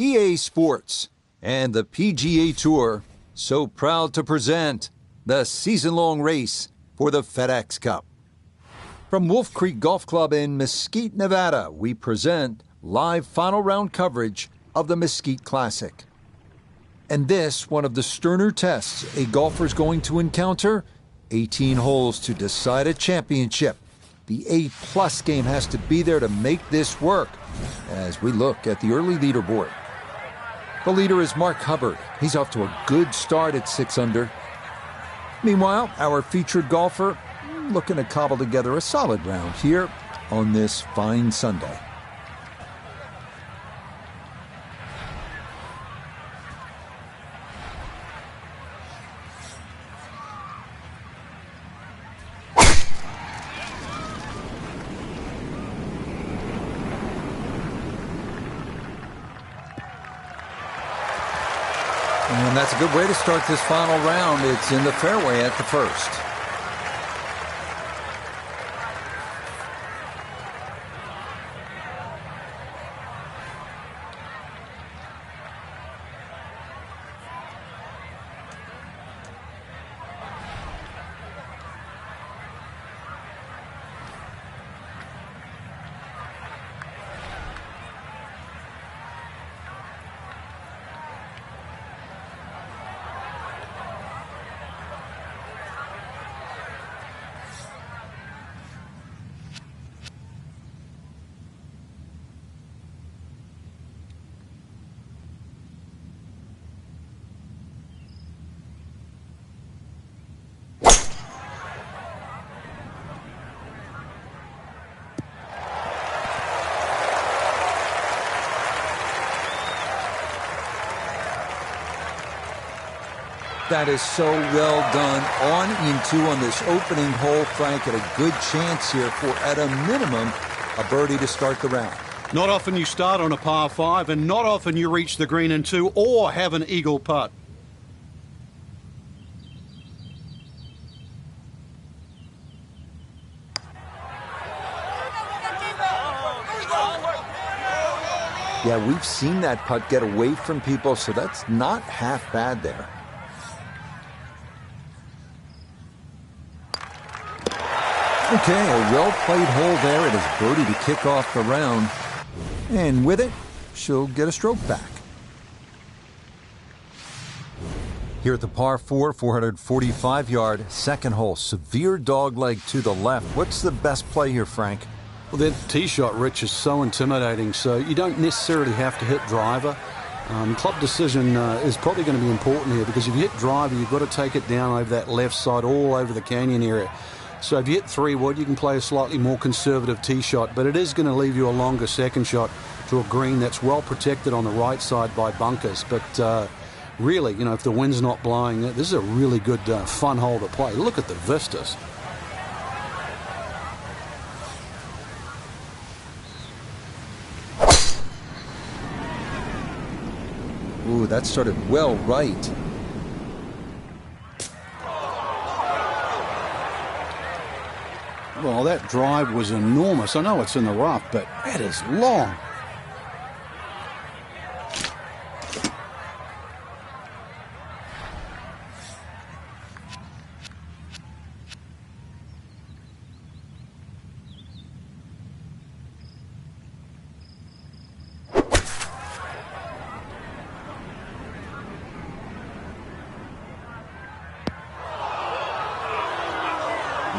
EA Sports and the PGA Tour so proud to present the season-long race for the FedEx Cup. From Wolf Creek Golf Club in Mesquite, Nevada, we present live final round coverage of the Mesquite Classic. And this, one of the sterner tests a golfer's going to encounter, 18 holes to decide a championship. The A+ game has to be there to make this work as we look at the early leaderboard. The leader is Mark Hubbard. He's off to a good start at 6 under. Meanwhile, our featured golfer looking to cobble together a solid round here on this fine Sunday. And that's a good way to start this final round. It's in the fairway at the first. That is so well done. On into on this opening hole, Frank, at a good chance here for, at a minimum, a birdie to start the round. Not often you start on a par 5, and not often you reach the green in 2 or have an eagle putt. Yeah, we've seen that putt get away from people, so that's not half bad there. Okay, a well-played hole there. It is birdie to kick off the round. And with it, she'll get a stroke back. Here at the par 4, 445-yard second hole. Severe dogleg to the left. What's the best play here, Frank? Well, that tee shot, Rich, is so intimidating, so you don't necessarily have to hit driver. Club decision is probably going to be important here, because if you hit driver, you've got to take it down over that left side, all over the canyon area. So if you hit 3-wood, you can play a slightly more conservative tee shot, but it is going to leave you a longer second shot to a green that's well protected on the right side by bunkers. But really, you know, if the wind's not blowing, this is a really good, fun hole to play. Look at the vistas. Ooh, that started well right. Well, that drive was enormous. I know it's in the rough, but that is long.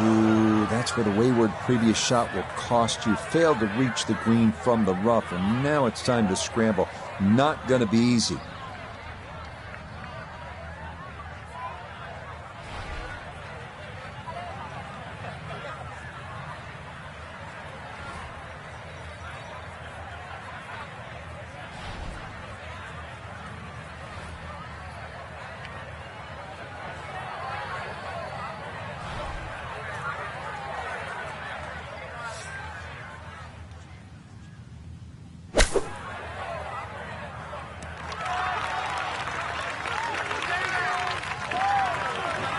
Ooh, that's where the wayward previous shot will cost you. Failed to reach the green from the rough, and now it's time to scramble. Not going to be easy.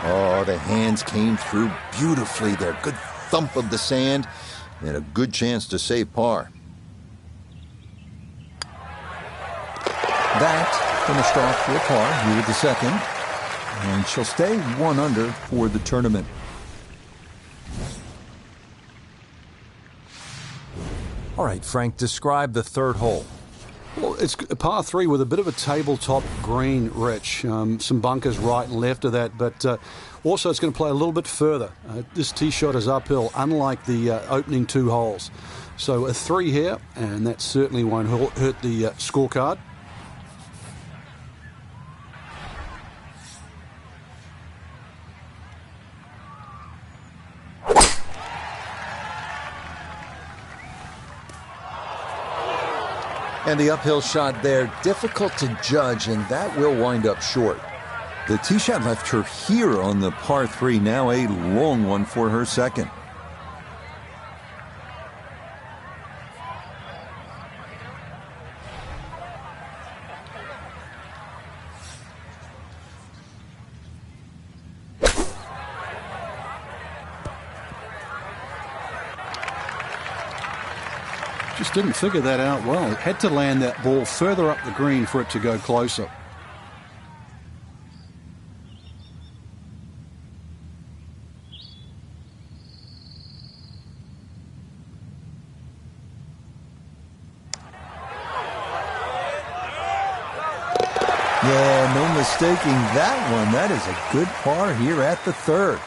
Oh, the hands came through beautifully there. Good thump of the sand and a good chance to save par. that finished off for a par here with the second. And she'll stay 1 under for the tournament. All right, Frank, describe the third hole. Well, it's a par 3 with a bit of a tabletop green, Rich. Some bunkers right and left of that, but also it's going to play a little bit further. This tee shot is uphill, unlike the opening 2 holes. So a 3 here, and that certainly won't hurt the scorecard. And the uphill shot there, difficult to judge, and that will wind up short. The tee shot left her here on the par 3, now a long one for her second. Just didn't figure that out well. It had to land that ball further up the green for it to go closer. Yeah, no mistaking that one. That is a good par here at the third.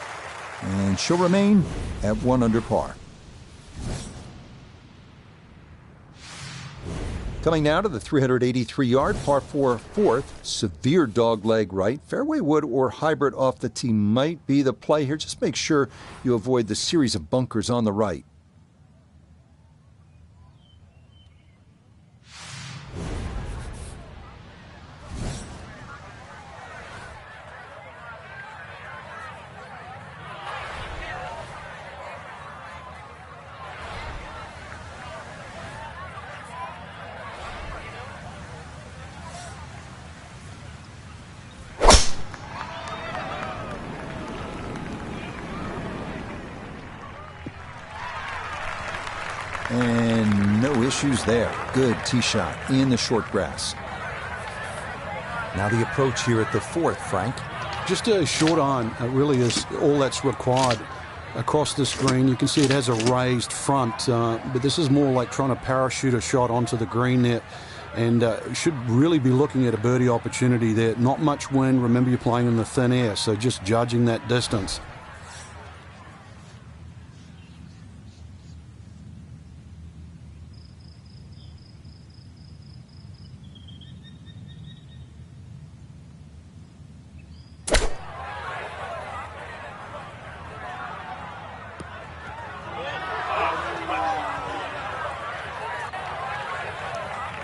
And she'll remain at 1 under par. Coming now to the 383-yard par 4 fourth. Severe dogleg right. Fairway wood or hybrid off the tee might be the play here. Just make sure you avoid the series of bunkers on the right. And no issues there. Good tee shot in the short grass. Now the approach here at the fourth, Frank. Just a short iron really is all that's required across the green. You can see it has a raised front, but this is more like trying to parachute a shot onto the green there. And should really be looking at a birdie opportunity there. Not much wind. Remember, you're playing in the thin air, so just judging that distance.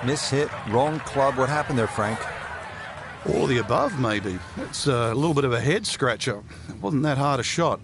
Mishit, wrong club. What happened there, Frank? All the above, maybe. It's a little bit of a head scratcher. It wasn't that hard a shot.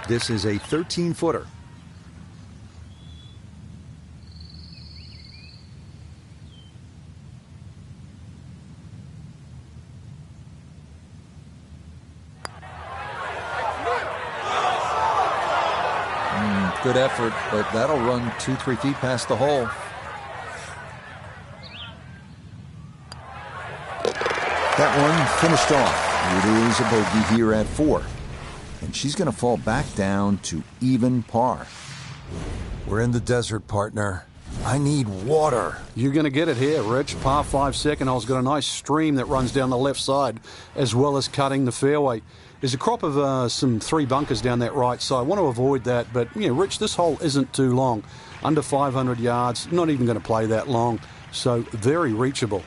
This is a 13-footer. Good effort, but that'll run 2-3 feet past the hole. That one finished off. It is a bogey here at 4. And she's going to fall back down to even par. We're in the desert, partner. I need water. You're going to get it here, Rich. Par 5 second hole's got a nice stream that runs down the left side, as well as cutting the fairway. There's a crop of some 3 bunkers down that right side. I want to avoid that, but, yeah, Rich, this hole isn't too long. Under 500 yards, not even going to play that long, so very reachable.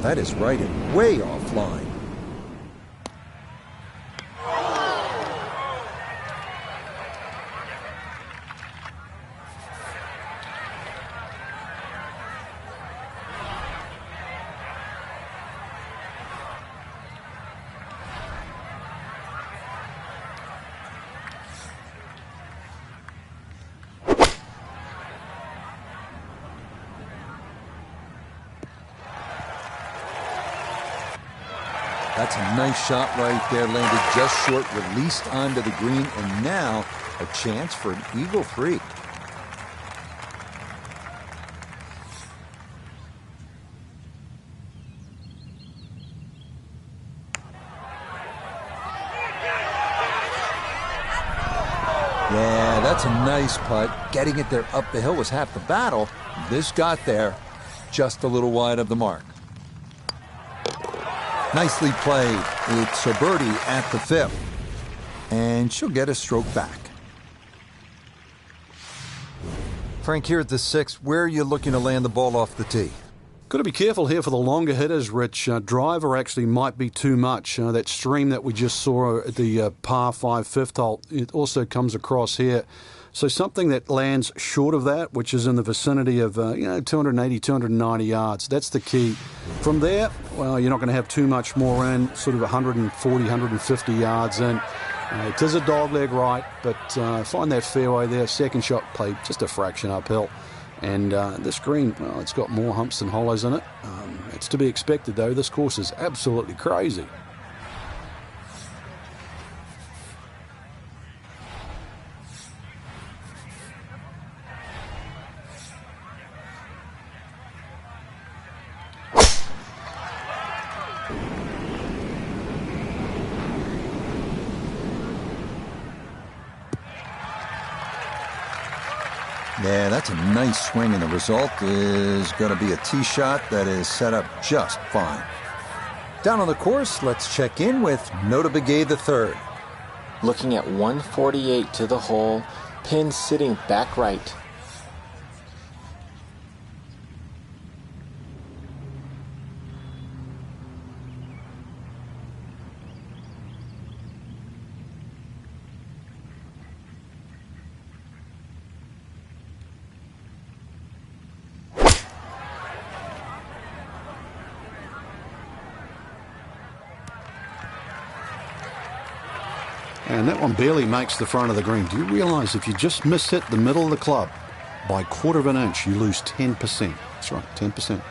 That is right and way offline. That's a nice shot right there. Landed just short, released onto the green, and now a chance for an eagle 3. Yeah, that's a nice putt. Getting it there up the hill was half the battle. This got there just a little wide of the mark. Nicely played. It's a birdie at the 5th. And she'll get a stroke back. Frank, here at the 6th, where are you looking to land the ball off the tee? Got to be careful here for the longer hitters, Rich. Driver actually might be too much. That stream that we just saw at the par 5 5th hole, it also comes across here. So something that lands short of that, which is in the vicinity of 280, 290 yards. That's the key. From there, well, you're not going to have too much more in, sort of 140, 150 yards in. It is a dogleg right, but find that fairway there. Second shot played just a fraction uphill. And this green, well, it's got more humps than hollows in it. It's to be expected, though. This course is absolutely crazy. Yeah, that's a nice swing, and the result is going to be a tee shot that is set up just fine. Down on the course, let's check in with Nota Begay III. Looking at 148 to the hole, pin sitting back right. And that one barely makes the front of the green. Do you realize if you just miss-hit the middle of the club by 1/4 of an inch, you lose 10%? That's right, 10%.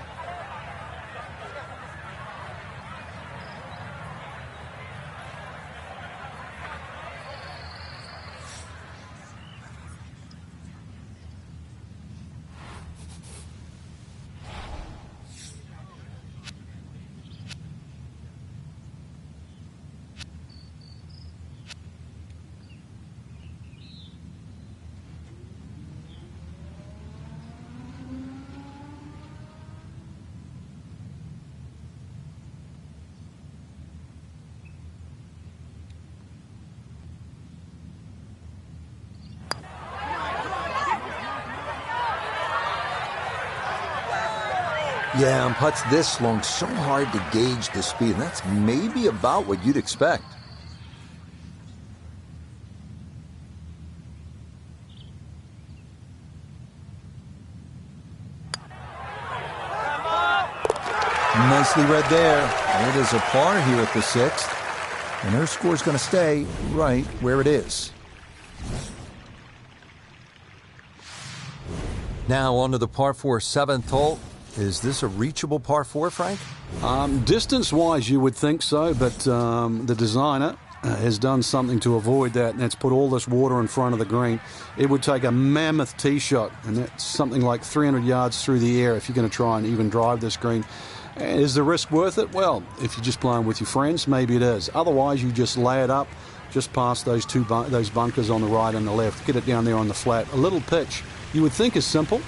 Yeah, on putts this long, so hard to gauge the speed. And that's maybe about what you'd expect. Nicely read there. It is a par here at the 6th. And her score's going to stay right where it is. Now on to the par 4 7th hole. Is this a reachable par 4, Frank? Distance-wise, you would think so, but the designer has done something to avoid that, and that's put all this water in front of the green. It would take a mammoth tee shot, and that's something like 300 yards through the air if you're going to try and even drive this green. Is the risk worth it? Well, if you're just playing with your friends, maybe it is. Otherwise, you just lay it up just past those those bunkers on the right and the left. Get it down there on the flat. A little pitch you would think is simple,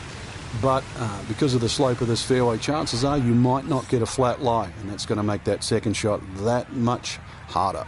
but because of the slope of this fairway, chances are you might not get a flat lie, and that's going to make that second shot that much harder.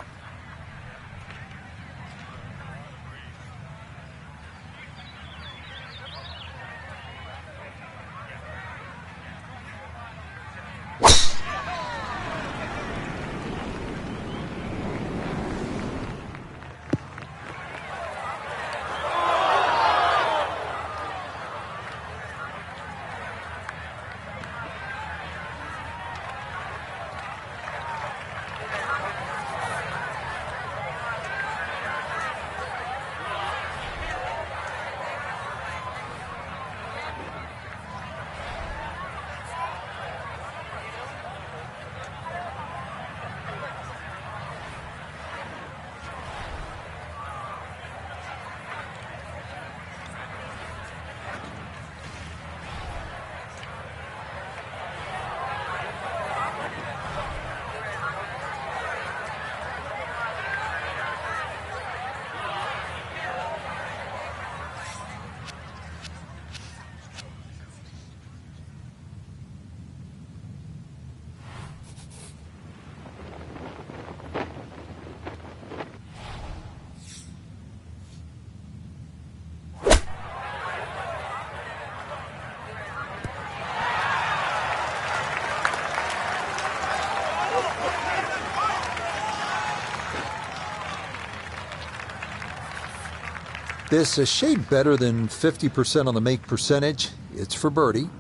this a shade better than 50% on the make percentage. It's for birdie.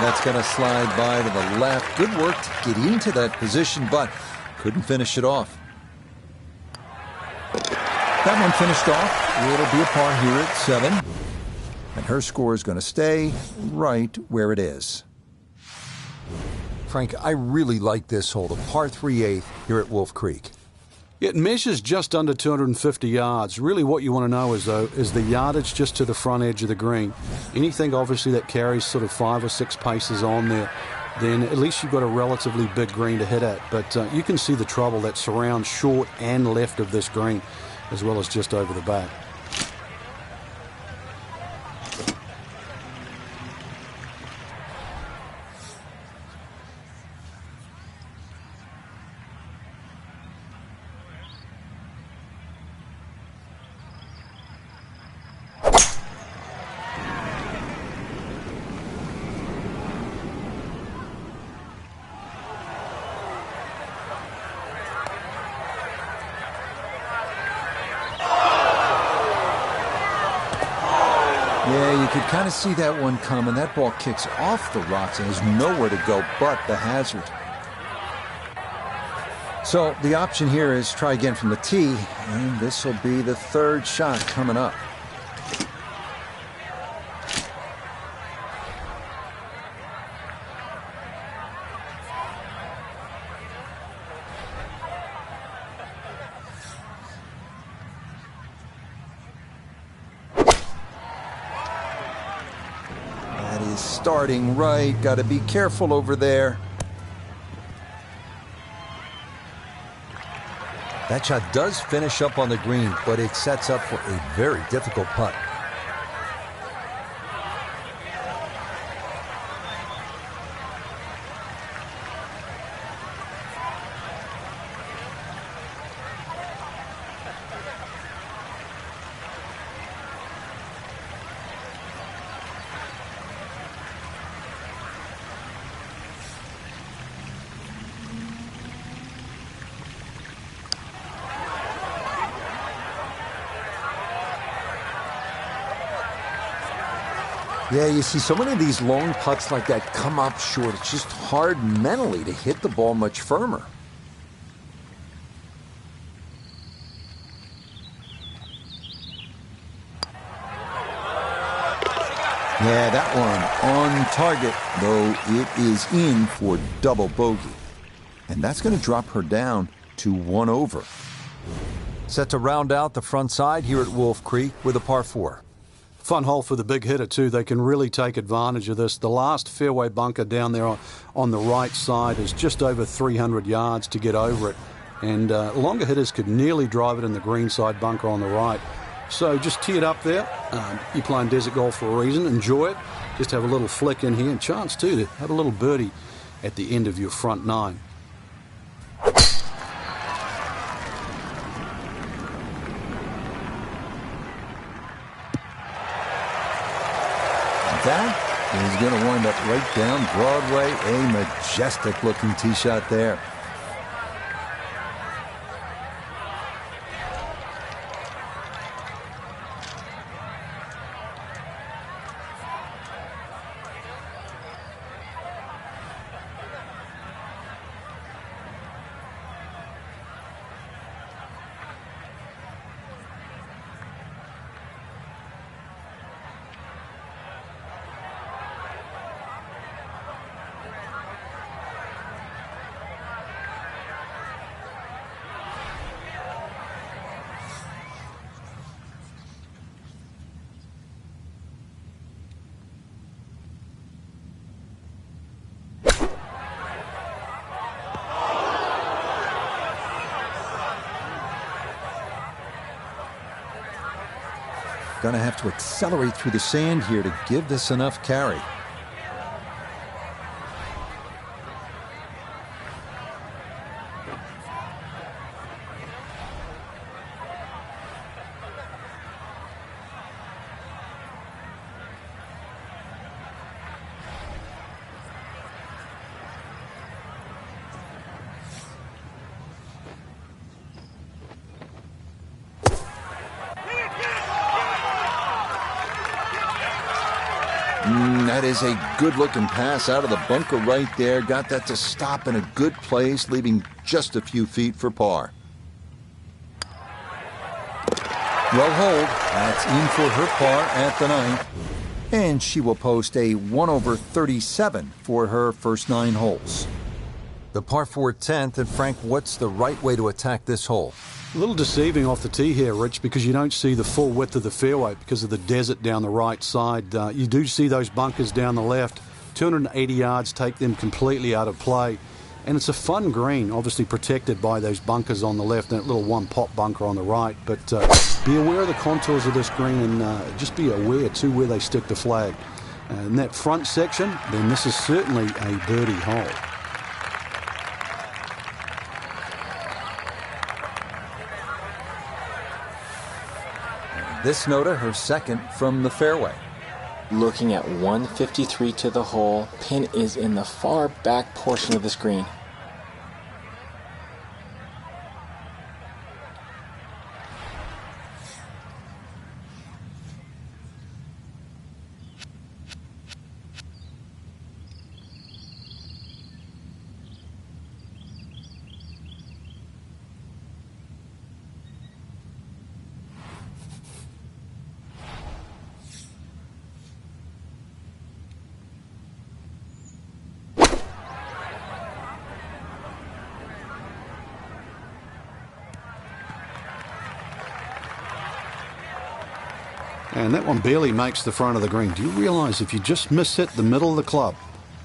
That's going to slide by to the left. Good work to get into that position, but couldn't finish it off. That one finished off. It'll be a par here at 7. And her score is going to stay right where it is. Frank, I really like this hole, the par 3/8 here at Wolf Creek. It measures just under 250 yards. Really what you want to know is the yardage just to the front edge of the green. Anything obviously that carries sort of 5 or 6 paces on there, then at least you've got a relatively big green to hit at. But you can see the trouble that surrounds short and left of this green, as well as just over the back. Yeah, you could kind of see that one coming. That ball kicks off the rocks and has nowhere to go but the hazard. So the option here is try again from the tee, and this will be the 3rd shot coming up. Starting right, got to be careful over there. That shot does finish up on the green, but it sets up for a very difficult putt. Yeah, you see so many of these long putts like that come up short. It's just hard mentally to hit the ball much firmer. Yeah, that one on target, though it is in for double bogey. And that's going to drop her down to 1 over. Set to round out the front side here at Wolf Creek with a par 4. Fun hole for the big hitter, too. They can really take advantage of this. The last fairway bunker down there on the right side is just over 300 yards to get over it. And longer hitters could nearly drive it in the green side bunker on the right. So just tee it up there. You're playing desert golf for a reason. Enjoy it. Just have a little flick in here. And chance, too, to have a little birdie at the end of your front 9. That is going to wind up right down Broadway. A majestic-looking tee shot there. Going to have to accelerate through the sand here to give this enough carry. That is a good-looking pass out of the bunker right there. Got that to stop in a good place, leaving just a few feet for par. Well hold. That's in for her par at the 9th. And she will post a 1 over 37 for her first 9 holes. The par 4 10th, and Frank, what's the right way to attack this hole? A little deceiving off the tee here, Rich, because you don't see the full width of the fairway because of the desert down the right side. You do see those bunkers down the left. 280 yards take them completely out of play. And it's a fun green, obviously protected by those bunkers on the left and that little one-pop bunker on the right. But be aware of the contours of this green and just be aware, too, where they stick the flag. In that front section, then this is certainly a birdie hole. This Nota, her second from the fairway. Looking at 153 to the hole, pin is in the far back portion of this green. And that one barely makes the front of the green. Do you realize if you just miss hit the middle of the club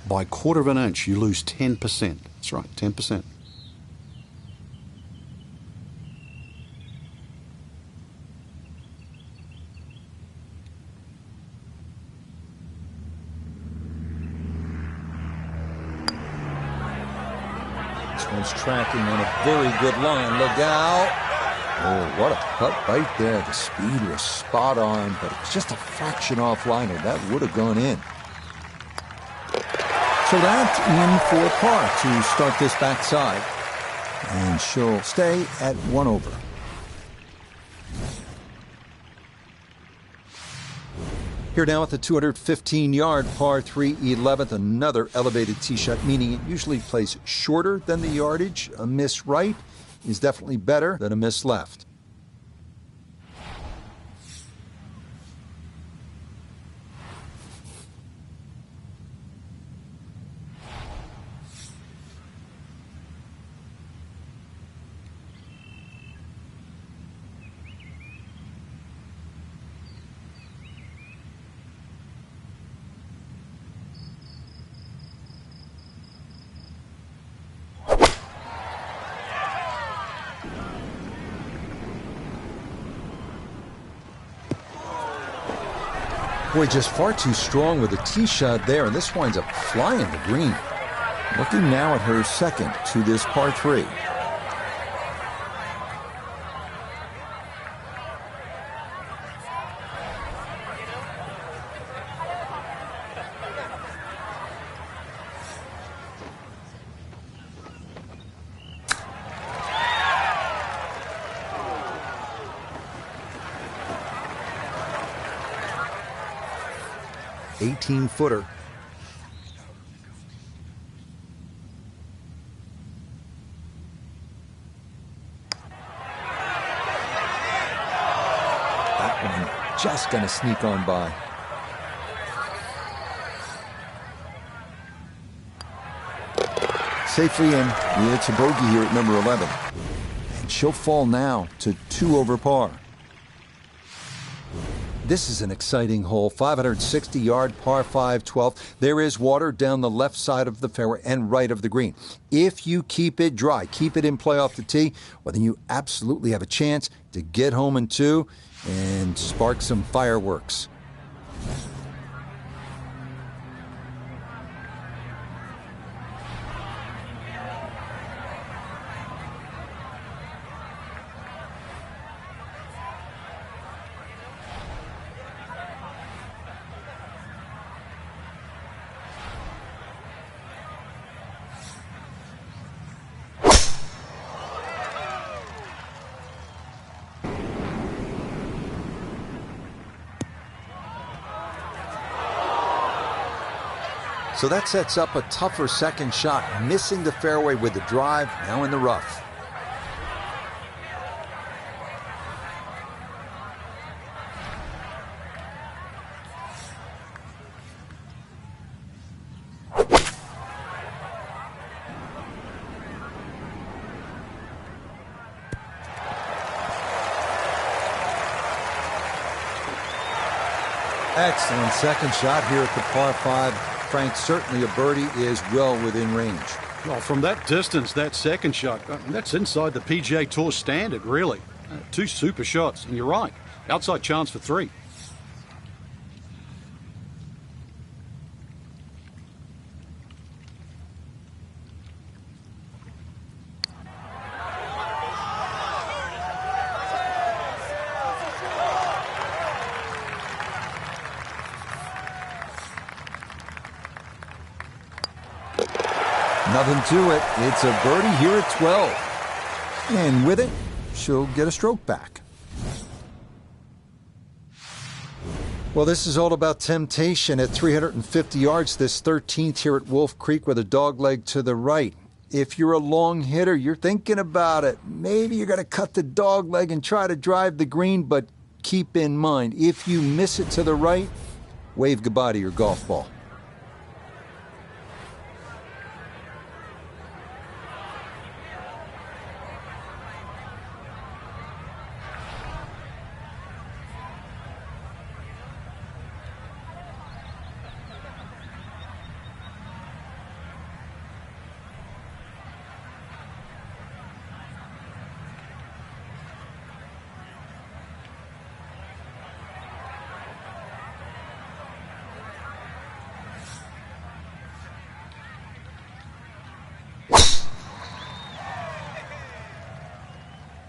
by 1/4 of an inch, you lose 10%? That's right, 10%. This one's tracking on a very good line. Look out. Oh, what a putt right there. The speed was spot on, but it was just a fraction offline, or that would have gone in. So that's in for par to start this backside. And she'll stay at 1 over. Here now at the 215-yard par 3 11th, another elevated tee shot, meaning it usually plays shorter than the yardage. A miss right is definitely better than a miss left. Boy, just far too strong with a tee shot there, and this winds up flying the green. Looking now at her second to this par 3. Footer. That one just going to sneak on by. Safely in. It's a bogey here at number 11. And she'll fall now to 2 over par. This is an exciting hole, 560-yard par 5 12th. There is water down the left side of the fairway and right of the green. If you keep it dry, keep it in play off the tee, well, then you absolutely have a chance to get home in 2 and spark some fireworks. So that sets up a tougher second shot, missing the fairway with the drive, now in the rough. Excellent second shot here at the par 5. Frank, certainly a birdie is well within range. Well, from that distance, that second shot, that's inside the PGA Tour standard, really. 2 super shots, and you're right. Outside chance for 3. Nothing to it. It's a birdie here at 12. And with it, she'll get a stroke back. Well, this is all about temptation at 350 yards, this 13th here at Wolf Creek with a dogleg to the right. If you're a long hitter, you're thinking about it. Maybe you're going to cut the dogleg and try to drive the green, but keep in mind, if you miss it to the right, wave goodbye to your golf ball.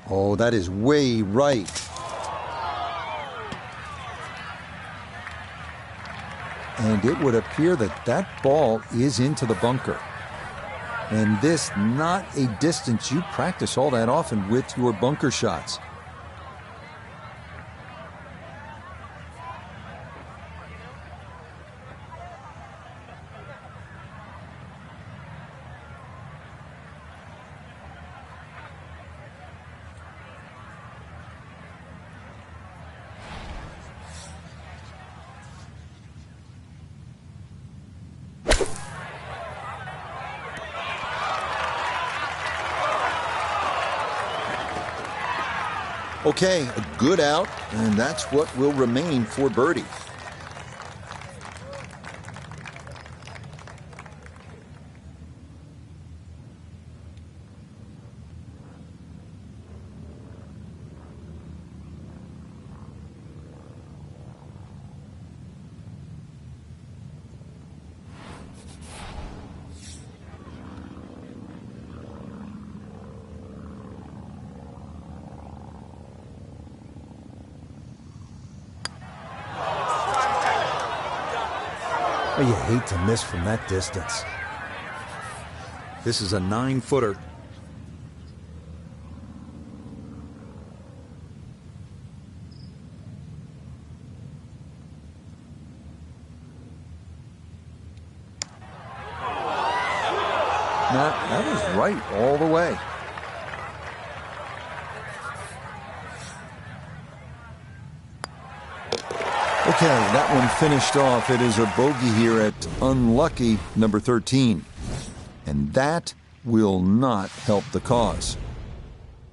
Oh, that is way right. And it would appear that that ball is into the bunker. And this not a distance you practice all that often with your bunker shots. Okay, a good out, and that's what will remain for birdie. Oh, you hate to miss from that distance. This is a 9-footer. That was right all the way. Okay, that one finished off. It is a bogey here at unlucky number 13. And that will not help the cause.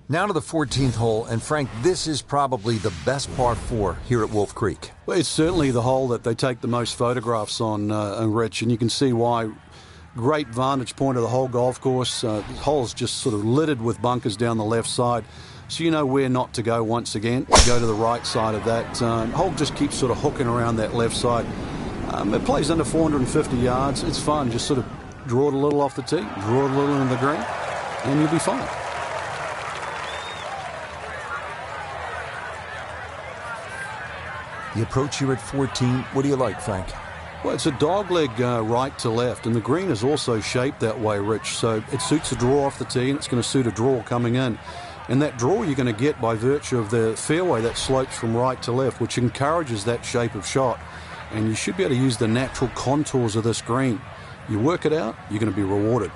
Now to the 14th hole, and Frank, this is probably the best par 4 here at Wolf Creek. Well, it's certainly the hole that they take the most photographs on, Rich, and you can see why. Great vantage point of the whole golf course. The hole's just sort of littered with bunkers down the left side. So you know where not to go once again. Go to the right side of that. Hole just keeps sort of hooking around that left side. It plays under 450 yards. It's fun. Just sort of draw it a little off the tee, draw it a little into the green, and you'll be fine. The approach here at 14, what do you like, Frank? Well, it's a dogleg right to left, and the green is also shaped that way, Rich. So it suits a draw off the tee, and it's going to suit a draw coming in. And that draw you're going to get by virtue of the fairway that slopes from right to left, which encourages that shape of shot. And you should be able to use the natural contours of this green. You work it out, you're going to be rewarded.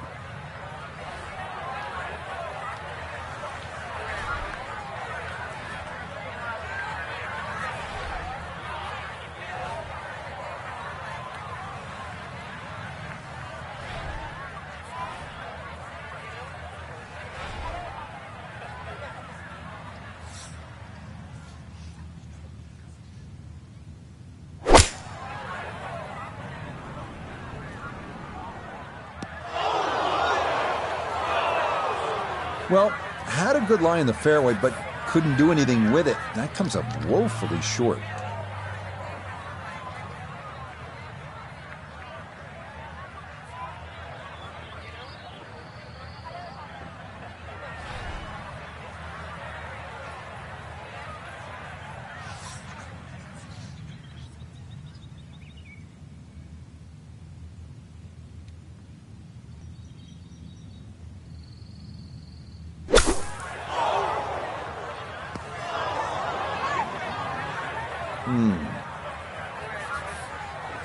Well, had a good lie in the fairway, but couldn't do anything with it. That comes up woefully short.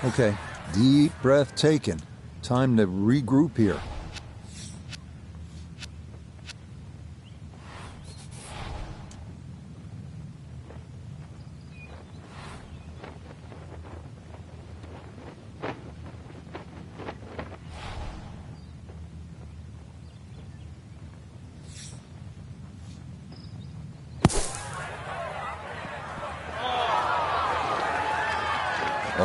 Okay, deep breath taken. Time to regroup here.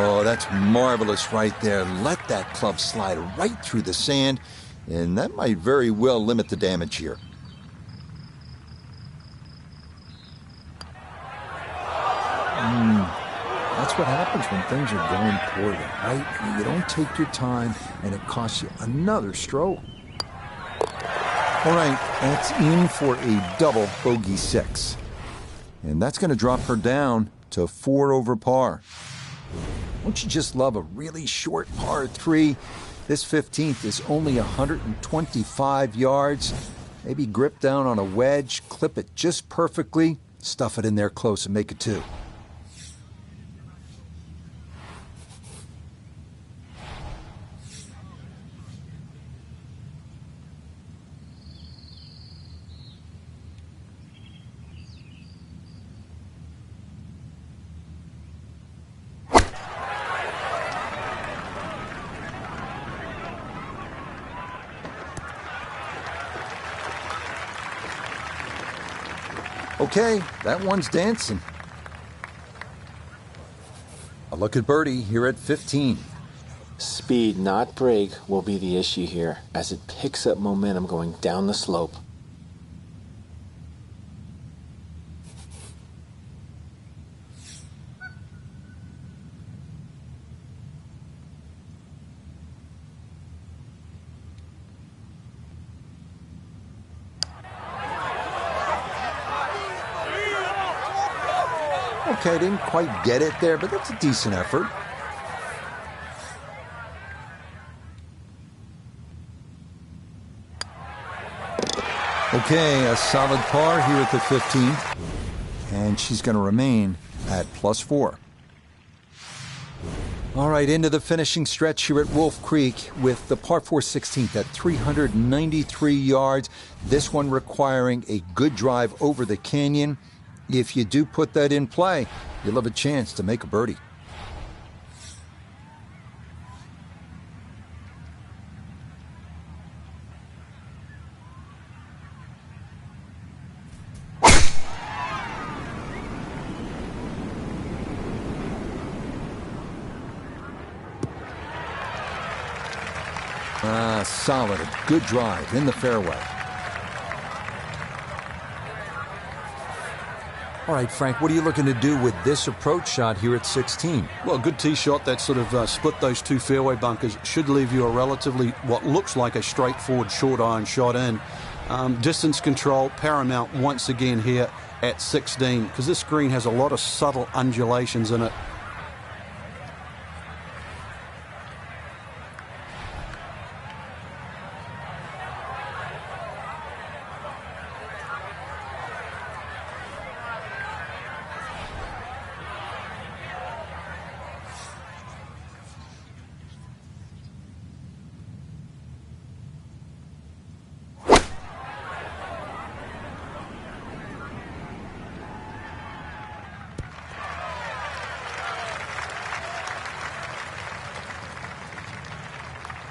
Oh, that's marvelous right there. Let that club slide right through the sand, and that might very well limit the damage here. That's what happens when things are going poorly, right? You don't take your time, and it costs you another stroke. All right, that's in for a double bogey 6. And that's going to drop her down to 4 over par. Don't you just love a really short par 3? This 15th is only 125 yards. Maybe grip down on a wedge, clip it just perfectly, stuff it in there close and make it 2. Okay, that one's dancing. A look at birdie here at 15. Speed, not break, will be the issue here as it picks up momentum going down the slope. Okay, didn't quite get it there, but that's a decent effort. Okay, a solid par here at the 15th, and she's going to remain at +4. All right, into the finishing stretch here at Wolf Creek with the par 4 16th at 393 yards. This one requiring a good drive over the canyon. If you do put that in play, you'll have a chance to make a birdie. Solid, a good drive in the fairway. All right, Frank, what are you looking to do with this approach shot here at 16? Well, a good tee shot that sort of split those 2 fairway bunkers should leave you a relatively, what looks like a straightforward short iron shot in. Distance control paramount once again here at 16 because this green has a lot of subtle undulations in it.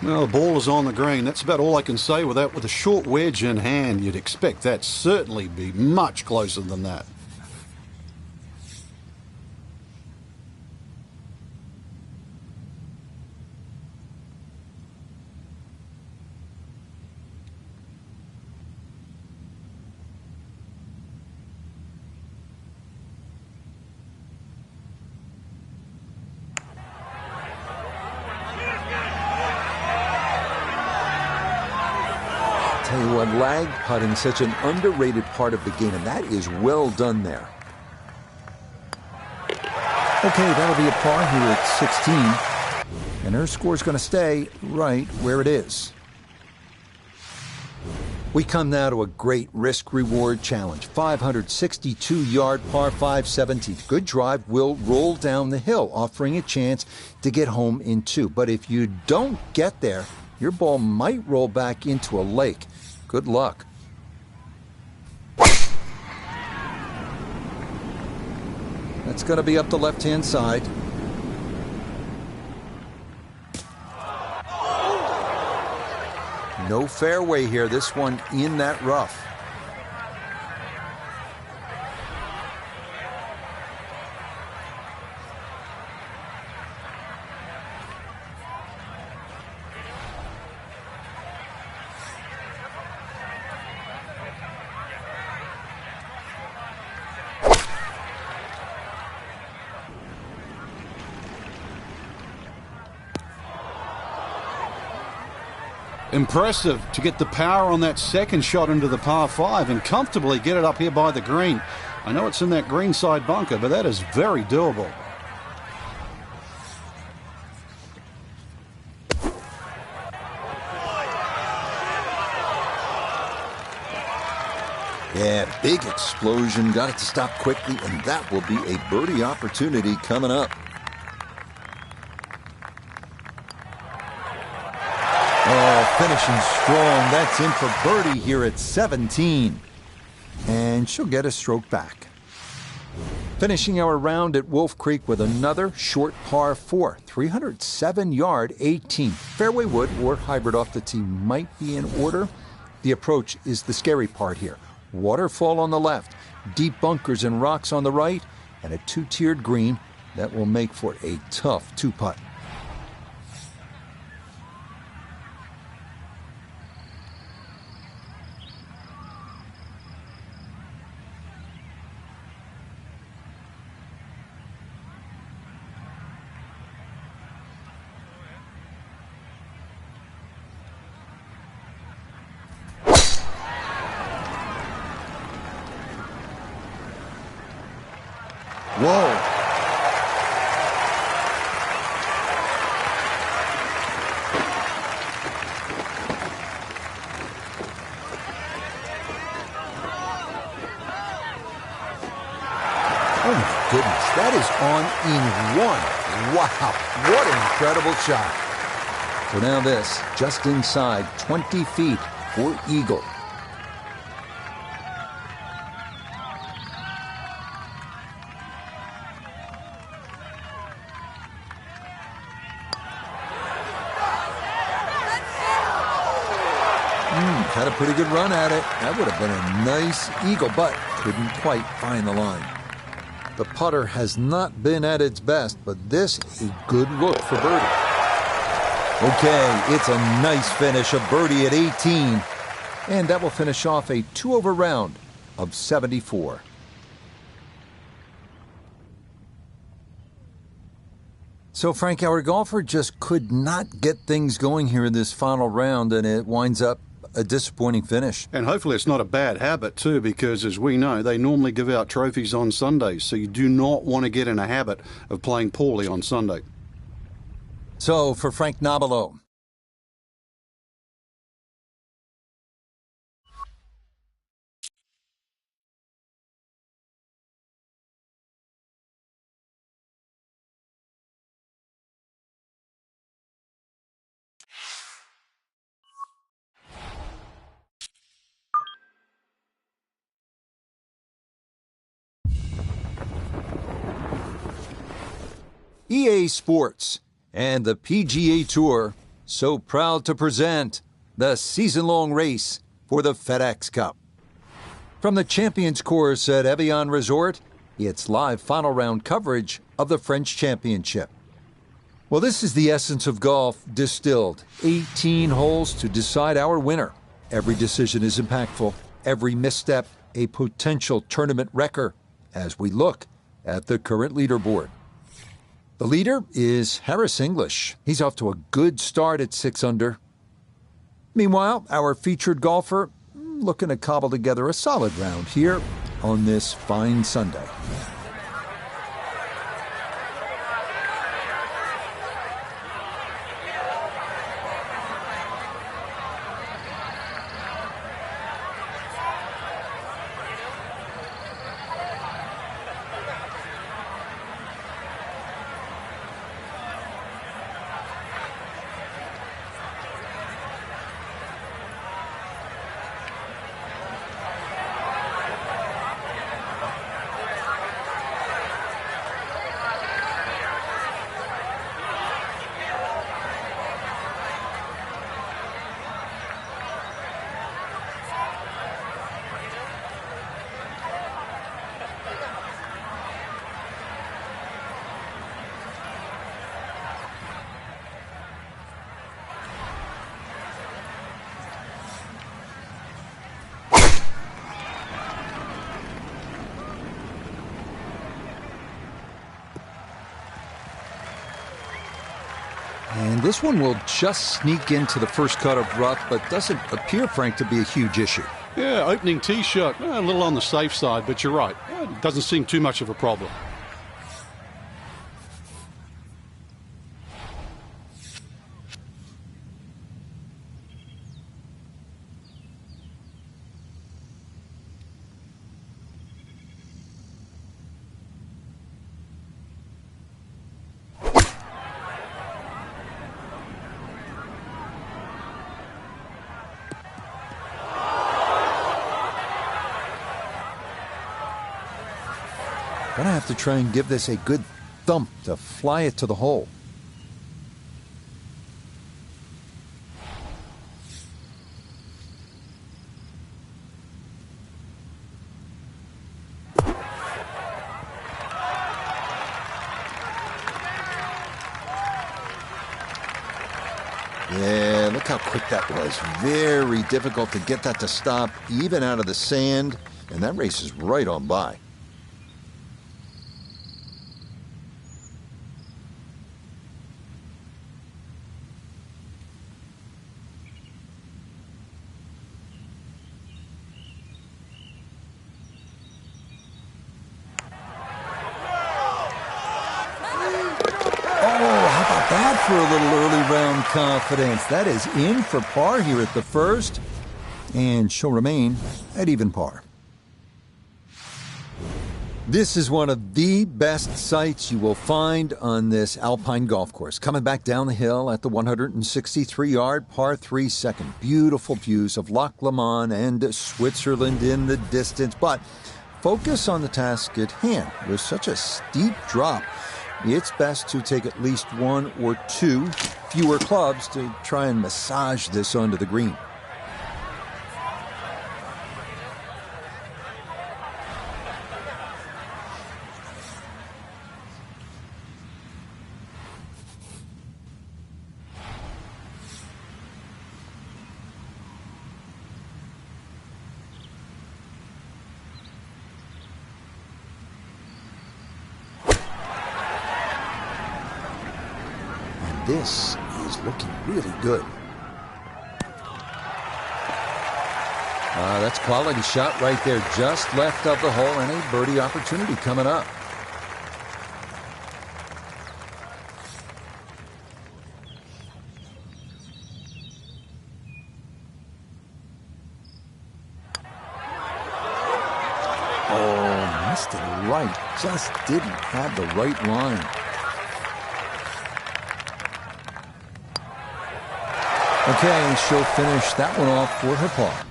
Well, the ball is on the green. That's about all I can say with that. With a short wedge in hand, you'd expect that certainly be much closer than that. Tell you what, lag putting such an underrated part of the game, and that is well done there. Okay, that'll be a par here at 16, and her score's going to stay right where it is. We come now to a great risk-reward challenge. 562-yard par 5 17th. Good drive will roll down the hill, offering a chance to get home in 2. But if you don't get there, your ball might roll back into a lake. Good luck. That's going to be up the left-hand side. No fairway here. This one in that rough. Impressive to get the power on that second shot into the par 5 and comfortably get it up here by the green. I know it's in that green side bunker, but that is very doable. Yeah, big explosion. Got it to stop quickly, and that will be a birdie opportunity coming up. Oh, finishing strong. That's in for birdie here at 17. And she'll get a stroke back. Finishing our round at Wolf Creek with another short par 4. 307-yard 18. Fairway wood or hybrid off the tee might be in order. The approach is the scary part here. Waterfall on the left, deep bunkers and rocks on the right, and a two-tiered green that will make for a tough two-putt. Whoa. Oh my goodness, that is on in one. Wow, what an incredible shot. So now this, just inside 20 feet for eagle. Had a pretty good run at it. That would have been a nice eagle, but couldn't quite find the line. The putter has not been at its best, but this is a good look for birdie. Okay, it's a nice finish, a birdie at 18. And that will finish off a 2-over round of 74. So, Frank, our golfer just could not get things going here in this final round, and it winds up a disappointing finish. And hopefully it's not a bad habit too, because as we know, they normally give out trophies on Sundays, so you do not want to get in a habit of playing poorly on Sunday. So for Frank Nobilo. EA Sports and the PGA Tour so proud to present the season-long race for the FedEx Cup. From the Champions Course at Evian Resort, it's live final round coverage of the French Championship. Well, this is the essence of golf distilled. 18 holes to decide our winner. Every decision is impactful. Every misstep, a potential tournament wrecker, as we look at the current leaderboard. The leader is Harris English. He's off to a good start at 6 under. Meanwhile, our featured golfer looking to cobble together a solid round here on this fine Sunday. And this one will just sneak into the first cut of rough, but doesn't appear, Frank, to be a huge issue. Yeah, opening tee shot, a little on the safe side, but you're right. It doesn't seem too much of a problem. Gonna have to try and give this a good thump to fly it to the hole. Yeah, look how quick that was. Very difficult to get that to stop, even out of the sand, and that race is right on by. For a little early round confidence. That is in for par here at the first, and she'll remain at even par. This is one of the best sights you will find on this Alpine golf course. Coming back down the hill at the 163-yard par 3 second. Beautiful views of Loch Lomond and Switzerland in the distance, but focus on the task at hand. With such a steep drop, it's best to take at least one or two fewer clubs to try and massage this onto the green. This is looking really good. That's quality shot right there, just left of the hole, and a birdie opportunity coming up. Oh, missed it right. Just didn't have the right line. Okay, she'll finish that one off for her par.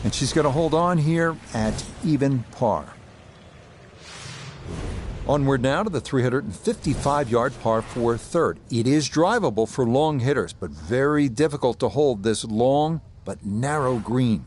And she's going to hold on here at even par. Onward now to the 355-yard par 4 third. It is drivable for long hitters, but very difficult to hold this long but narrow green.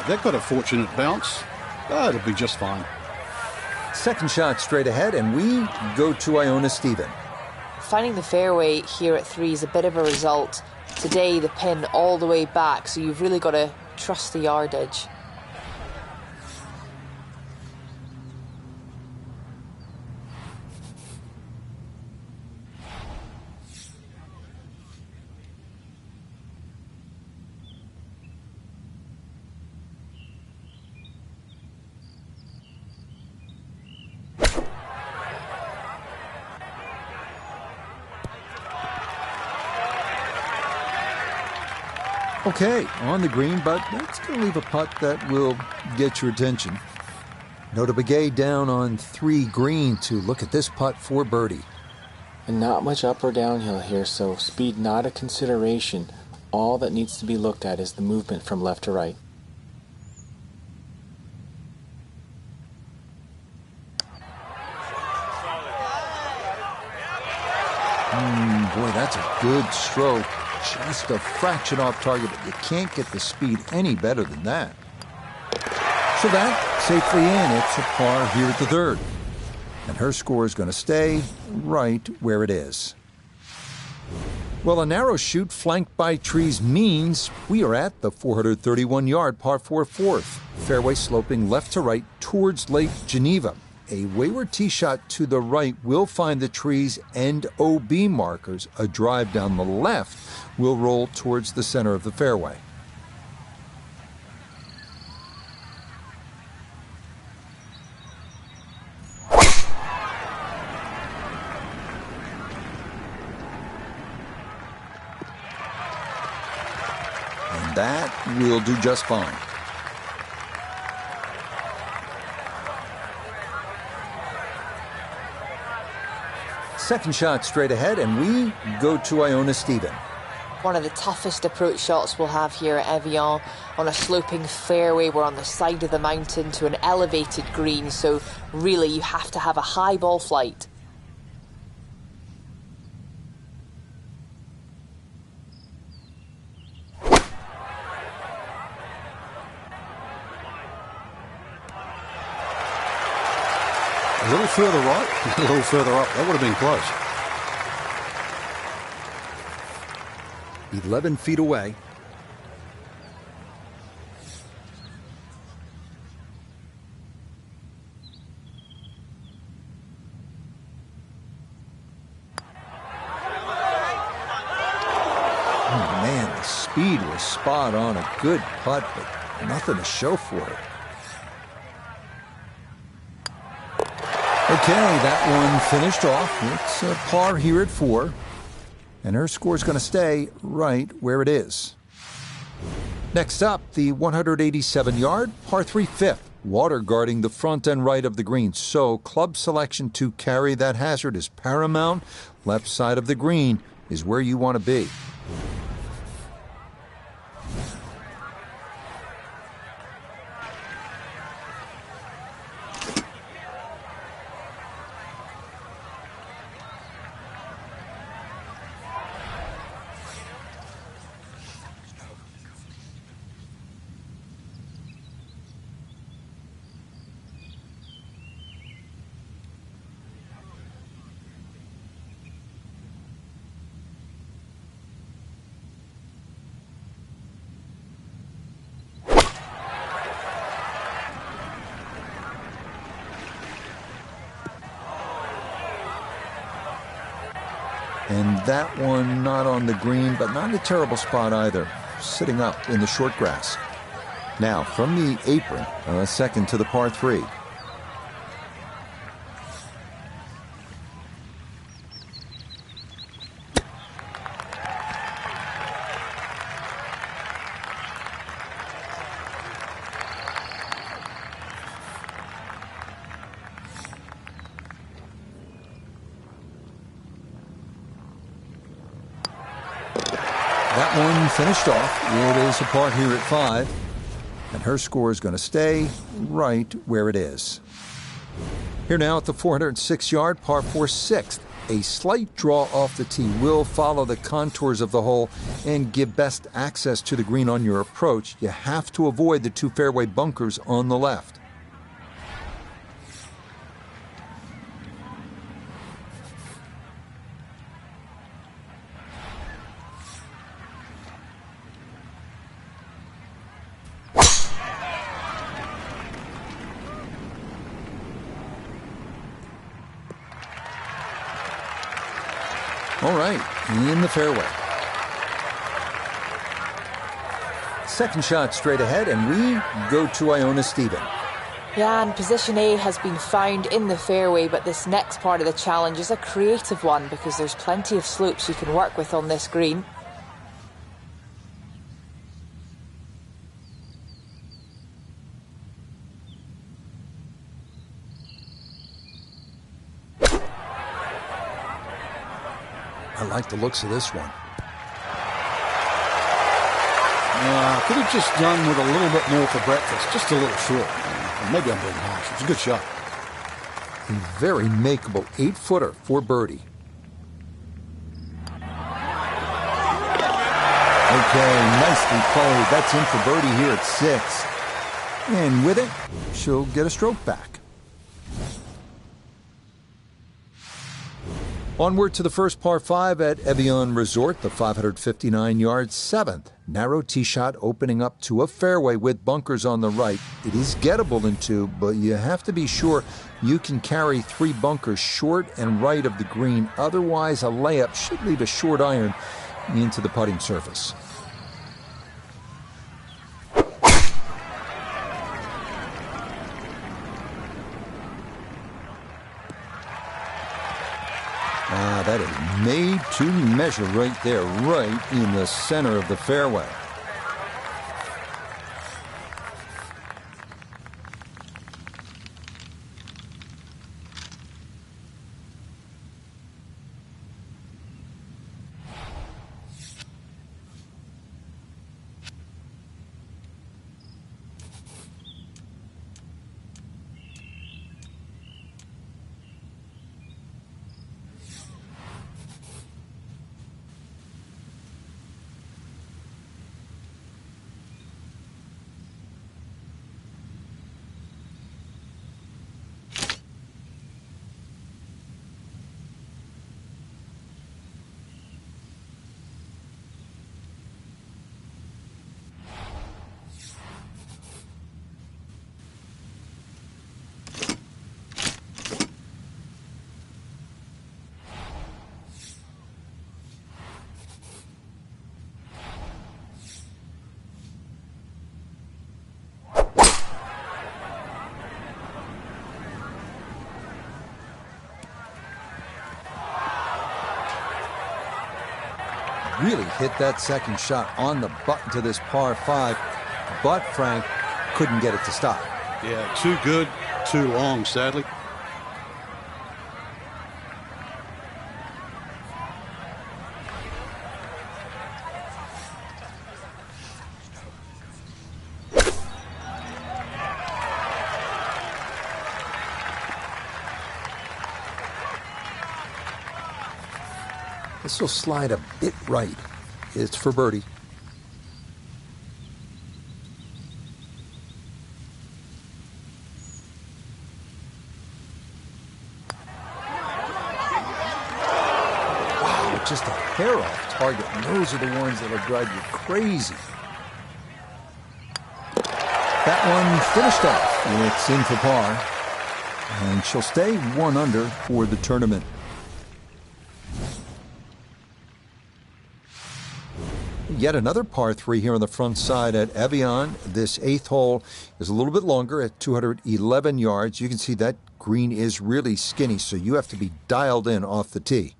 That got a fortunate bounce. It'll be just fine. Second shot straight ahead, and we go to Iona Stephen. Finding the fairway here at 3 is a bit of a result. Today, the pin all the way back, so you've really got to trust the yardage. Okay, on the green, but that's going to leave a putt that will get your attention. Nota Begay down on 3 green to look at this putt for birdie. And not much up or downhill here, so speed not a consideration. All that needs to be looked at is the movement from left to right. Boy, that's a good stroke. Just a fraction off target, but you can't get the speed any better than that. So that, safely in, it's a par here at the third. And her score is going to stay right where it is. Well, a narrow chute flanked by trees means we are at the 431-yard par 4 fourth. Fairway sloping left to right towards Lake Geneva. A wayward tee shot to the right will find the trees and OB markers. A drive down the left will roll towards the center of the fairway. And that will do just fine. Second shot straight ahead, and we go to Iona Stephen. One of the toughest approach shots we'll have here at Evian. On a sloping fairway, we're on the side of the mountain to an elevated green, so really you have to have a high ball flight. A little further right, a little further up. That would have been close. 11 feet away. Oh, man, the speed was spot on. A good putt, but nothing to show for it. Okay, that one finished off. It's a par here at 4. And her score is going to stay right where it is. Next up, the 187-yard par 3 fifth. Water guarding the front and right of the green. So club selection to carry that hazard is paramount. Left side of the green is where you want to be. And that one not on the green, but not in a terrible spot either, sitting up in the short grass. Now, from the apron, a second to the par 3. That one finished off. It is a par here at 5. And her score is going to stay right where it is. Here now at the 406-yard par 4 6th. A slight draw off the tee will follow the contours of the hole and give best access to the green on your approach. You have to avoid the 2 fairway bunkers on the left. All right, in the fairway. Second shot straight ahead, and we go to Iona Stephen. Yeah, and position A has been found in the fairway, but this next part of the challenge is a creative one because there's plenty of slopes you can work with on this green. I like the looks of this one. Could have just done with a little bit more for breakfast, just a little short. Maybe I'm being harsh. It's a good shot. A very makeable 8-footer for birdie. Okay, nicely played. That's in for birdie here at 6. And with it, she'll get a stroke back. Onward to the first par 5 at Evian Resort, the 559-yard 7th. Narrow tee shot opening up to a fairway with bunkers on the right. It is gettable in 2, but you have to be sure you can carry 3 bunkers short and right of the green. Otherwise, a layup should leave a short iron into the putting surface. That is made to measure right there, right in the center of the fairway. Really hit that second shot on the button to this par 5, but Frank couldn't get it to stop. Yeah, too good, too long, sadly. This will slide a bit right. It's for birdie. Wow, just a hair off target. And those are the ones that'll drive you crazy. That one finished off. It's in for par. And she'll stay 1 under for the tournament. yet another par 3 here on the front side at Evian. This 8th hole is a little bit longer at 211 yards. You can see that green is really skinny, so you have to be dialed in off the tee.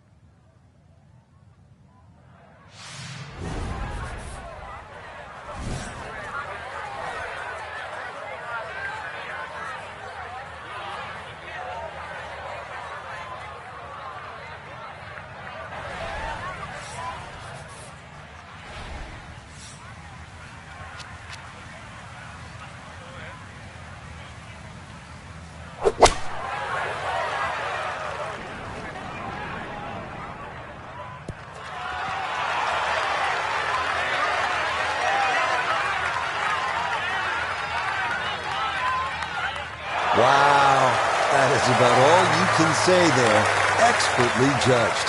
Wow, that is about all you can say there. Expertly judged.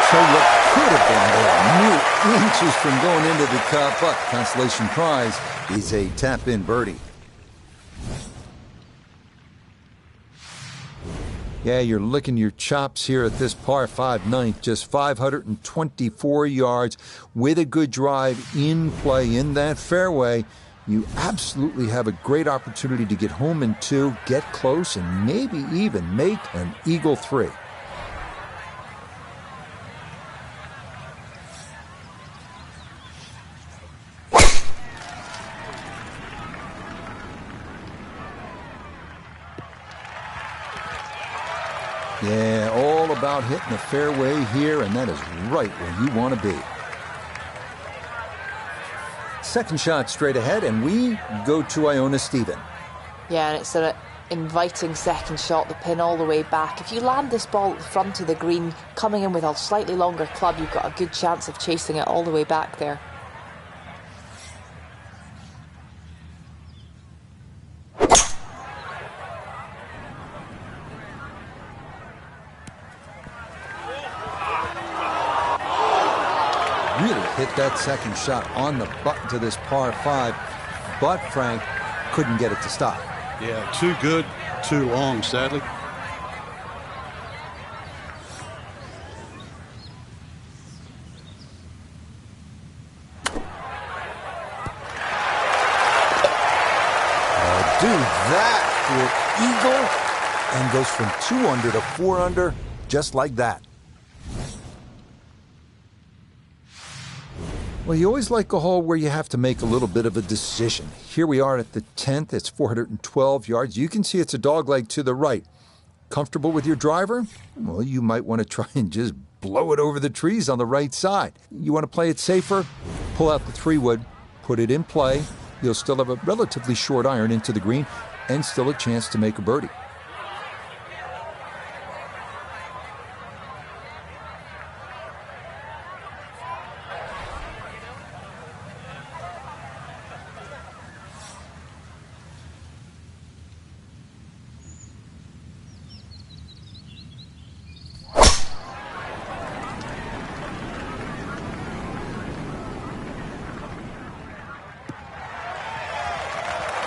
So what could have been there, mere inches from going into the cup, but consolation prize is a tap-in birdie. Yeah, you're licking your chops here at this par 5 ninth, just 524 yards with a good drive in play in that fairway. You absolutely have a great opportunity to get home in 2, get close, and maybe even make an eagle 3. Yeah, all about hitting the fairway here, and that is right where you want to be. Second shot straight ahead, and we go to Iona Stephen. Yeah, and it's an inviting second shot, the pin all the way back. If you land this ball at the front of the green, coming in with a slightly longer club, you've got a good chance of chasing it all the way back there. Really hit that second shot on the button to this par 5, but Frank couldn't get it to stop. Yeah, too good, too long, sadly. Do that for eagle, and goes from 2 under to 4 under, just like that. Well, you always like a hole where you have to make a little bit of a decision. Here we are at the 10th. It's 412 yards. You can see it's a dogleg to the right. Comfortable with your driver? Well, you might want to try and just blow it over the trees on the right side. You want to play it safer? Pull out the 3-wood, put it in play. You'll still have a relatively short iron into the green and still a chance to make a birdie.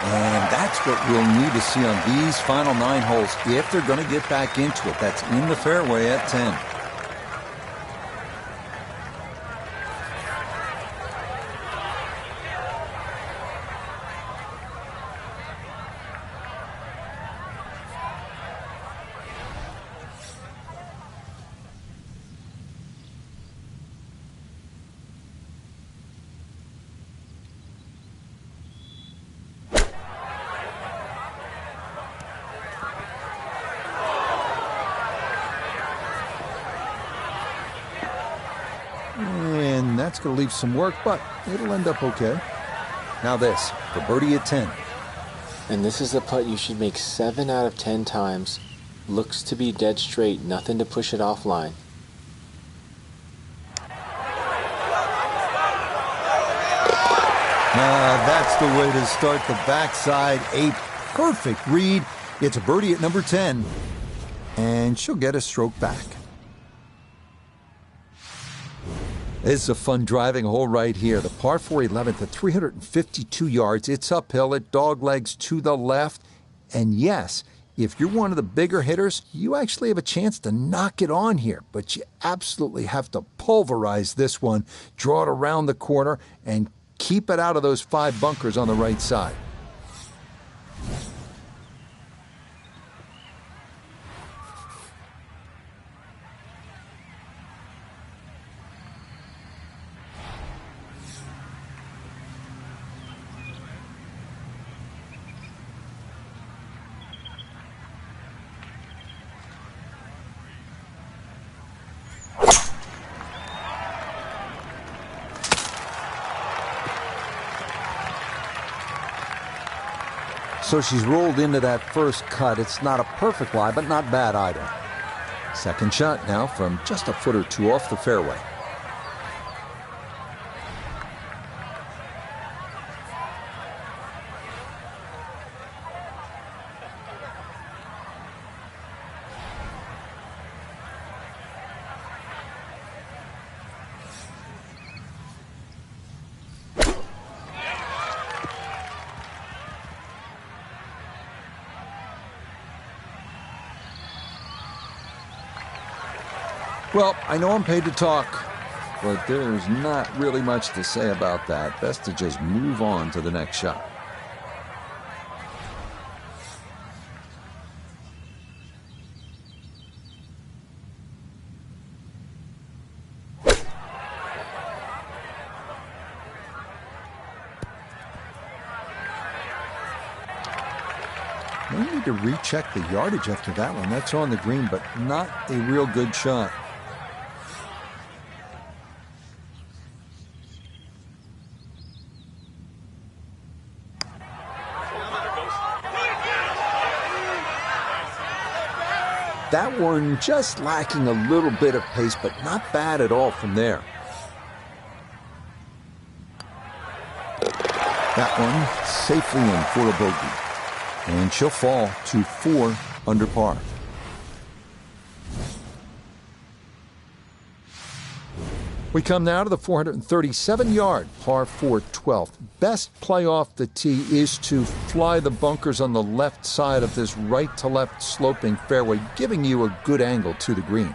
And that's what we'll need to see on these final 9 holes if they're going to get back into it. That's in the fairway at 10. And that's going to leave some work, but it'll end up okay. Now this, for birdie at 10. And this is the putt you should make 7 out of 10 times. Looks to be dead straight, nothing to push it offline. That's the way to start the backside. A perfect read. It's a birdie at number 10. And she'll get a stroke back. It's a fun driving hole right here. The par 4 11th at 352 yards. It's uphill. It dog legs to the left. And yes, If you're one of the bigger hitters, you actually have a chance to knock it on here, but you absolutely have to pulverize this one, draw it around the corner, and keep it out of those 5 bunkers on the right side. So she's rolled into that first cut. It's not a perfect lie, but not bad either. Second shot now from just a foot or two off the fairway. Well, I know I'm paid to talk, but there's not really much to say about that. Best to just move on to the next shot. May need to recheck the yardage after that one. That's on the green, but not a real good shot. That one just lacking a little bit of pace, but not bad at all from there. That one safely in for a bogey. And she'll fall to 4 under par. We come now to the 437-yard par 4 12th. Best play off the tee is to fly the bunkers on the left side of this right-to-left sloping fairway, giving you a good angle to the green.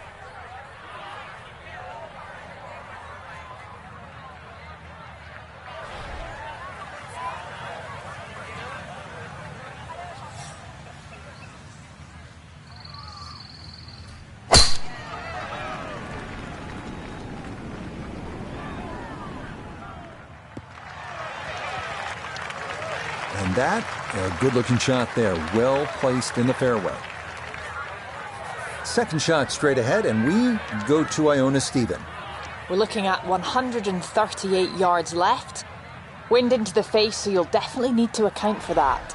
And that, a good-looking shot there, well placed in the fairway. Second shot straight ahead, and we go to Iona Stephen. We're looking at 138 yards left. Wind into the face, so you'll definitely need to account for that.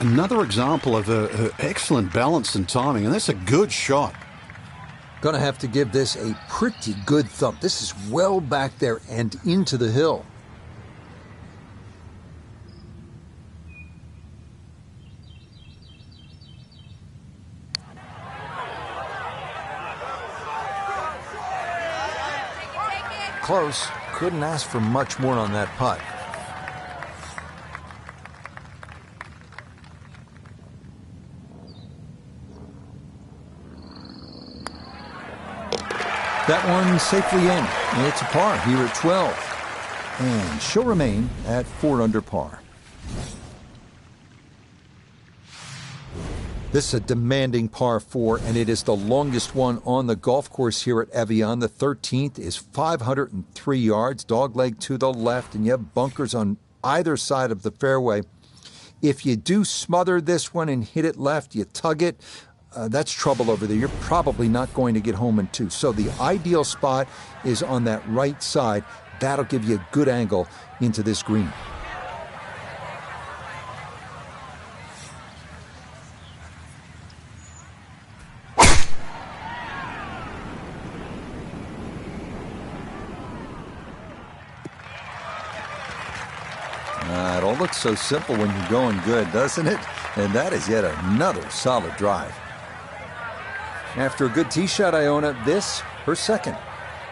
Another example of her excellent balance and timing, and that's a good shot. Gonna have to give this a pretty good thump. This is well back there and into the hill. Close. Couldn't ask for much more on that putt. That one safely in. It's a par here at 12. And she'll remain at 4 under par. This is a demanding par 4, and it is the longest one on the golf course here at Evian. The 13th is 503 yards, dogleg to the left, and you have bunkers on either side of the fairway. If you do smother this one and hit it left, you tug it, that's trouble over there. You're probably not going to get home in 2. So the ideal spot is on that right side. That'll give you a good angle into this green. That'll all looks so simple when you're going good, doesn't it? And that is yet another solid drive. After a good tee shot, Iona, this, her second.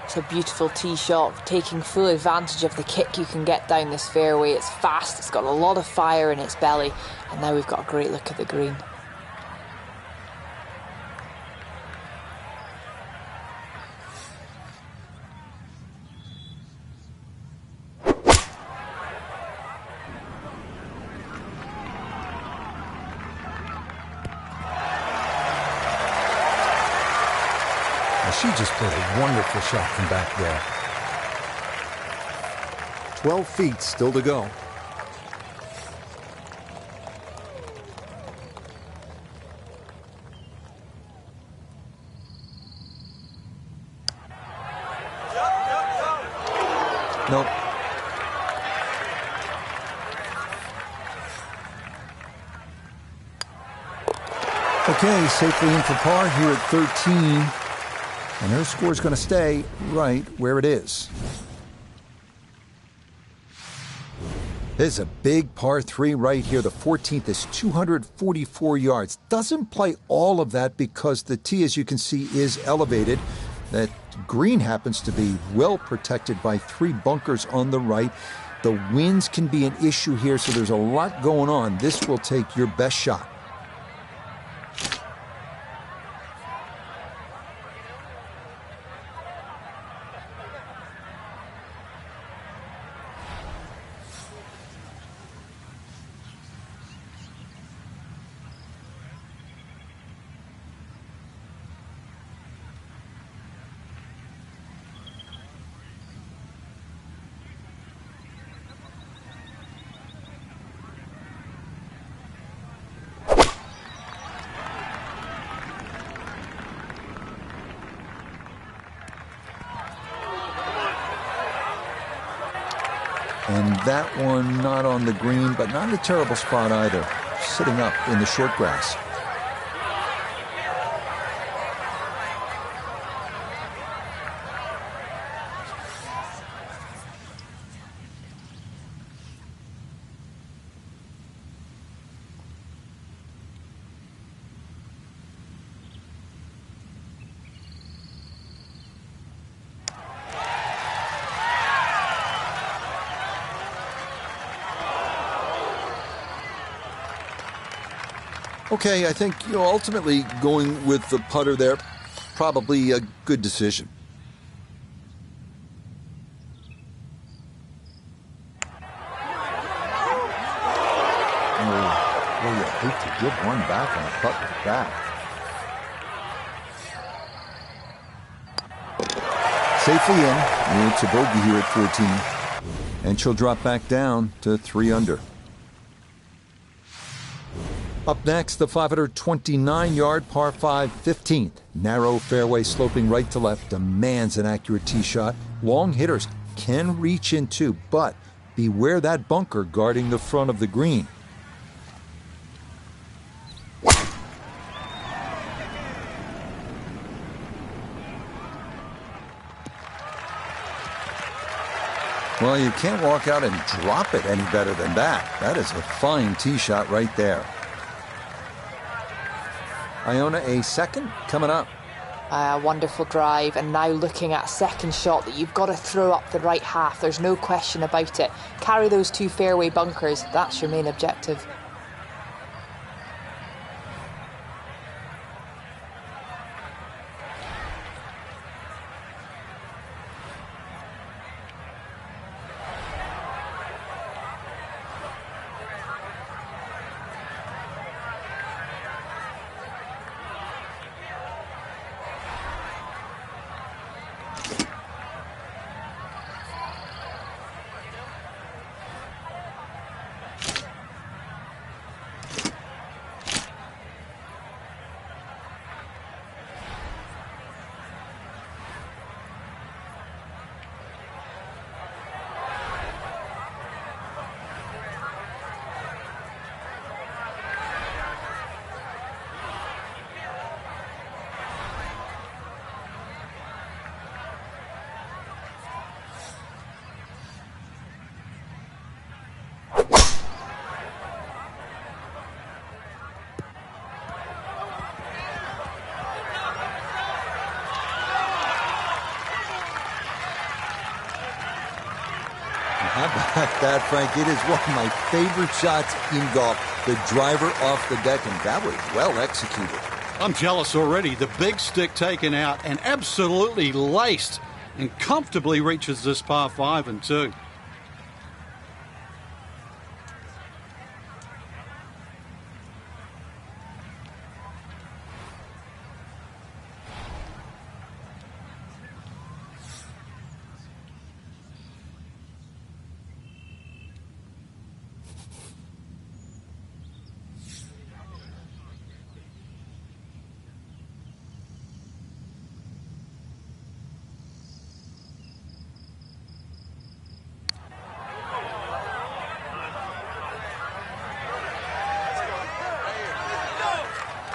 It's a beautiful tee shot, taking full advantage of the kick you can get down this fairway. It's fast, it's got a lot of fire in its belly, and now we've got a great look at the green. She just played a wonderful shot from back there. 12 feet still to go. Nope. Okay, safely in for par here at 13. And her score's going to stay right where it is. This is a big par 3 right here. The 14th is 244 yards. Doesn't play all of that because the tee, as you can see, is elevated. That green happens to be well protected by 3 bunkers on the right. The winds can be an issue here, so there's a lot going on. This will take your best shot. And that one not on the green, but not in a terrible spot either. Sitting up in the short grass. Okay, I think ultimately going with the putter there, probably a good decision. Oh, you hate to give one back on a putt like that. Safely in, and it's a bogey here at 14, and she'll drop back down to 3 under. Up next, the 529-yard par 5 15th. Narrow fairway sloping right to left demands an accurate tee shot. Long hitters can reach into, but beware that bunker guarding the front of the green. Well, you can't walk out and drop it any better than that. That is a fine tee shot right there. Iona, a second coming up. A wonderful drive, and now looking at a second shot that you've got to throw up the right half. There's no question about it. Carry those 2 fairway bunkers. That's your main objective. about that, Frank? It is one of my favorite shots in golf. The driver off the deck, and that was well executed. I'm jealous already. The big stick taken out and absolutely laced and comfortably reaches this par 5 and 2.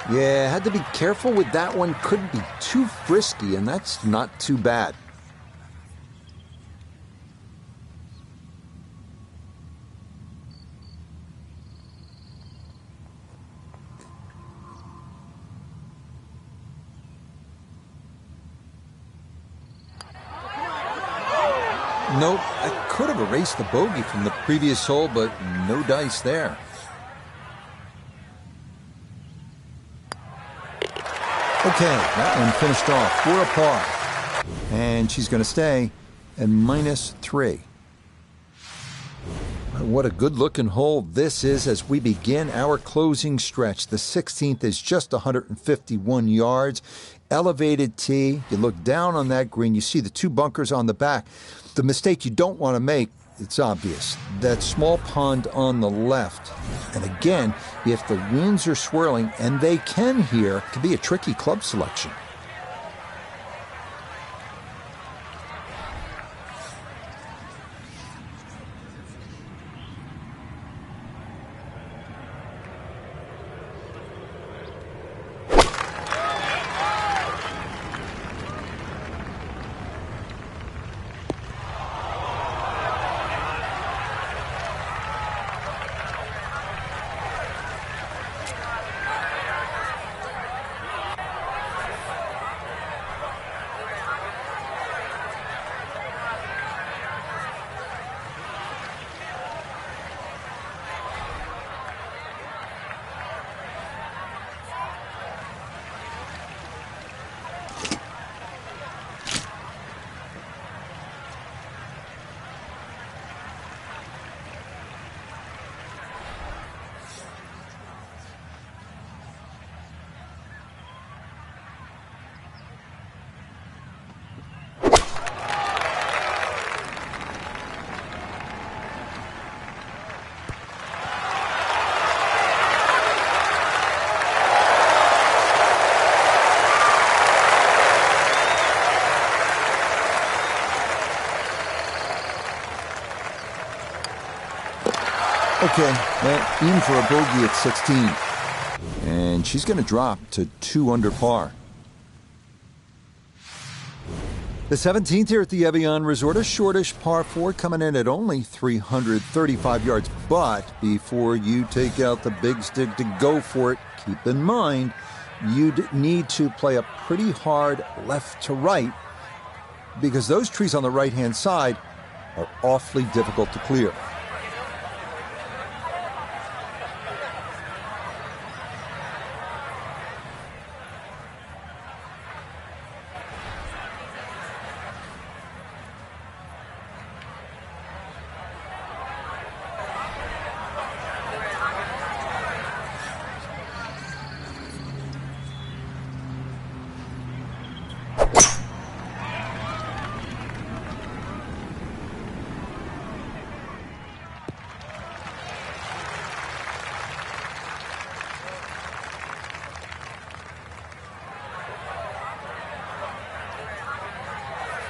Yeah, had to be careful with that one. Couldn't be too frisky, and that's not too bad. Nope, I could have erased the bogey from the previous hole, but no dice there. Okay, that one finished off for a par. And she's going to stay at -3. What a good-looking hole this is as we begin our closing stretch. The 16th is just 151 yards. Elevated tee. You look down on that green. You see the two bunkers on the back. The mistake you don't want to make, it's obvious. That small pond on the left. And again, if the winds are swirling, and they can here, it can be a tricky club selection. Okay, in for a bogey at 16. And she's going to drop to 2 under par. The 17th here at the Evian Resort, a shortish par 4 coming in at only 335 yards. But before you take out the big stick to go for it, keep in mind you'd need to play a pretty hard left to right because those trees on the right-hand side are awfully difficult to clear.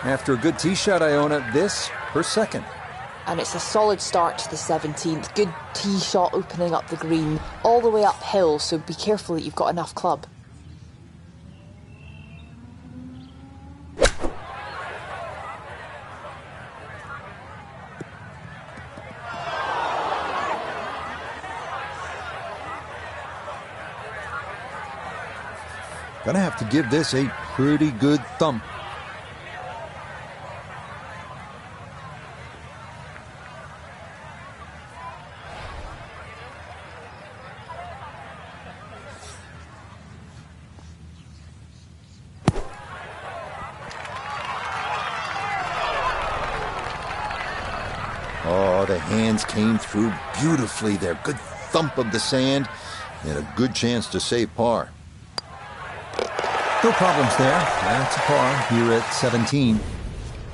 After a good tee shot, Iona, this, her second. And it's a solid start to the 17th. Good tee shot opening up the green, all the way uphill, so be careful that you've got enough club. Gonna have to give this a pretty good thump. the hands came through beautifully there. Good thump of the sand and a good chance to save par. No problems there. That's a par here at 17.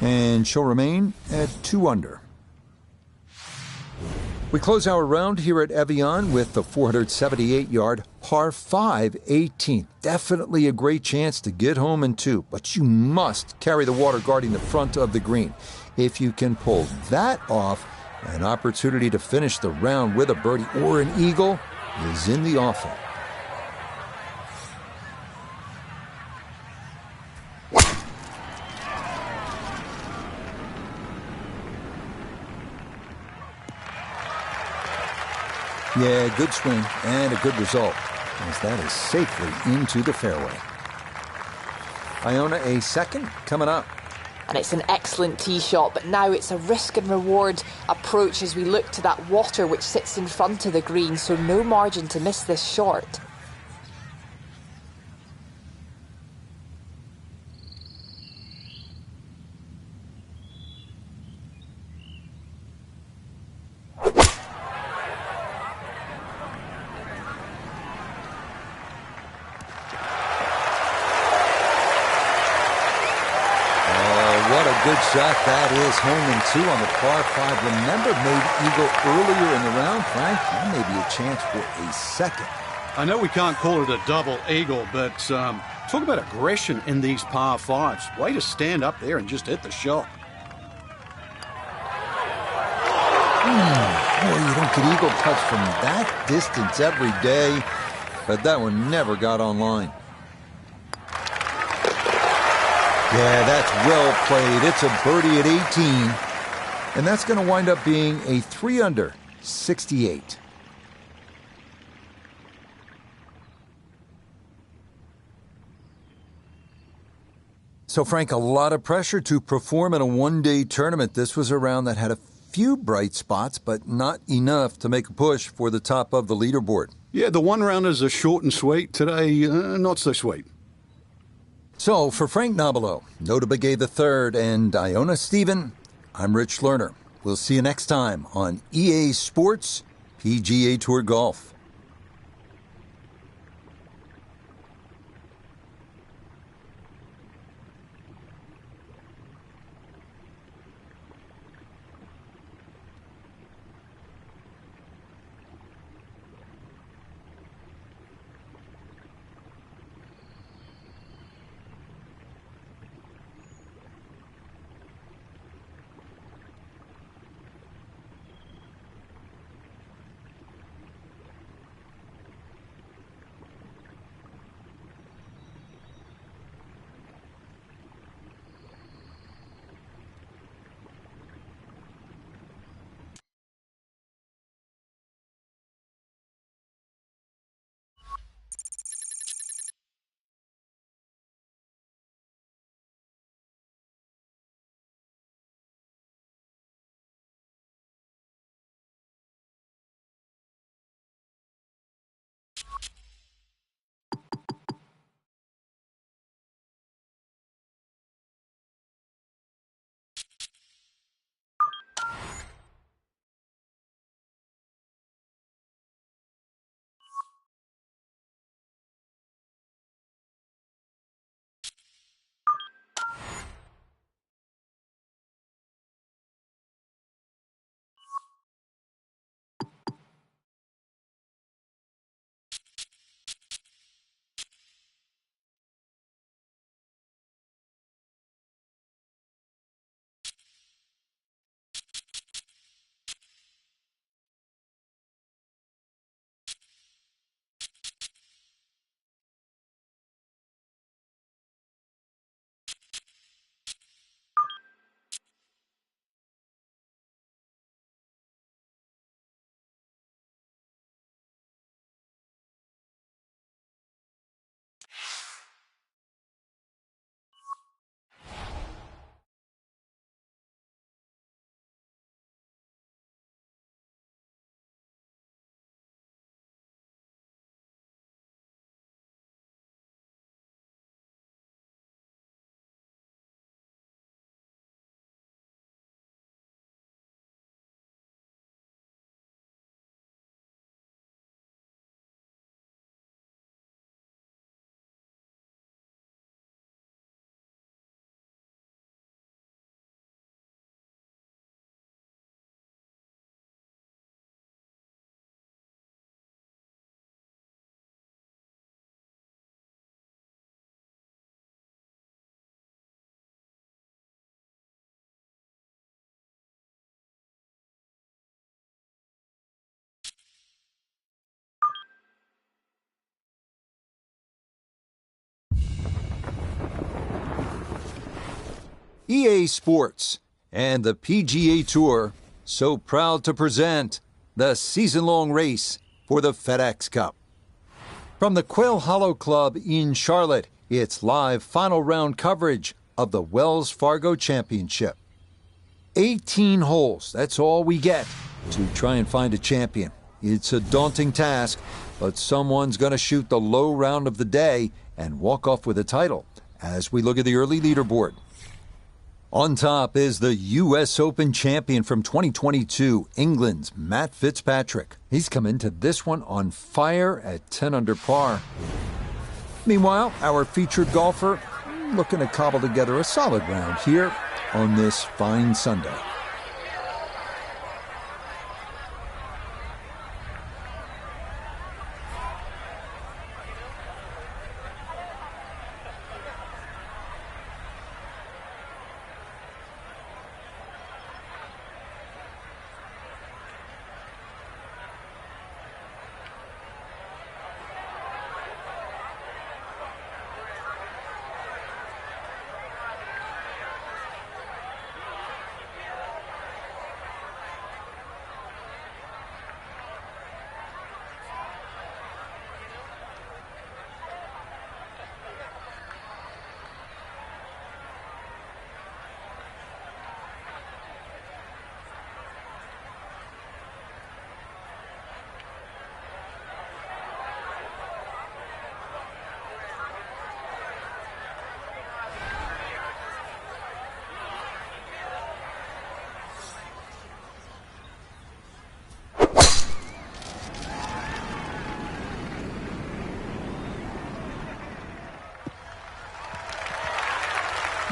And she'll remain at 2 under. We close our round here at Evian with the 478-yard par 5 18th. Definitely a great chance to get home in 2, but you must carry the water guarding the front of the green. If you can pull that off, an opportunity to finish the round with a birdie or an eagle is in the offing. Yeah, good swing and a good result, as that is safely into the fairway. Iona, a second coming up. And it's an excellent tee shot, but now it's a risk and reward approach as we look to that water which sits in front of the green, so no margin to miss this short. Good shot that is, home in 2 on the par 5. Remember, made eagle earlier in the round, Frank. That may be a chance for a second. I know we can't call it a double eagle, but talk about aggression in these par 5s. Way to stand up there and just hit the shot. Boy, you don't get eagle touch from that distance every day, but that one never got online. Yeah, that's well played. It's a birdie at 18. And that's going to wind up being a 3 under, 68. So, Frank, a lot of pressure to perform in a one-day tournament. This was a round that had a few bright spots, but not enough to make a push for the top of the leaderboard. Yeah, the one-rounders are short and sweet. Today, not so sweet. So, for Frank Nobilo, Nota Begay III, and Iona Stephen, I'm Rich Lerner. We'll see you next time on EA Sports PGA Tour Golf. EA Sports and the PGA Tour so proud to present the season-long race for the FedEx Cup. From the Quail Hollow Club in Charlotte, it's live final round coverage of the Wells Fargo Championship. 18 holes, that's all we get to try and find a champion. It's a daunting task, but someone's going to shoot the low round of the day and walk off with a title as we look at the early leaderboard. On top is the U.S. Open champion from 2022, England's Matt Fitzpatrick. He's come into this one on fire at 10 under par. Meanwhile, our featured golfer looking to cobble together a solid round here on this fine Sunday.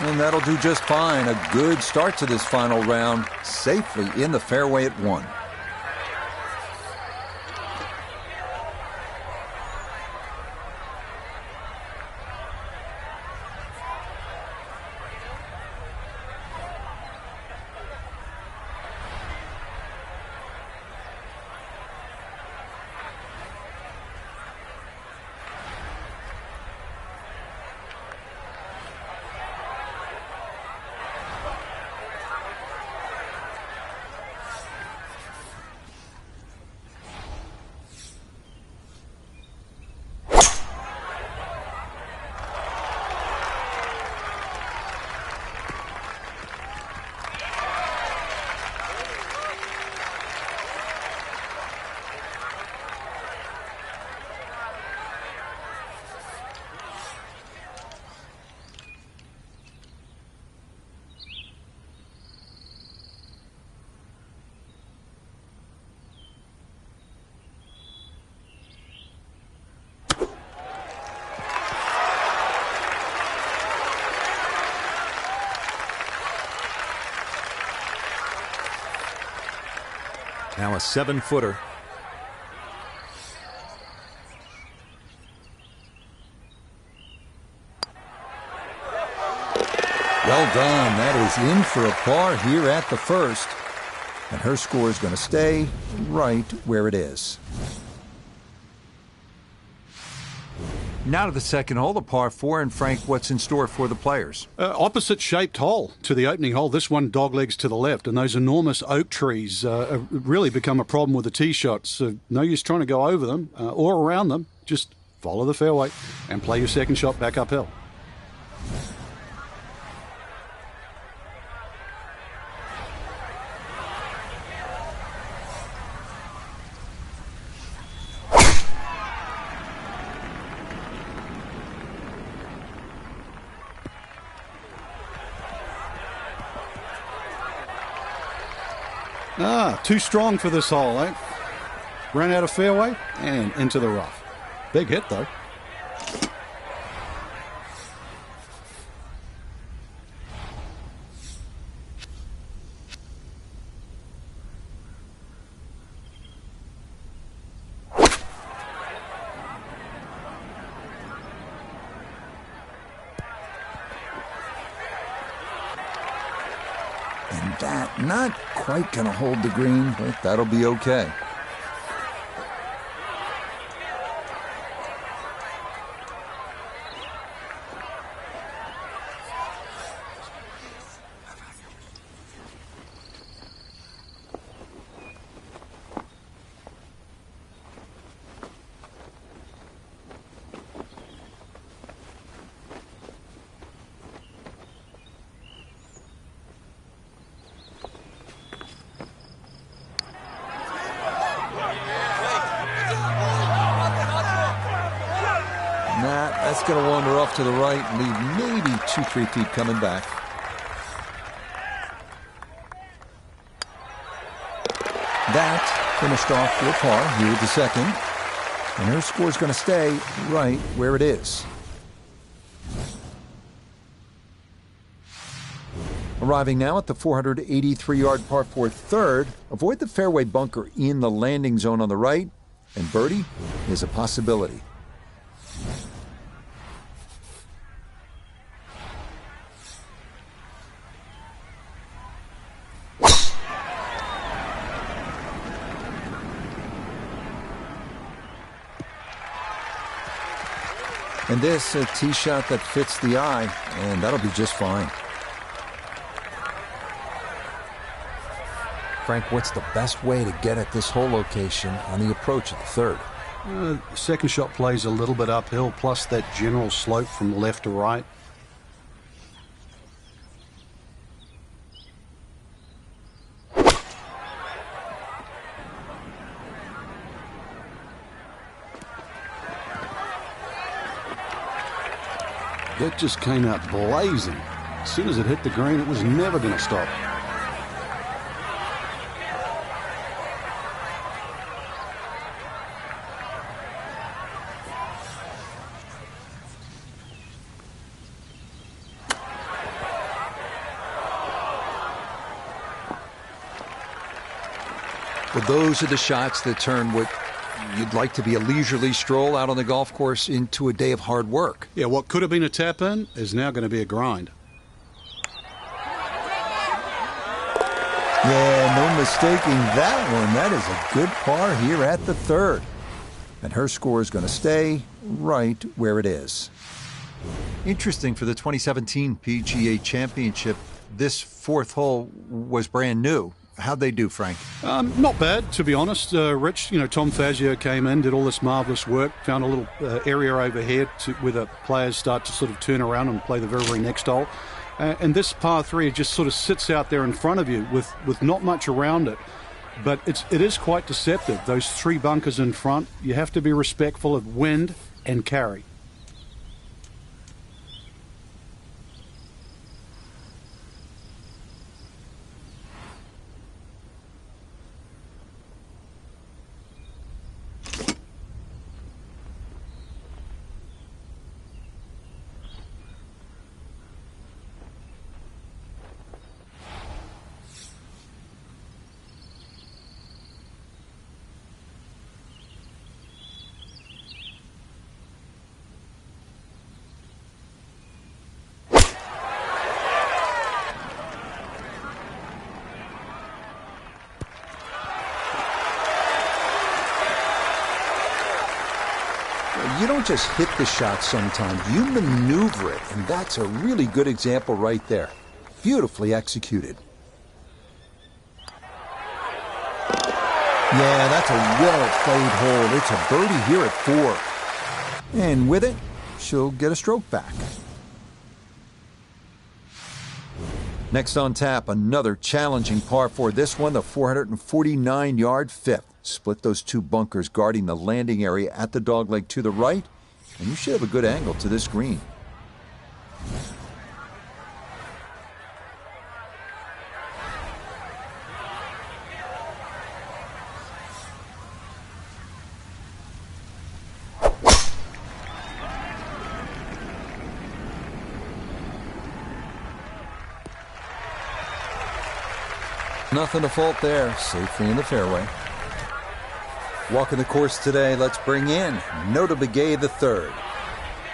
And that'll do just fine. A good start to this final round, safely in the fairway at 1. Now a 7-footer. Well done. That is in for a par here at the first. And her score is going to stay right where it is. Now to the second hole, the par 4. And Frank, what's in store for the players? Opposite shaped hole to the opening hole. This one doglegs to the left, and those enormous oak trees really become a problem with the tee shots. So no use trying to go over them or around them. Just follow the fairway and play your second shot back uphill. Too strong for this hole, eh? Ran out of fairway and into the rough. Big hit, though. And that not quite going to hold the green, but that'll be okay. Nah, that's going to wander off to the right and leave maybe 2-3 feet coming back. That finished off for a par here with the second. And her score's going to stay right where it is. Arriving now at the 483-yard par 4 third, avoid the fairway bunker in the landing zone on the right, and birdie is a possibility. And this, a tee shot that fits the eye, and that'll be just fine. Frank, what's the best way to get at this hole location on the approach of the third? Second shot plays a little bit uphill, plus that general slope from left to right. That just came out blazing. As soon as it hit the green, it was never going to stop. Well, those are the shots that turn what you'd like to be a leisurely stroll out on the golf course into a day of hard work. Yeah, what could have been a tap-in is now going to be a grind. Yeah, no mistaking that one. That is a good par here at the third. And her score is going to stay right where it is. Interesting for the 2017 PGA Championship, this fourth hole was brand new. How'd they do, Frank? Not bad, to be honest. Rich, Tom Fazio came in, did all this marvellous work, found a little area over here where the players start to sort of turn around and play the very, very next hole. And this par 3 just sort of sits out there in front of you with not much around it. But it is quite deceptive. Those 3 bunkers in front, you have to be respectful of wind and carry. You don't just hit the shot sometimes, you maneuver it, and that's a really good example right there. Beautifully executed. Yeah, that's a well-played hole. It's a birdie here at 4. And with it, she'll get a stroke back. Next on tap, another challenging par 4. This one, the 449-yard 5th. Split those 2 bunkers guarding the landing area at the dogleg to the right, and you should have a good angle to this green. Nothing to fault there, safely in the fairway. Walking the course today, let's bring in Nota Begay the third.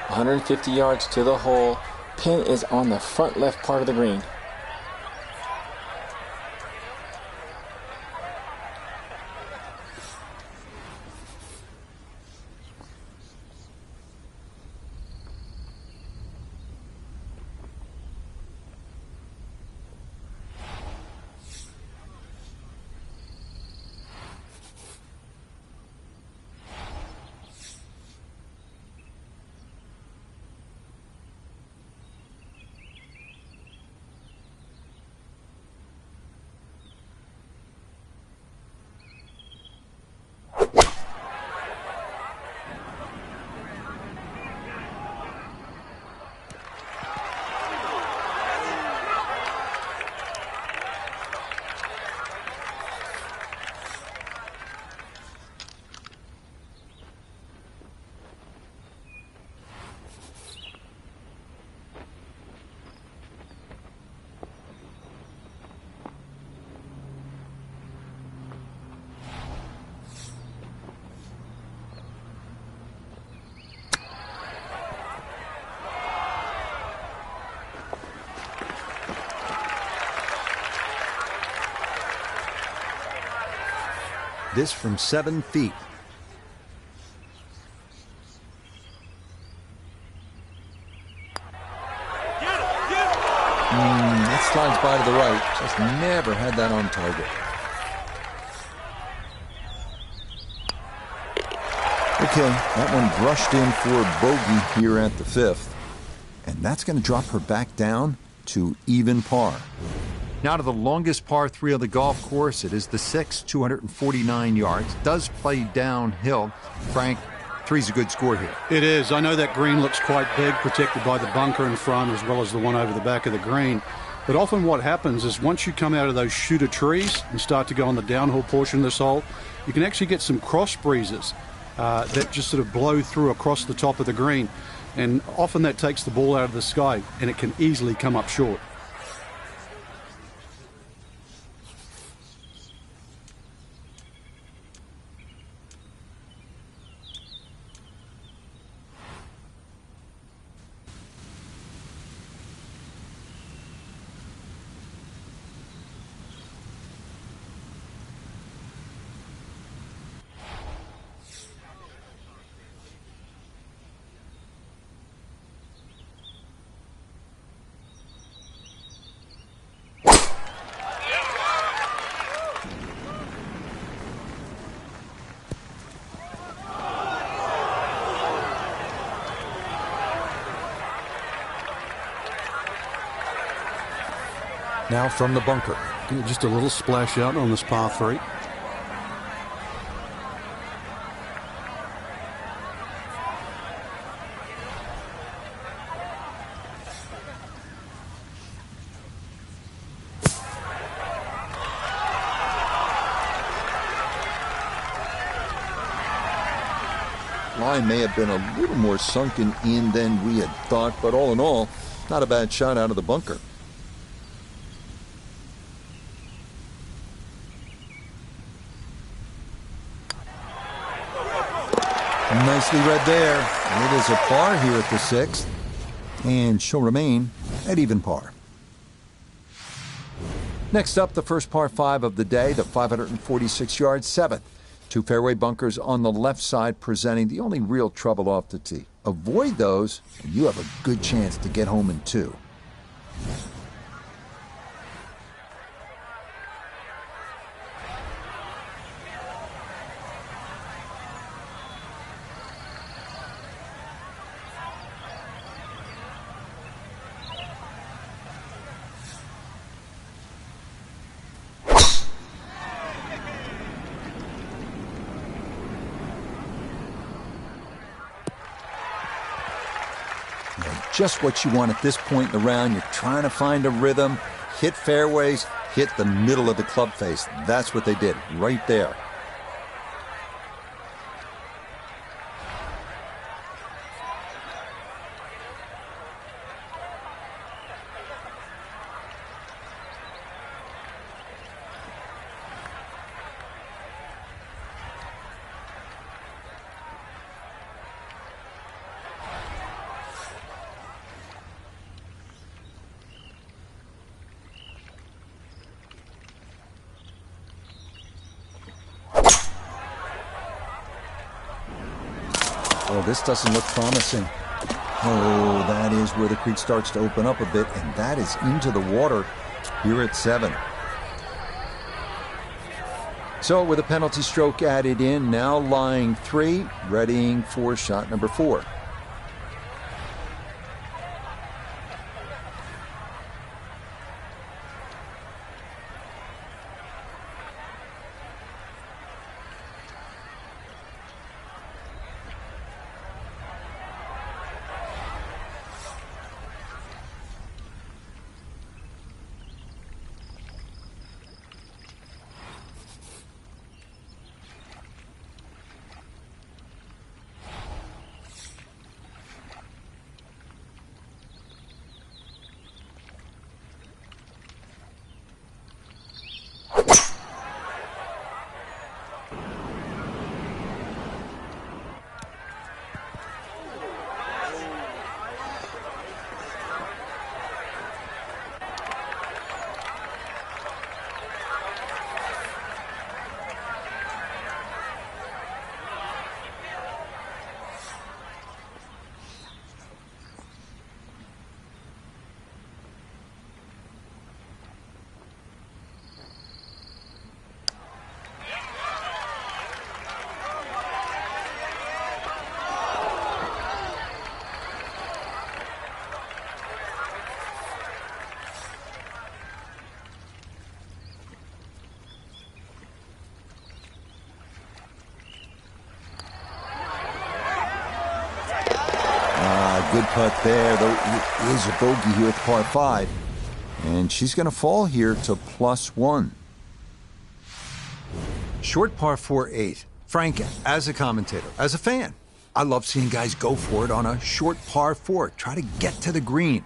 150 yards to the hole. Pin is on the front left part of the green. this from 7 feet. That slides by to the right. Just never had that on target. Okay, that one brushed in for bogey here at the 5th. And that's going to drop her back down to even par. Now to the longest par 3 of the golf course. It is the 6th, 249 yards. Does play downhill. Frank, 3's a good score here. It is. I know that green looks quite big, protected by the bunker in front as well as the one over the back of the green. But often what happens is once you come out of those shooter trees and start to go on the downhill portion of this hole, you can actually get some cross breezes that just sort of blow through across the top of the green. And often that takes the ball out of the sky, and it can easily come up short. Now from the bunker. Just a little splash out on this par 3. Line may have been a little more sunken in than we had thought, but all in all, not a bad shot out of the bunker. Nicely read there. It is a par here at the 6th, and she'll remain at even par. Next up, the first par 5 of the day, the 546-yard 7th. 2 fairway bunkers on the left side presenting the only real trouble off the tee. Avoid those, and you have a good chance to get home in 2. Just what you want at this point in the round. You're trying to find a rhythm, hit fairways, hit the middle of the club face. That's what they did right there. Oh, this doesn't look promising. Oh, that is where the creek starts to open up a bit, and that is into the water here at 7. So with a penalty stroke added in, now lying 3, readying for shot number 4. a good putt there, though it is a bogey here at the par 5. And she's going to fall here to +1. Short par 4-8. Frank, as a commentator, as a fan, I love seeing guys go for it on a short par 4. Try to get to the green.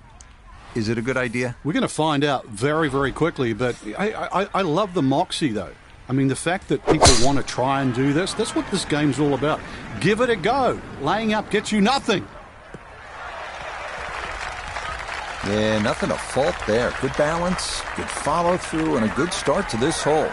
Is it a good idea? We're going to find out very, very quickly, but I love the moxie, though. I mean, the fact that people want to try and do this, that's what this game's all about. Give it a go. Laying up gets you nothing. Yeah, nothing to fault there. Good balance, good follow through, and a good start to this hole.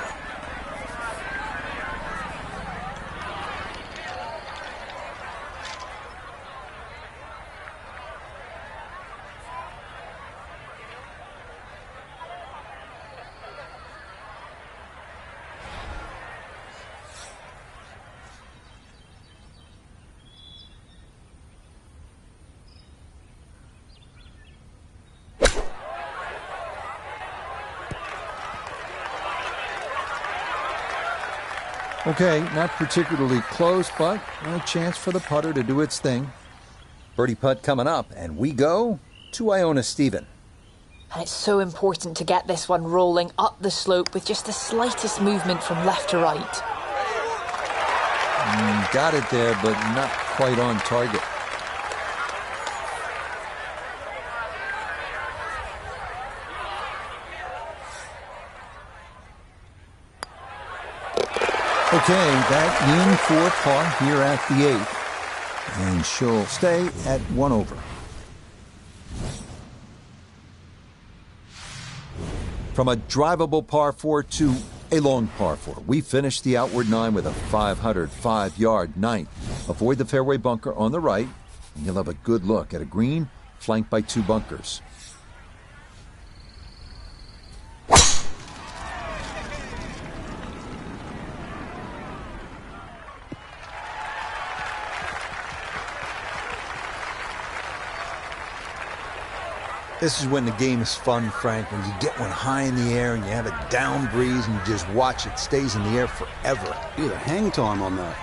Okay, not particularly close, but a chance for the putter to do its thing. Birdie putt coming up, and we go to Iona Stephen. And it's so important to get this one rolling up the slope with just the slightest movement from left to right. Got it there, but not quite on target. Okay, that in for par here at the 8th. And she'll stay at 1 over. From a drivable par 4 to a long par 4, we finished the outward 9 with a 505-yard 9th. Avoid the fairway bunker on the right, and you'll have a good look at a green flanked by 2 bunkers. This is when the game is fun, Frank, when you get one high in the air and you have a down breeze and you just watch it stays in the air forever. Yeah, the hang time on that.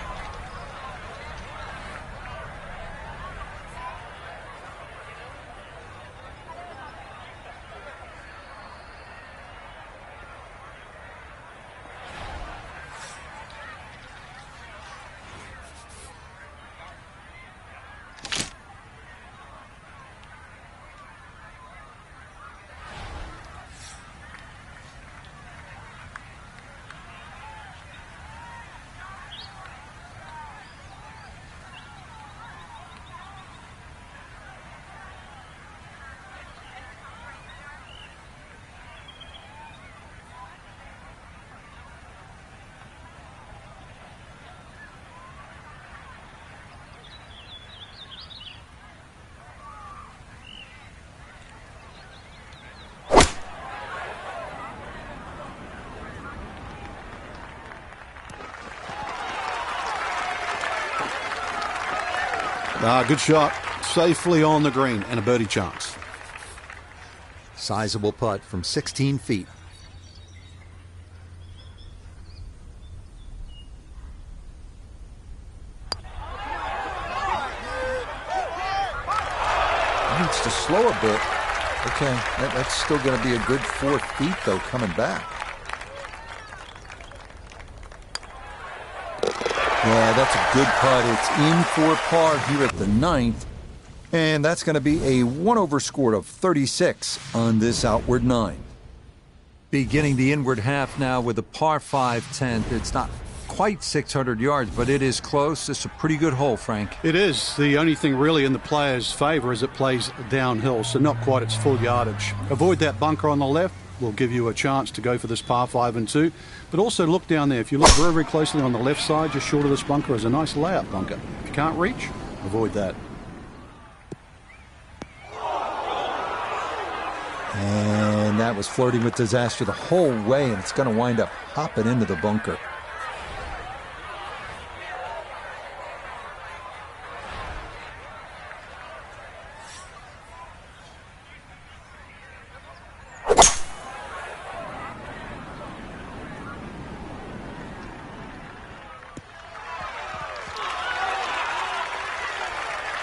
Good shot. Safely on the green and a birdie chance. Sizable putt from 16 feet. Needs to slow a bit. Okay, that's still going to be a good 4 feet, though, coming back. Yeah, that's a good putt. It's in for par here at the 9th. And that's going to be a 1 over score of 36 on this outward 9. Beginning the inward half now with a par 5 10th. It's not quite 600 yards, but it is close. It's a pretty good hole, Frank. It is. The only thing really in the player's favor is it plays downhill, so not quite its full yardage. Avoid that bunker on the left. Will give you a chance to go for this par 5 and 2. But also look down there. If you look very, very closely on the left side, just short of this bunker, is a nice layup bunker. If you can't reach, avoid that. And that was flirting with disaster the whole way, and it's going to wind up hopping into the bunker.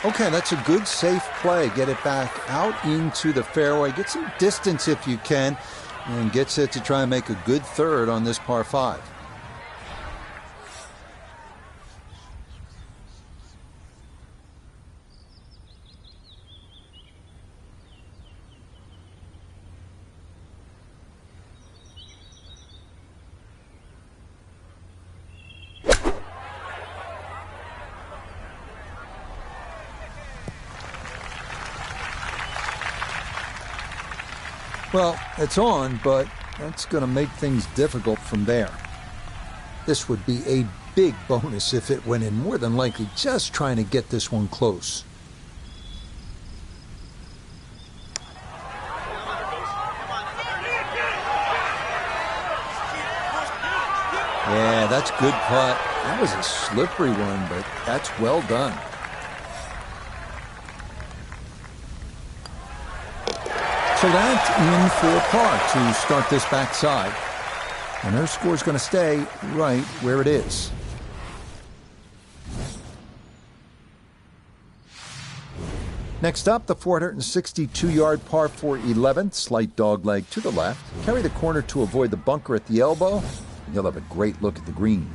Okay, that's a good, safe play. Get it back out into the fairway. Get some distance if you can, and get set to try and make a good third on this par 5. Well, it's on, but that's going to make things difficult from there. This would be a big bonus if it went in, more than likely just trying to get this one close. Yeah, that's good putt. That was a slippery one, but that's well done. So that's in for par to start this backside. And her score's going to stay right where it is. Next up, the 462-yard par 4 11th, slight dog leg to the left. Carry the corner to avoid the bunker at the elbow. And you'll have a great look at the green.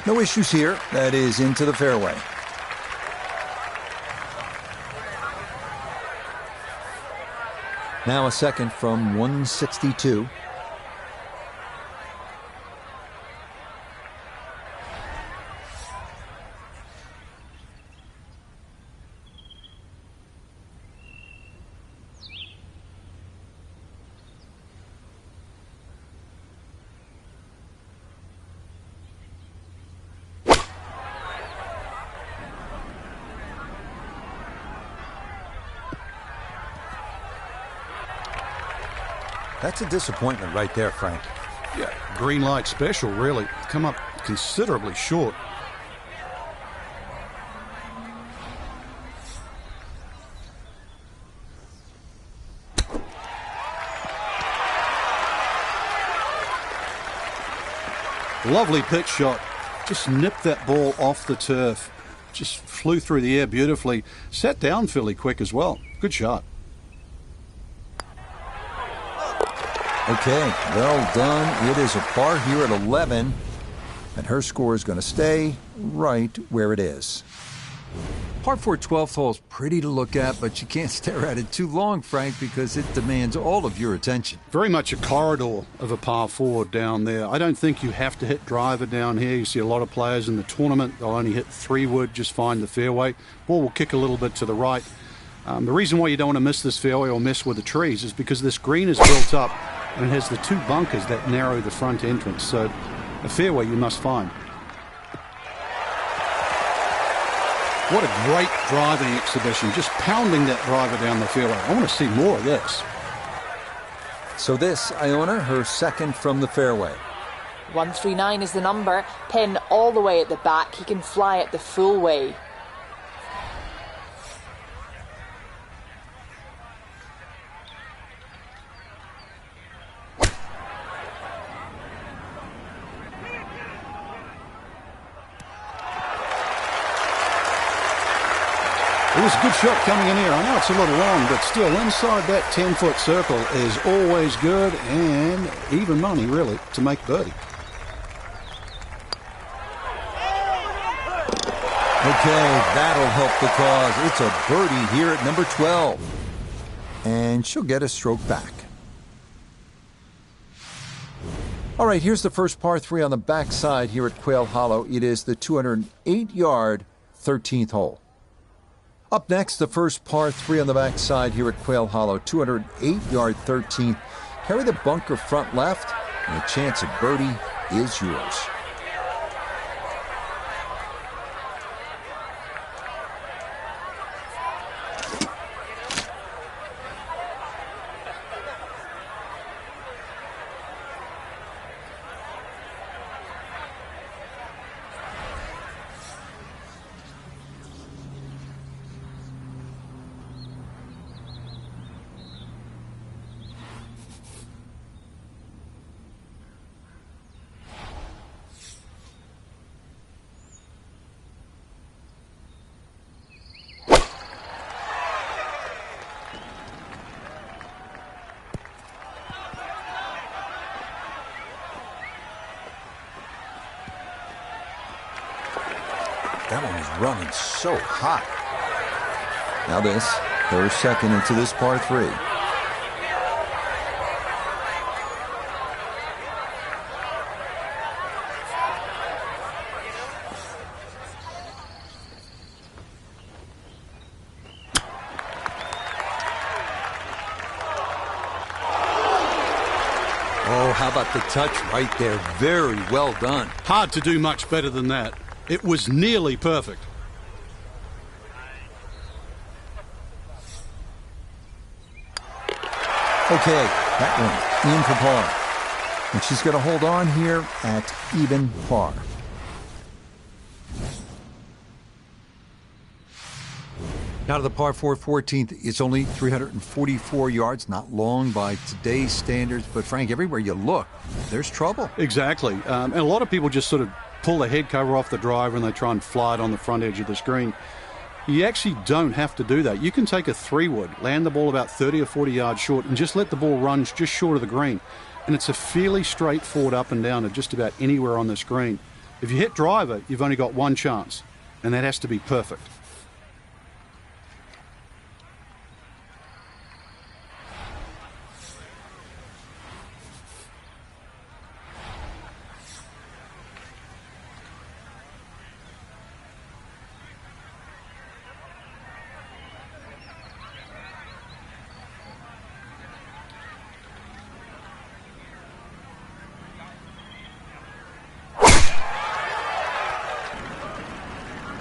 No issues here. That is into the fairway. Now a second from 162. That's a disappointment right there, Frank. Yeah, green light special, really. Come up considerably short. Lovely pitch shot. Just nipped that ball off the turf. Just flew through the air beautifully. Sat down fairly quick as well. Good shot. Okay, well done. It is a par here at 11, and her score is going to stay right where it is. Par 4 12th hole is pretty to look at, but you can't stare at it too long, Frank, because it demands all of your attention. Very much a corridor of a par 4 down there. I don't think you have to hit driver down here. You see a lot of players in the tournament, they'll only hit 3-wood, just find the fairway. Ball will kick a little bit to the right. The reason why you don't want to miss this fairway or mess with the trees is because this green is built up and it has the 2 bunkers that narrow the front entrance. So a fairway you must find. What a great driving exhibition, just pounding that driver down the fairway. I want to see more of this. So this, Iona, her second from the fairway. 139 is the number. Pin all the way at the back. He can fly it the full way. It was a good shot coming in here. I know it's a little long, but still inside that 10-foot circle is always good, and even money, really, to make birdie. Okay, that'll help the cause. It's a birdie here at number 12. And she'll get a stroke back. All right, here's the first par 3 on the backside here at Quail Hollow. It is the 208-yard 13th hole. Up next, the first par 3 on the backside here at Quail Hollow, 208-yard 13th. Carry the bunker front left, and a chance at birdie is yours. That one was running so hot. Now this, they're second into this par 3. Oh, how about the touch right there? Very well done. Hard to do much better than that. It was nearly perfect. Okay, that one in for par. And she's going to hold on here at even par. Now to the par 4 14th. It's only 344 yards, not long by today's standards. But, Frank, everywhere you look, there's trouble. Exactly. And a lot of people just sort of pull the head cover off the driver and they try and fly it on the front edge of the screen. You actually don't have to do that. You can take a 3-wood, land the ball about 30 or 40 yards short, and just let the ball run just short of the green. And it's a fairly straightforward up and down of just about anywhere on the screen. If you hit driver, you've only got one chance, and that has to be perfect.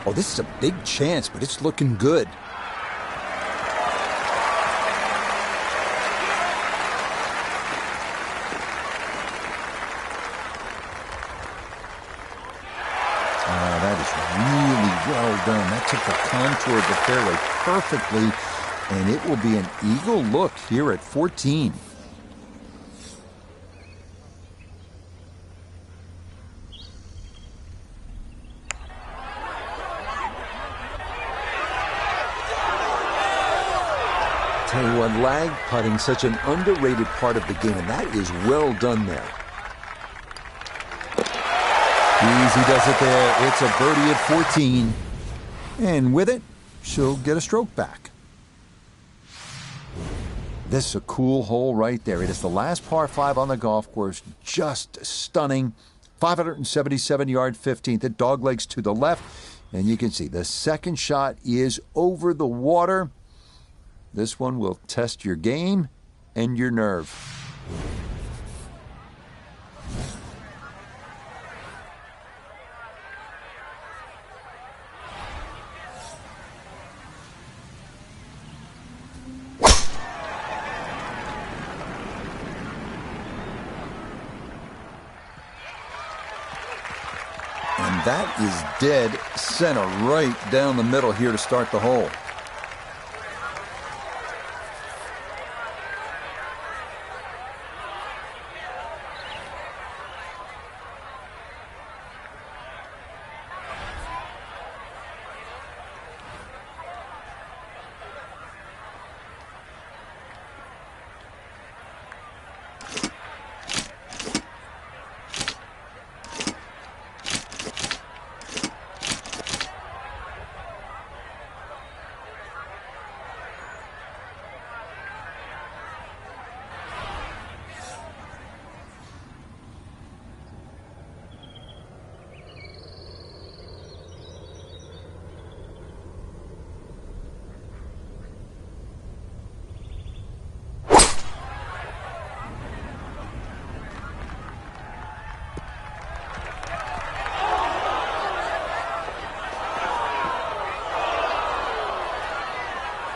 Oh, this is a big chance, but it's looking good. That is really well done. That took the contour of the fairway perfectly, and it will be an eagle look here at 14. Tell you what, lag putting, such an underrated part of the game, and that is well done there. Easy does it there. It's a birdie at 14. And with it, she'll get a stroke back. This is a cool hole right there. It is the last par 5 on the golf course. Just stunning. 577-yard 15th. It doglegs to the left. And you can see the second shot is over the water. This one will test your game and your nerve. And that is dead center right down the middle here to start the hole.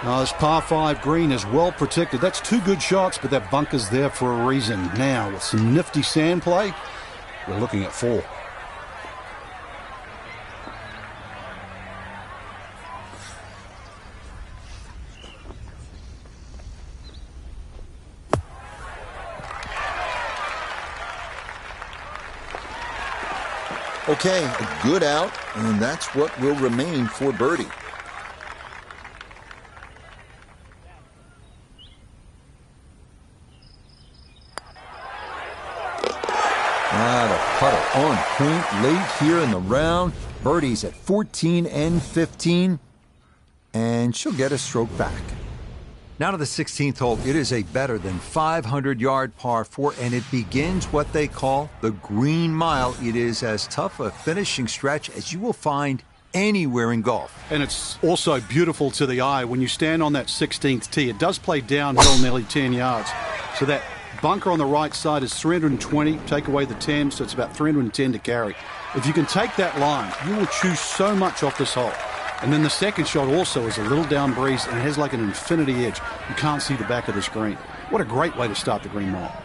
Now, this par 5 green is well protected. That's 2 good shots, but that bunker's there for a reason. Now, with some nifty sand play, we're looking at 4. Okay, a good out, and that's what will remain for birdie. The putter on point late here in the round. Birdie's at 14 and 15, and she'll get a stroke back. Now to the 16th hole. It is a better than 500-yard par 4, and it begins what they call the Green Mile. It is as tough a finishing stretch as you will find anywhere in golf. And it's also beautiful to the eye when you stand on that 16th tee. It does play downhill nearly 10 yards. So that bunker on the right side is 320. Take away the 10, so it's about 310 to carry. If you can take that line, you will choose so much off this hole. And then the second shot also is a little down breeze and it has like an infinity edge. You can't see the back of the screen. What a great way to start the Green Mile.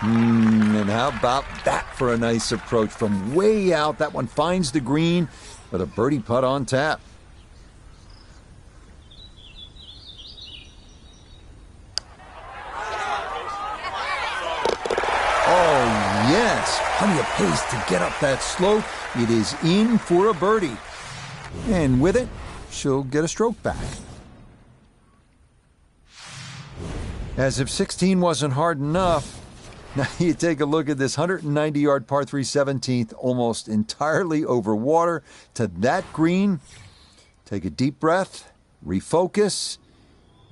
And how about that for a nice approach from way out? That one finds the green with a birdie putt on tap. Oh, yes. Plenty of pace to get up that slope. It is in for a birdie. And with it, she'll get a stroke back. As if 16 wasn't hard enough, now you take a look at this 190-yard par 3 17th, almost entirely over water to that green. Take a deep breath, refocus,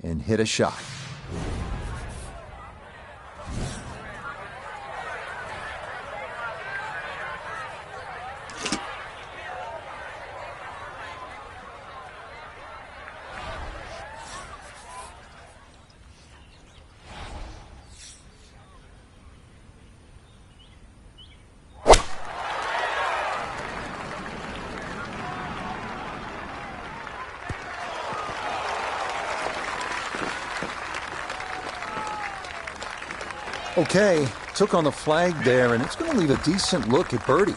and hit a shot. Okay, took on the flag there, and it's going to leave a decent look at birdie.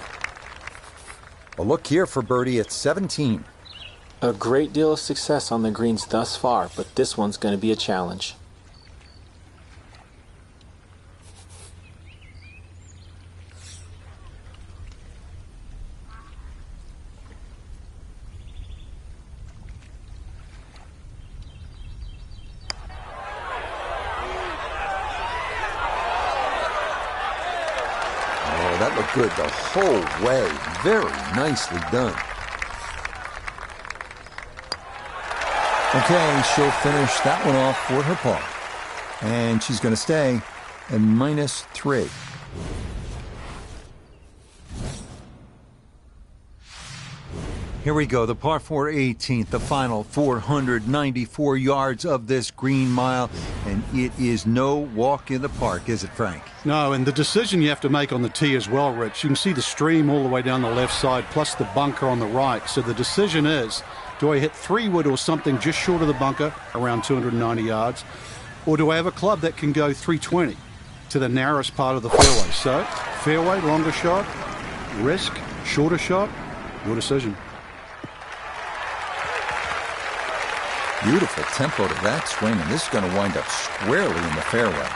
A look here for birdie at 17. A great deal of success on the greens thus far, but this one's going to be a challenge. That looked good the whole way. Very nicely done. Okay, she'll finish that one off for her par. And she's going to stay at -3. Here we go, the par 4 18th, the final 494 yards of this Green Mile, and it is no walk in the park, is it, Frank? No, and the decision you have to make on the tee as well, Rich. You can see the stream all the way down the left side, plus the bunker on the right. So the decision is, do I hit 3-wood or something just short of the bunker, around 290 yards, or do I have a club that can go 320 to the narrowest part of the fairway? So, fairway, longer shot, risk, shorter shot, your decision. Beautiful tempo to that swing, and this is going to wind up squarely in the fairway.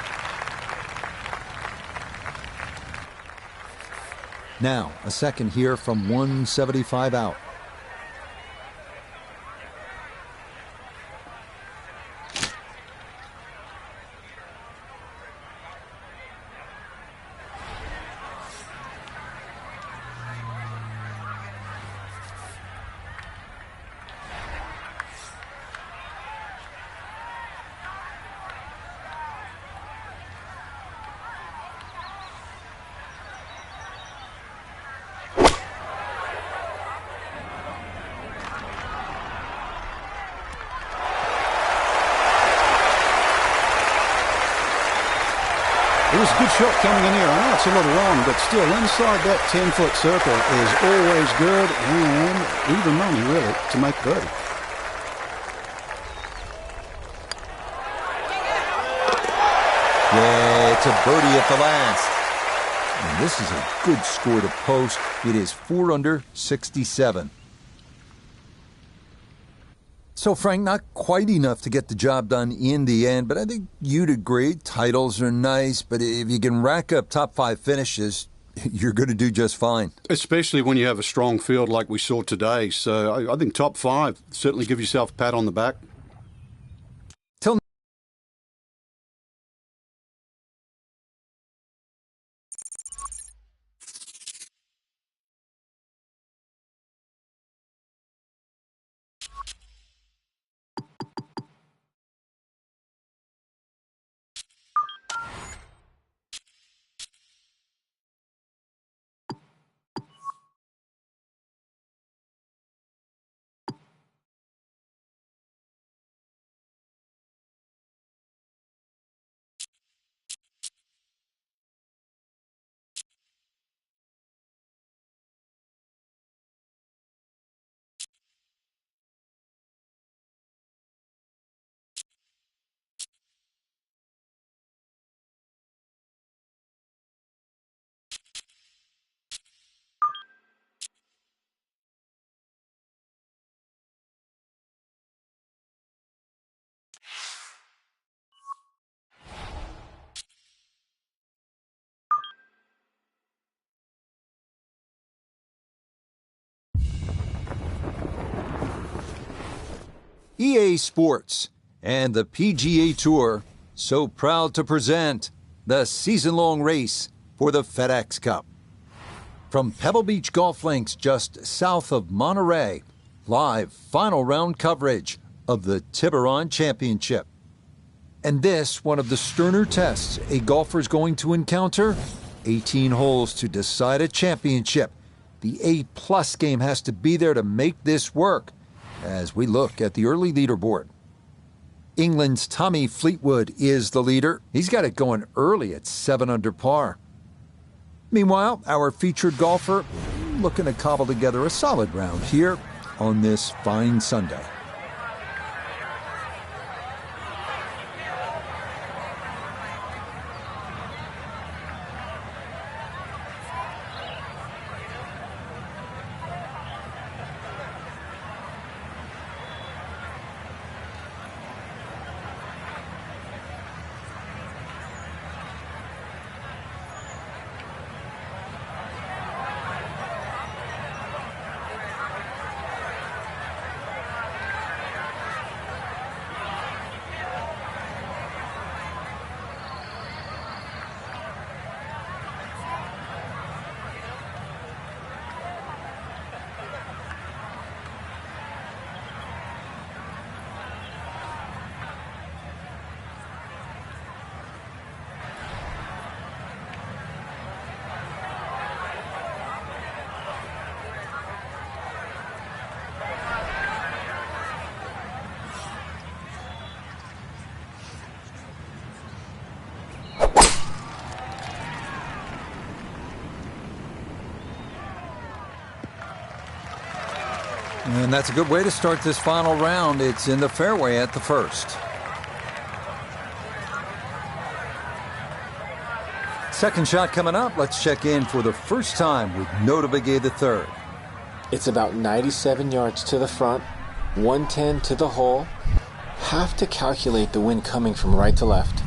Now, a second here from 175 out. It was a good shot coming in here. I know it's a little long, but still inside that 10-foot circle is always good and even money, really, to make birdie. Yeah, it's a birdie at the last. And this is a good score to post. It is 4 under 67. So, Frank, not quite enough to get the job done in the end, but I think you'd agree titles are nice, but if you can rack up top 5 finishes, you're going to do just fine. Especially when you have a strong field like we saw today. So I think top 5, certainly give yourself a pat on the back. Till EA Sports and the PGA Tour so proud to present the season-long race for the FedEx Cup. From Pebble Beach Golf Links just south of Monterey, live final round coverage of the Tiburon Championship. And this, one of the sterner tests a golfer's going to encounter, 18 holes to decide a championship. The A+ game has to be there to make this work, as we look at the early leaderboard. England's Tommy Fleetwood is the leader. He's got it going early at 7 under par. Meanwhile, our featured golfer looking to cobble together a solid round here on this fine Sunday. And that's a good way to start this final round. It's in the fairway at the first. Second shot coming up. Let's check in for the first time with Notavigay III. It's about 97 yards to the front, 110 to the hole. Have to calculate the wind coming from right to left.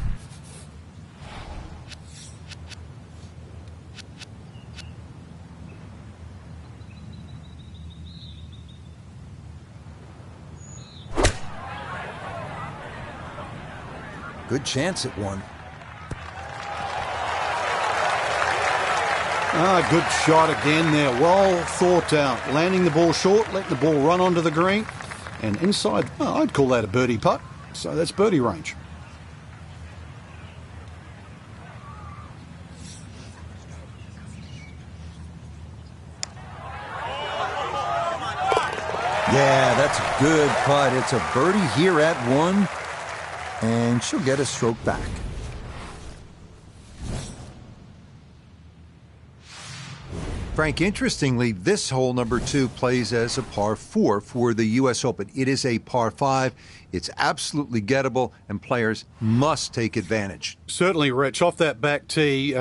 Good chance at one. Good shot again there. Well thought out. Landing the ball short, letting the ball run onto the green. And inside, I'd call that a birdie putt. So that's birdie range. Yeah, that's a good putt. It's a birdie here at one. And she'll get a stroke back. Frank, interestingly, this hole number 2 plays as a par 4 for the U.S. Open. It is a par 5. It's absolutely gettable, and players must take advantage. Certainly, Rich. Off that back tee,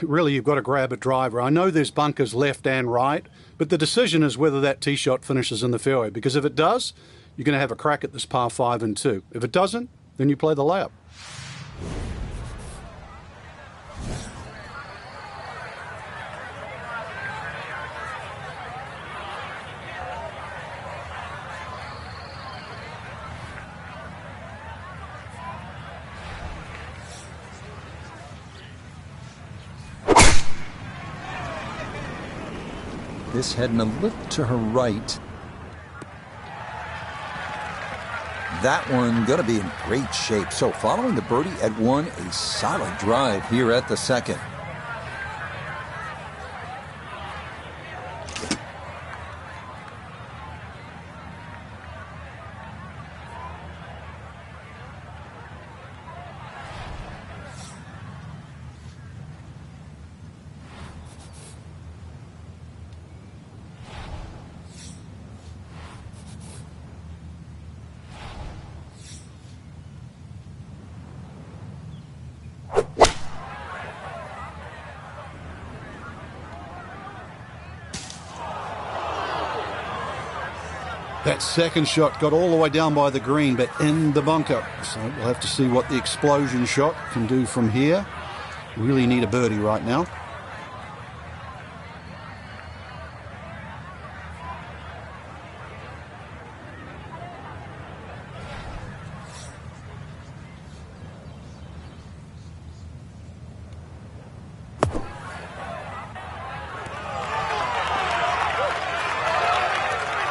really you've got to grab a driver. I know there's bunkers left and right, but the decision is whether that tee shot finishes in the fairway, because if it does, you're going to have a crack at this par 5 and 2. If it doesn't, then you play the layup. This heading a little to her right. That one going to be in great shape. So following the birdie at 1, a solid drive here at the 2nd. That second shot got all the way down by the green, but in the bunker. So we'll have to see what the explosion shot can do from here. Really need a birdie right now.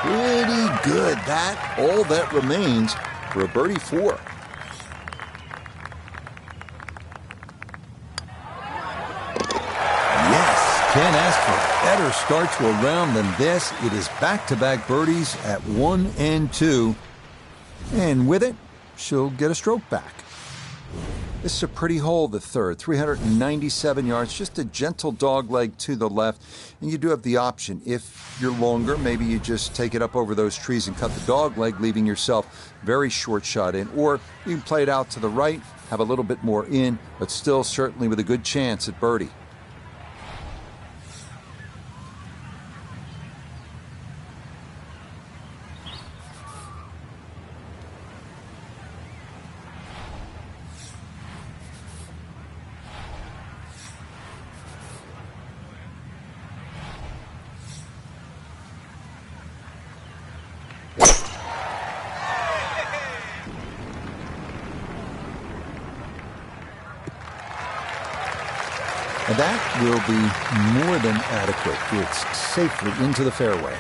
Pretty good. That all that remains for a birdie 4. Yes, can't ask for a better start to a round than this. It is back-to-back birdies at 1 and 2. And with it, she'll get a stroke back. This is a pretty hole, the 3rd, 397 yards, just a gentle dog leg to the left. And you do have the option. If you're longer, maybe you just take it up over those trees and cut the dog leg, leaving yourself very short shot in. Or you can play it out to the right, have a little bit more in, but still certainly with a good chance at birdie. And that will be more than adequate. It's safely into the fairway.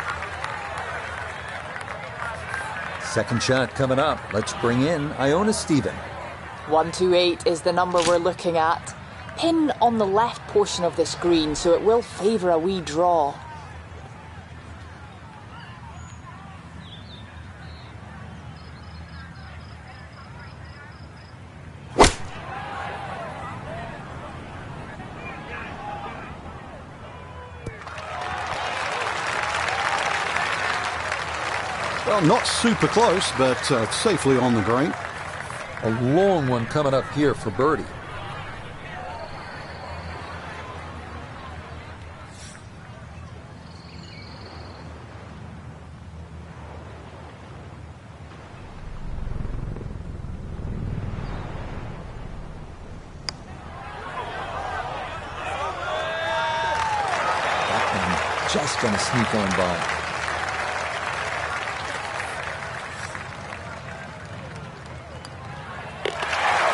Second shot coming up. Let's bring in Iona Stephen. 128 is the number we're looking at. Pin on the left portion of this green, so it will favour a wee draw. Well, not super close, but safely on the green. A long one coming up here for birdie. That one just going to sneak on by.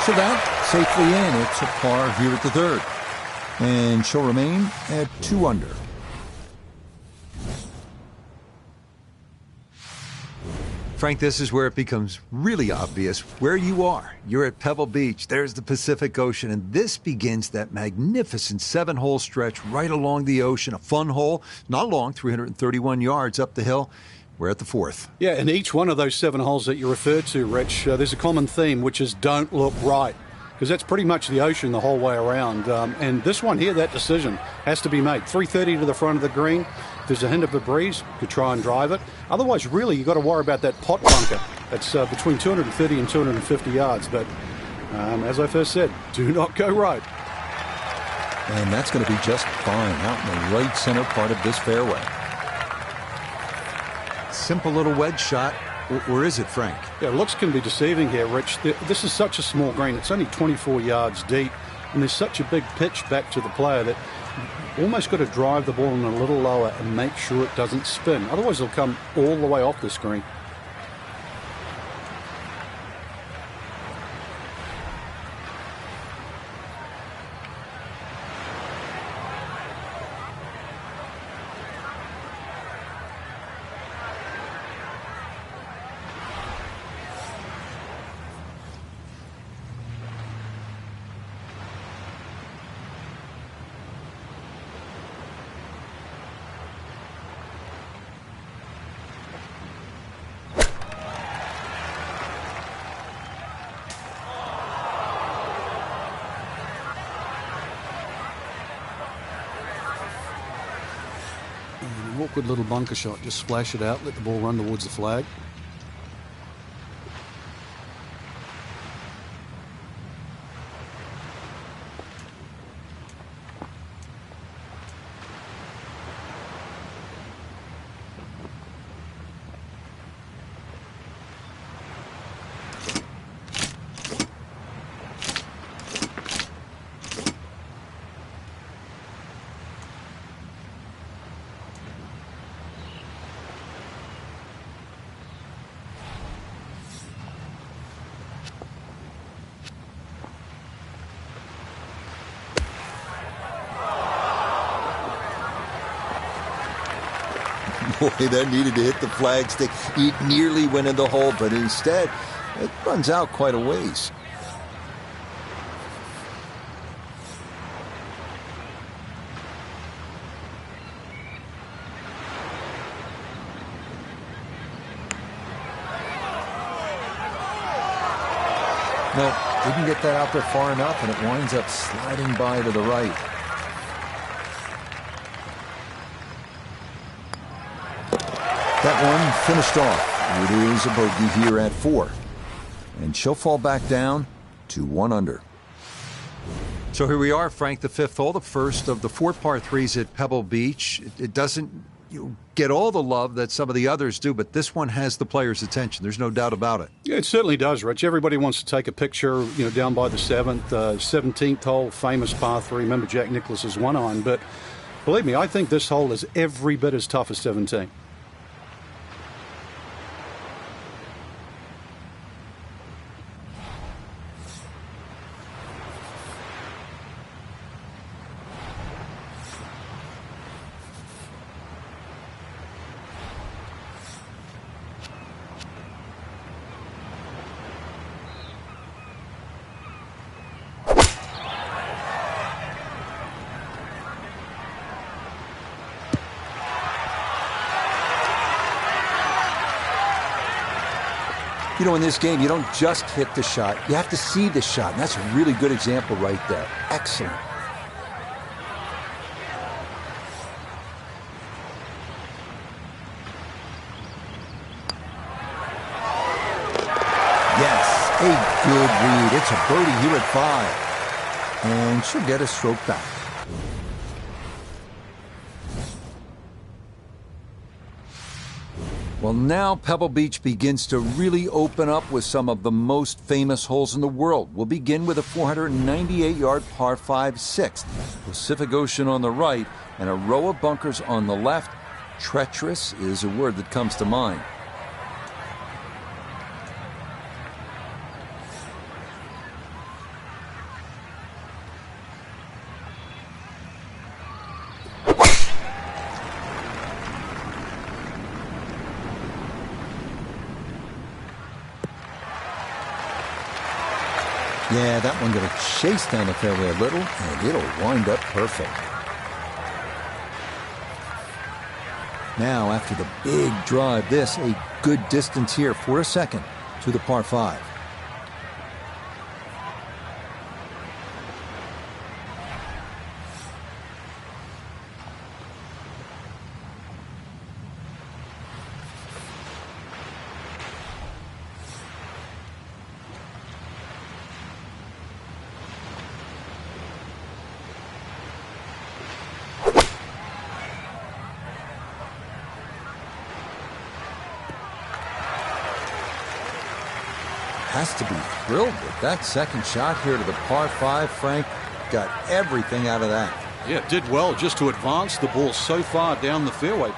So that safely in. It's a par here at the 3rd. And she'll remain at 2 under. Frank, this is where it becomes really obvious where you are. You're at Pebble Beach. There's the Pacific Ocean. And this begins that magnificent 7-hole stretch right along the ocean. A fun hole, not long, 331 yards up the hill. We're at the 4th. Yeah, and each one of those 7 holes that you referred to, Rich, there's a common theme, which is don't look right. because that's pretty much the ocean the whole way around. And this one here, that decision has to be made. 330 to the front of the green. If there's a hint of a breeze, you could try and drive it. Otherwise, really, you've got to worry about that pot bunker. That's between 230 and 250 yards. But as I first said, do not go right. And that's going to be just fine out in the right center part of this fairway. Simple little wedge shot. Or is it, Frank? Yeah, looks can be deceiving here, Rich. This is such a small green. It's only 24 yards deep, and there's such a big pitch back to the player that you almost got to drive the ball in a little lower and make sure it doesn't spin. Otherwise, it'll come all the way off the screen. An awkward little bunker shot. Just splash it out, let the ball run towards the flag. Boy, that needed to hit the flagstick. It nearly went in the hole, but instead, it runs out quite a ways. No, didn't get that out there far enough, and it winds up sliding by to the right. That one finished off. It is a bogey here at 4. And she'll fall back down to 1 under. So here we are, Frank, the 5th hole, the first of the 4 par 3s at Pebble Beach. It doesn't get all the love that some of the others do, but this one has the players' attention. There's no doubt about it. Yeah, it certainly does, Rich. Everybody wants to take a picture, down by the 7th, 17th hole, famous par 3. Remember Jack Nicklaus's 1-iron, but believe me, I think this hole is every bit as tough as 17. In this game, you don't just hit the shot. You have to see the shot, and that's a really good example right there. Excellent. Yes, a good read. It's a birdie here at 5. And she'll get a stroke back. Well, now Pebble Beach begins to really open up with some of the most famous holes in the world. We'll begin with a 498-yard par 5 6th. Pacific Ocean on the right and a row of bunkers on the left. Treacherous is a word that comes to mind. Yeah, that one going to chase down the fairway a little, and it'll wind up perfect. Now, after the big drive, this a good distance here for a second to the par 5. has to be thrilled with that second shot here to the par 5. Frank got everything out of that. Yeah, did well just to advance the ball so far down the fairway.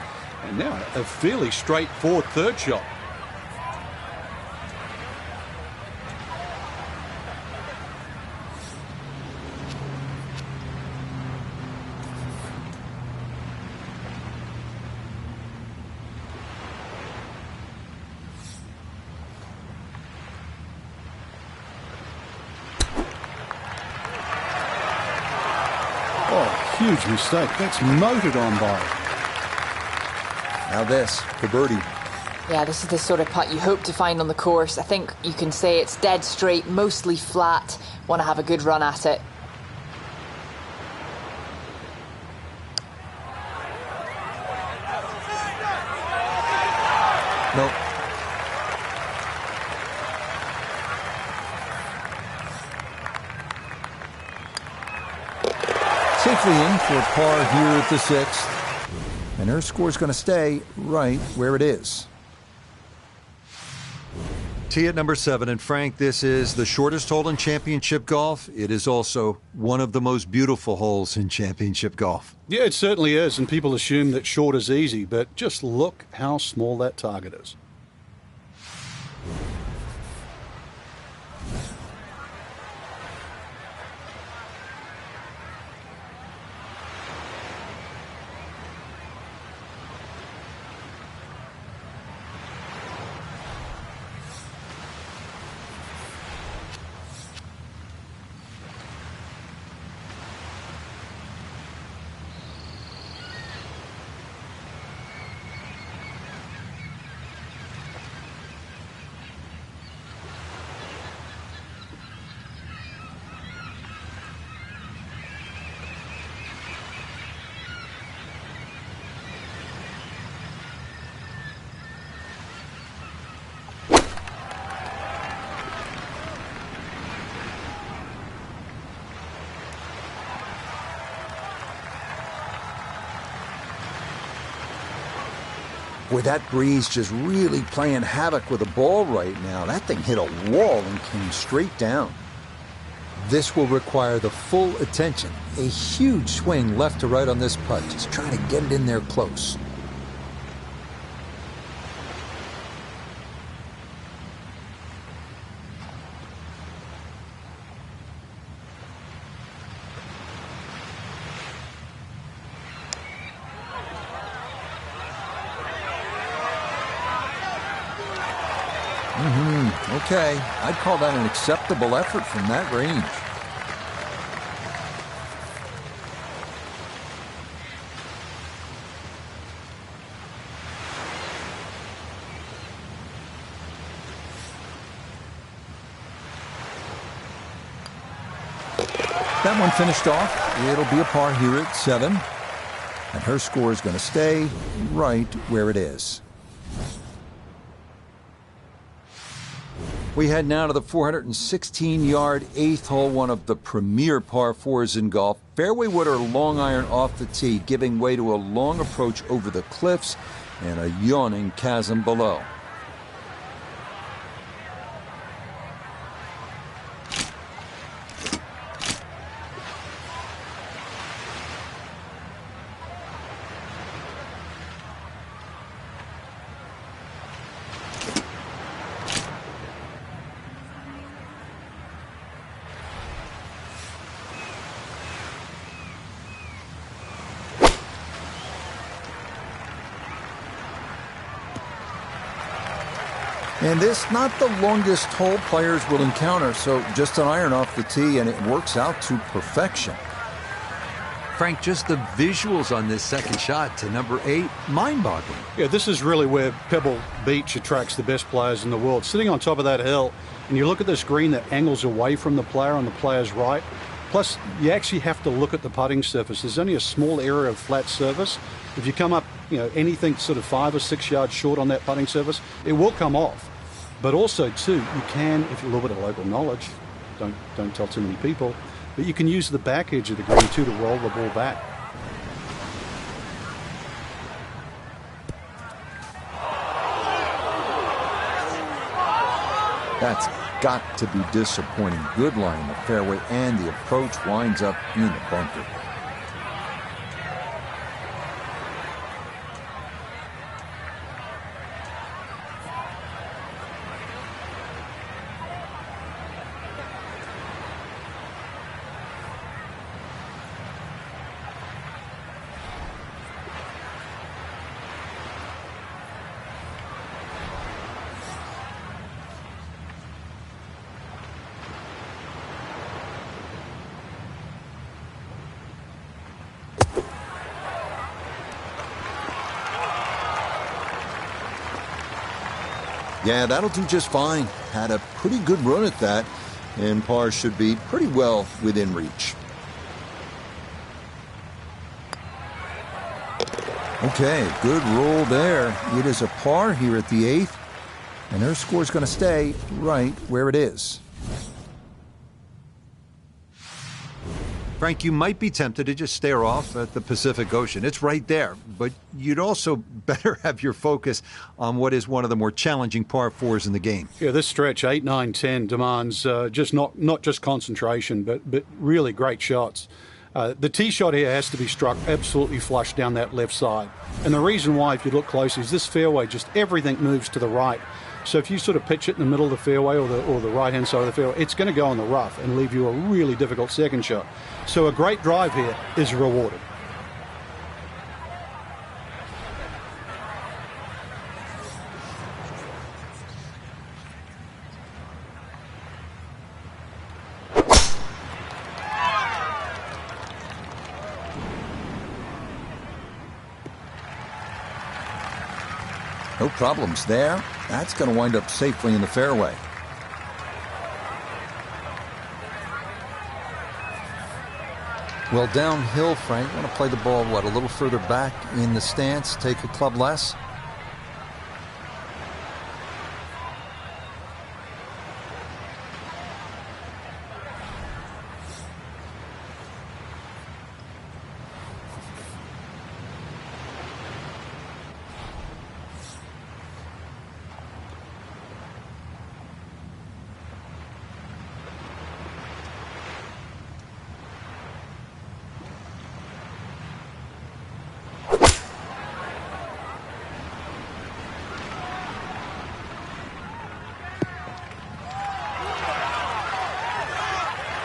And now a fairly straightforward third shot. Huge mistake. That's motored on by. Now this for birdie. Yeah, this is the sort of putt you hope to find on the course. I think you can say it's dead straight, mostly flat. Want to have a good run at it. Nope. Safely in for par here at the 6th. And her score's going to stay right where it is. Tee at number 7. And Frank, this is the shortest hole in championship golf. It is also one of the most beautiful holes in championship golf. Yeah, it certainly is. And people assume that short is easy. But just look how small that target is. Boy, that breeze just really playing havoc with the ball right now. That thing hit a wall and came straight down. This will require the full attention. A huge swing left to right on this putt. Just trying to get it in there close. Okay, I'd call that an acceptable effort from that range. That one finished off. It'll be a par here at 7. And her score is going to stay right where it is. We head now to the 416-yard 8th hole, one of the premier par 4s in golf. Fairway wood or long iron off the tee, giving way to a long approach over the cliffs and a yawning chasm below. And this, not the longest hole players will encounter, so just an iron off the tee, and it works out to perfection. Frank, just the visuals on this second shot to number 8, mind-boggling. Yeah, this is really where Pebble Beach attracts the best players in the world. Sitting on top of that hill, and you look at this green that angles away from the player on the player's right. Plus, you actually have to look at the putting surface. There's only a small area of flat surface. If you come up, anything sort of 5 or 6 yards short on that putting surface, it will come off. But also, too, you can, if you a little bit of local knowledge, don't tell too many people, but you can use the back edge of the green, too, to roll the ball back. That's got to be disappointing. Good lie in the fairway, and the approach winds up in the bunker. Yeah, that'll do just fine. Had a pretty good run at that, and par should be pretty well within reach. Okay, good roll there. It is a par here at the 8th, and their score's going to stay right where it is. Frank, you might be tempted to just stare off at the Pacific Ocean. It's right there, but you'd also better have your focus on what is one of the more challenging par 4s in the game. Yeah, this stretch, 8, 9, 10, demands just not just concentration, but really great shots. The tee shot here has to be struck absolutely flush down that left side. And the reason why, if you look closely, is this fairway, just everything moves to the right. So if you sort of pitch it in the middle of the fairway or the right-hand side of the fairway, it's going to go in the rough and leave you a really difficult second shot. So a great drive here is rewarded. No problems there. That's going to wind up safely in the fairway. Well, downhill, Frank. Want to play the ball, a little further back in the stance, take a club less?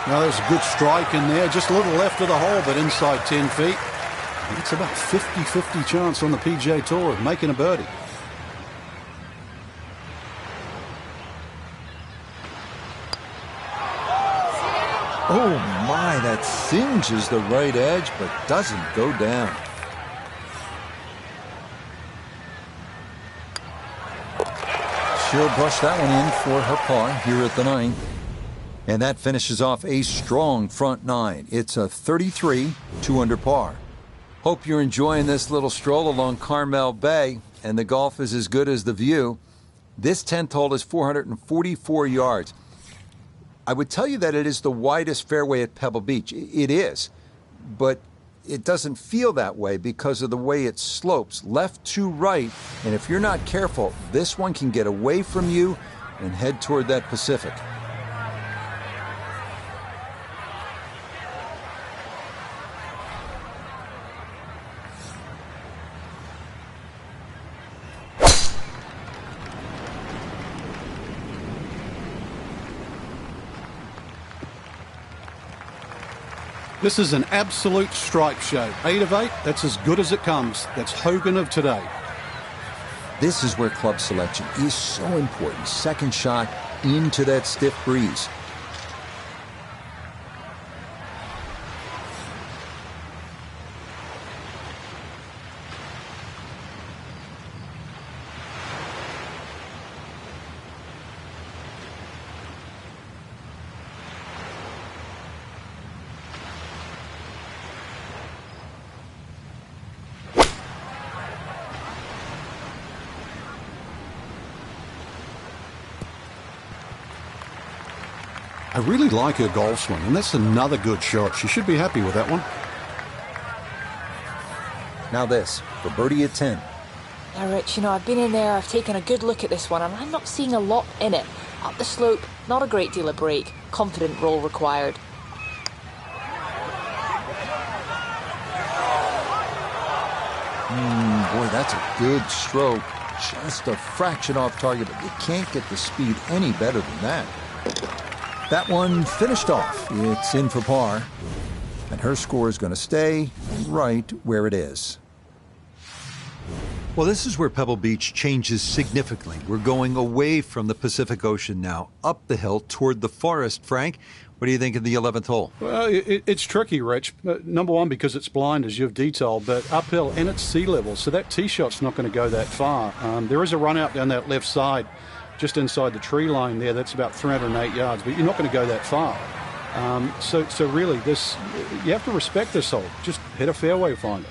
Now, there's a good strike in there, just a little left of the hole, but inside 10 feet. It's about 50-50 chance on the PGA Tour of making a birdie. Oh my, that singes the right edge, but doesn't go down. She'll brush that one in for her par here at the 9th. And that finishes off a strong front 9. It's a 33, 2 under par. Hope you're enjoying this little stroll along Carmel Bay, and the golf is as good as the view. This 10th hole is 444 yards. I would tell you that it is the widest fairway at Pebble Beach. It is, but it doesn't feel that way because of the way it slopes left to right. And if you're not careful, this one can get away from you and head toward that Pacific. This is an absolute stripe show. 8 of 8, that's as good as it comes. That's Hogan of today. This is where club selection is so important. Second shot into that stiff breeze. I really like her golf swing, and that's another good shot. She should be happy with that one. Now this, for birdie at 10. Now, Rich, I've been in there, I've taken a good look at this one, and I'm not seeing a lot in it. Up the slope, not a great deal of break. Confident roll required. Boy, that's a good stroke. Just a fraction off target, but you can't get the speed any better than that. That one finished off. It's in for par. And her score is going to stay right where it is. Well, this is where Pebble Beach changes significantly. We're going away from the Pacific Ocean now, up the hill toward the forest. Frank, what do you think of the 11th hole? Well, it's tricky, Rich. Number one, because it's blind, as you've detailed, but uphill and it's sea level, so that tee shot's not going to go that far. There is a run out down that left side, just inside the tree line there. That's about 308 yards, but you're not going to go that far. So really, you have to respect this hole. Just hit a fairway finder.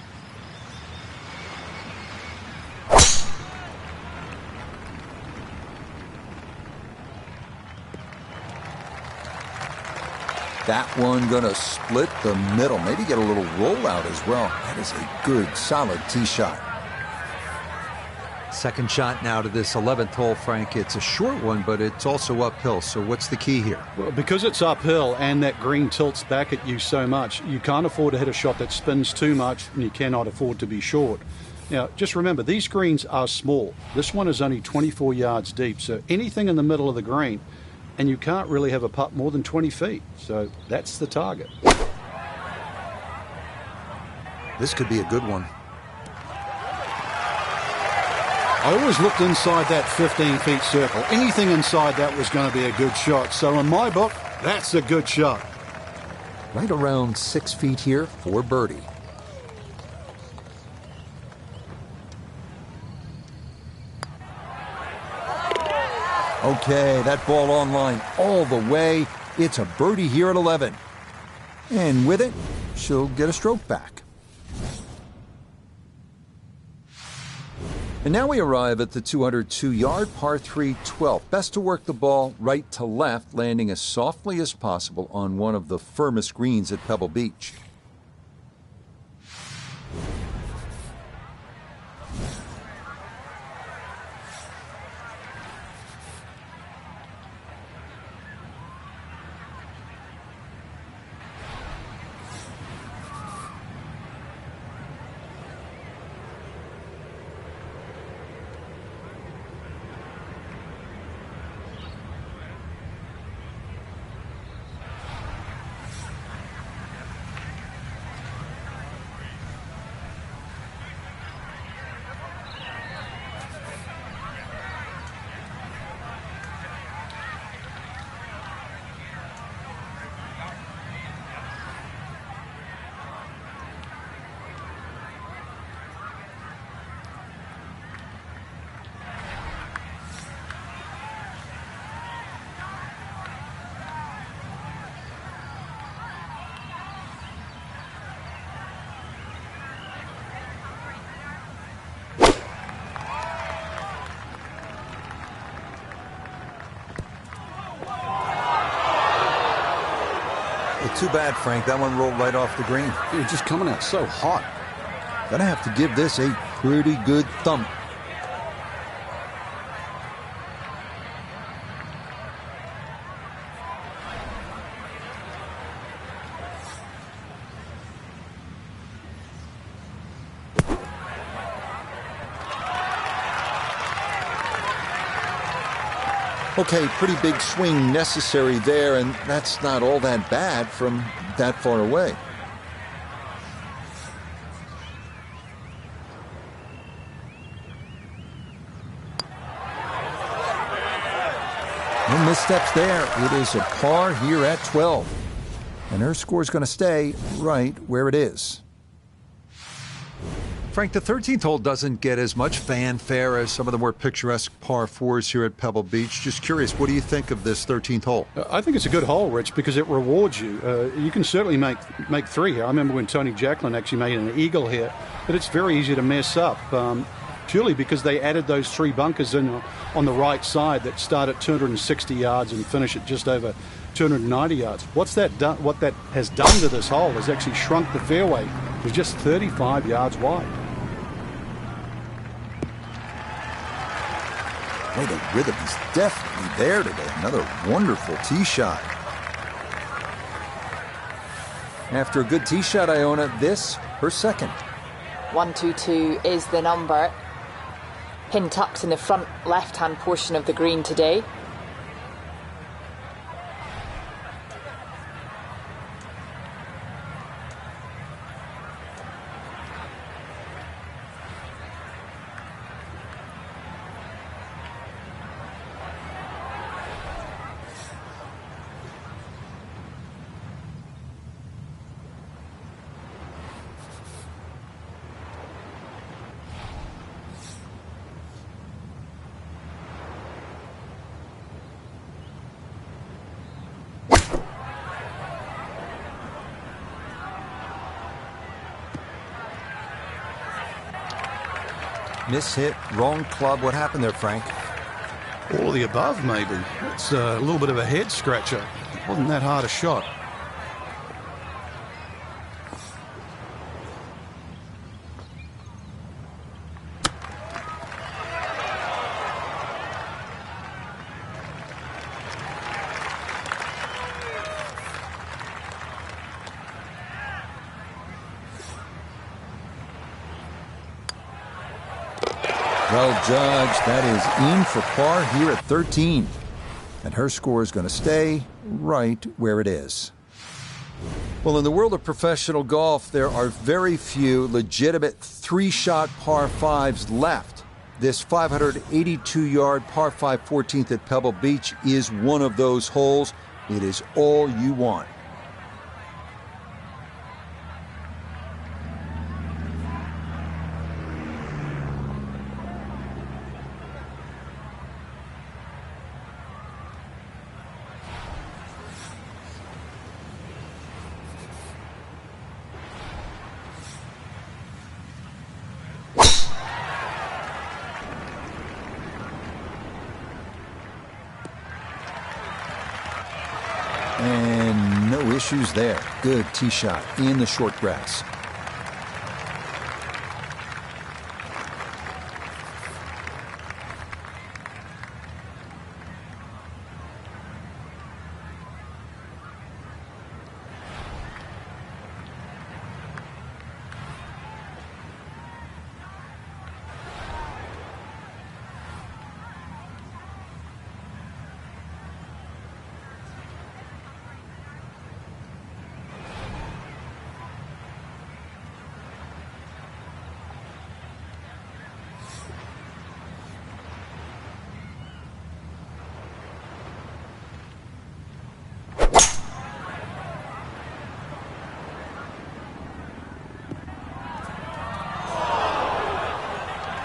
That one going to split the middle. Maybe get a little rollout as well. That is a good, solid tee shot. Second shot now to this 11th hole, Frank. It's a short one, but it's also uphill. So what's the key here? Well, because it's uphill and that green tilts back at you so much, you can't afford to hit a shot that spins too much, and you cannot afford to be short. Now, just remember, these greens are small. This one is only 24 yards deep, so anything in the middle of the green, and you can't really have a putt more than 20 feet. So that's the target. This could be a good one. I always looked inside that 15-feet circle. Anything inside that was going to be a good shot. So in my book, that's a good shot. Right around 6 feet here for birdie. Okay, that ball on line all the way. It's a birdie here at 11. And with it, she'll get a stroke back. And now we arrive at the 202-yard par 3 12th. Best to work the ball right to left, landing as softly as possible on one of the firmest greens at Pebble Beach. Too bad, Frank. That one rolled right off the green. You're just coming out so hot. Gonna have to give this a pretty good thump. Okay, pretty big swing necessary there, and that's not all that bad from that far away. No missteps there. It is a par here at 12. And her score is going to stay right where it is. Frank, the 13th hole doesn't get as much fanfare as some of the more picturesque par 4s here at Pebble Beach. Just curious, what do you think of this 13th hole? I think it's a good hole, Rich, because it rewards you. You can certainly make three here. I remember when Tony Jacklin actually made an eagle here, but it's very easy to mess up, purely because they added those three bunkers in on the right side that start at 260 yards and finish at just over 290 yards. What that has done to this hole is actually shrunk the fairway to just 35 yards wide. Boy, the rhythm is definitely there today. Another wonderful tee shot. After a good tee shot, Iona, this, her second. 122 is the number. Pin tucked in the front left-hand portion of the green today. Miss hit, wrong club. What happened there, Frank? All of the above, maybe. It's a little bit of a head scratcher. It wasn't that hard a shot. Well judged. That is in for par here at 13. And her score is going to stay right where it is. Well, in the world of professional golf, there are very few legitimate three-shot par fives left. This 582-yard par 5 14th at Pebble Beach is one of those holes. It is all you want. And no issues there. Good tee shot in the short grass.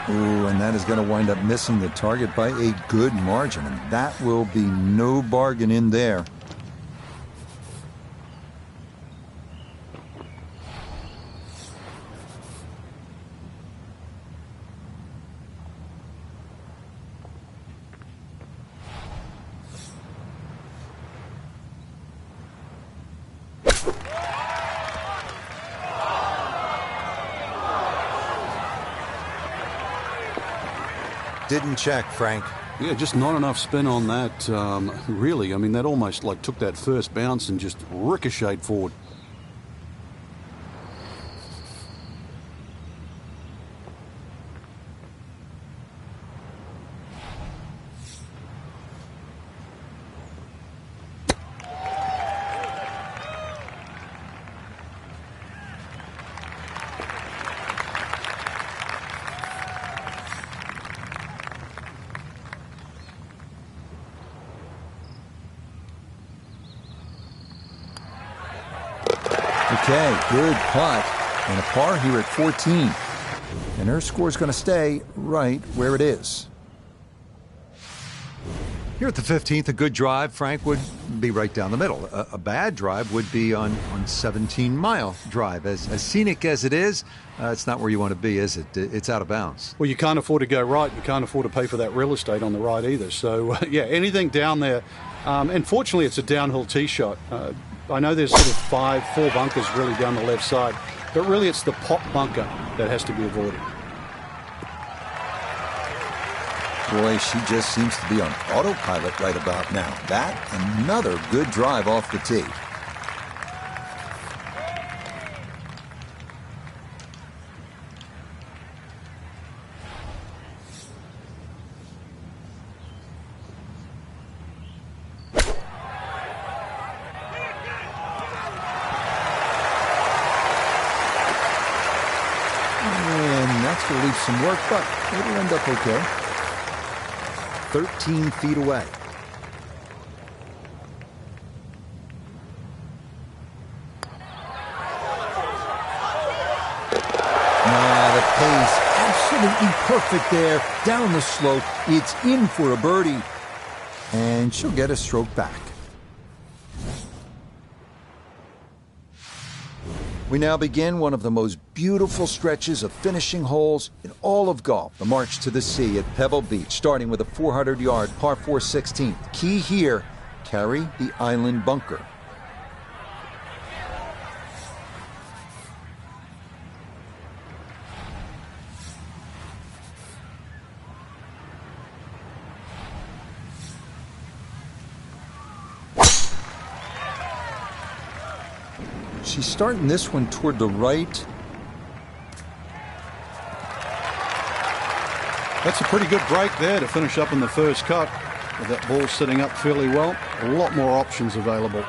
Ooh, and that is going to wind up missing the target by a good margin, and that will be no bargain in there. Didn't check, Frank. Yeah, just not enough spin on that, really. I mean, that almost like took that first bounce and just ricocheted forward. Okay, good putt. And a par here at 14. And her score is going to stay right where it is. Here at the 15th, a good drive, Frank, would be right down the middle. A bad drive would be on 17-mile drive. As scenic as it is, it's not where you want to be, is it? It's out of bounds. Well, you can't afford to go right. You can't afford to pay for that real estate on the right either. So, yeah, anything down there. And fortunately, it's a downhill tee shot. I know there's sort of four bunkers really down the left side, but really it's the pop bunker that has to be avoided. Boy, she just seems to be on autopilot right about now. That, another good drive off the tee. To leave some work, but it'll end up okay. 13 feet away. The pace absolutely perfect there. Down the slope, it's in for a birdie. And she'll get a stroke back. We now begin one of the most beautiful stretches of finishing holes in all of golf, the March to the Sea at Pebble Beach, starting with a 400-yard par 4 16th. Key here, carry the island bunker. She's starting this one toward the right. That's a pretty good break there to finish up in the first cut. With that ball sitting up fairly well, a lot more options available.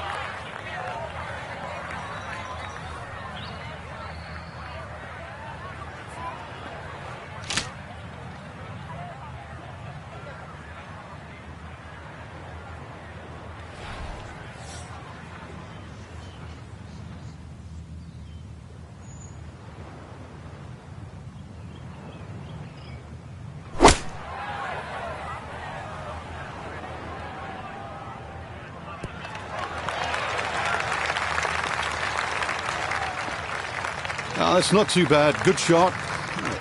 That's not too bad. Good shot.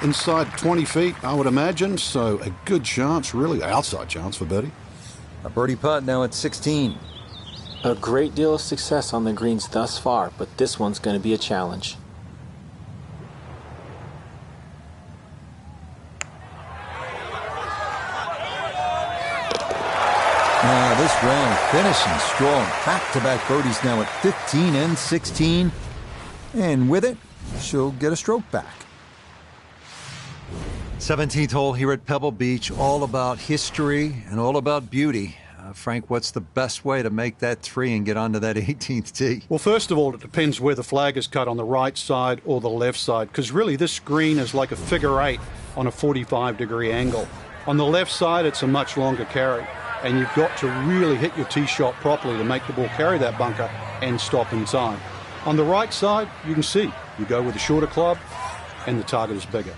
Inside 20 feet, I would imagine. So a good chance, really outside chance for birdie. A birdie putt now at 16. A great deal of success on the greens thus far, but this one's going to be a challenge. This round finishing strong. Back-to-back birdies now at 15 and 16. And with it, she'll get a stroke back. 17th hole here at Pebble Beach, all about history and all about beauty. Frank, what's the best way to make that 3 and get onto that 18th tee? Well, first of all, it depends where the flag is cut, on the right side or the left side, because really this green is like a figure 8 on a 45-degree angle. On the left side, it's a much longer carry, and you've got to really hit your tee shot properly to make the ball carry that bunker and stop in time. On the right side, you can see, you go with a shorter club and the target is bigger.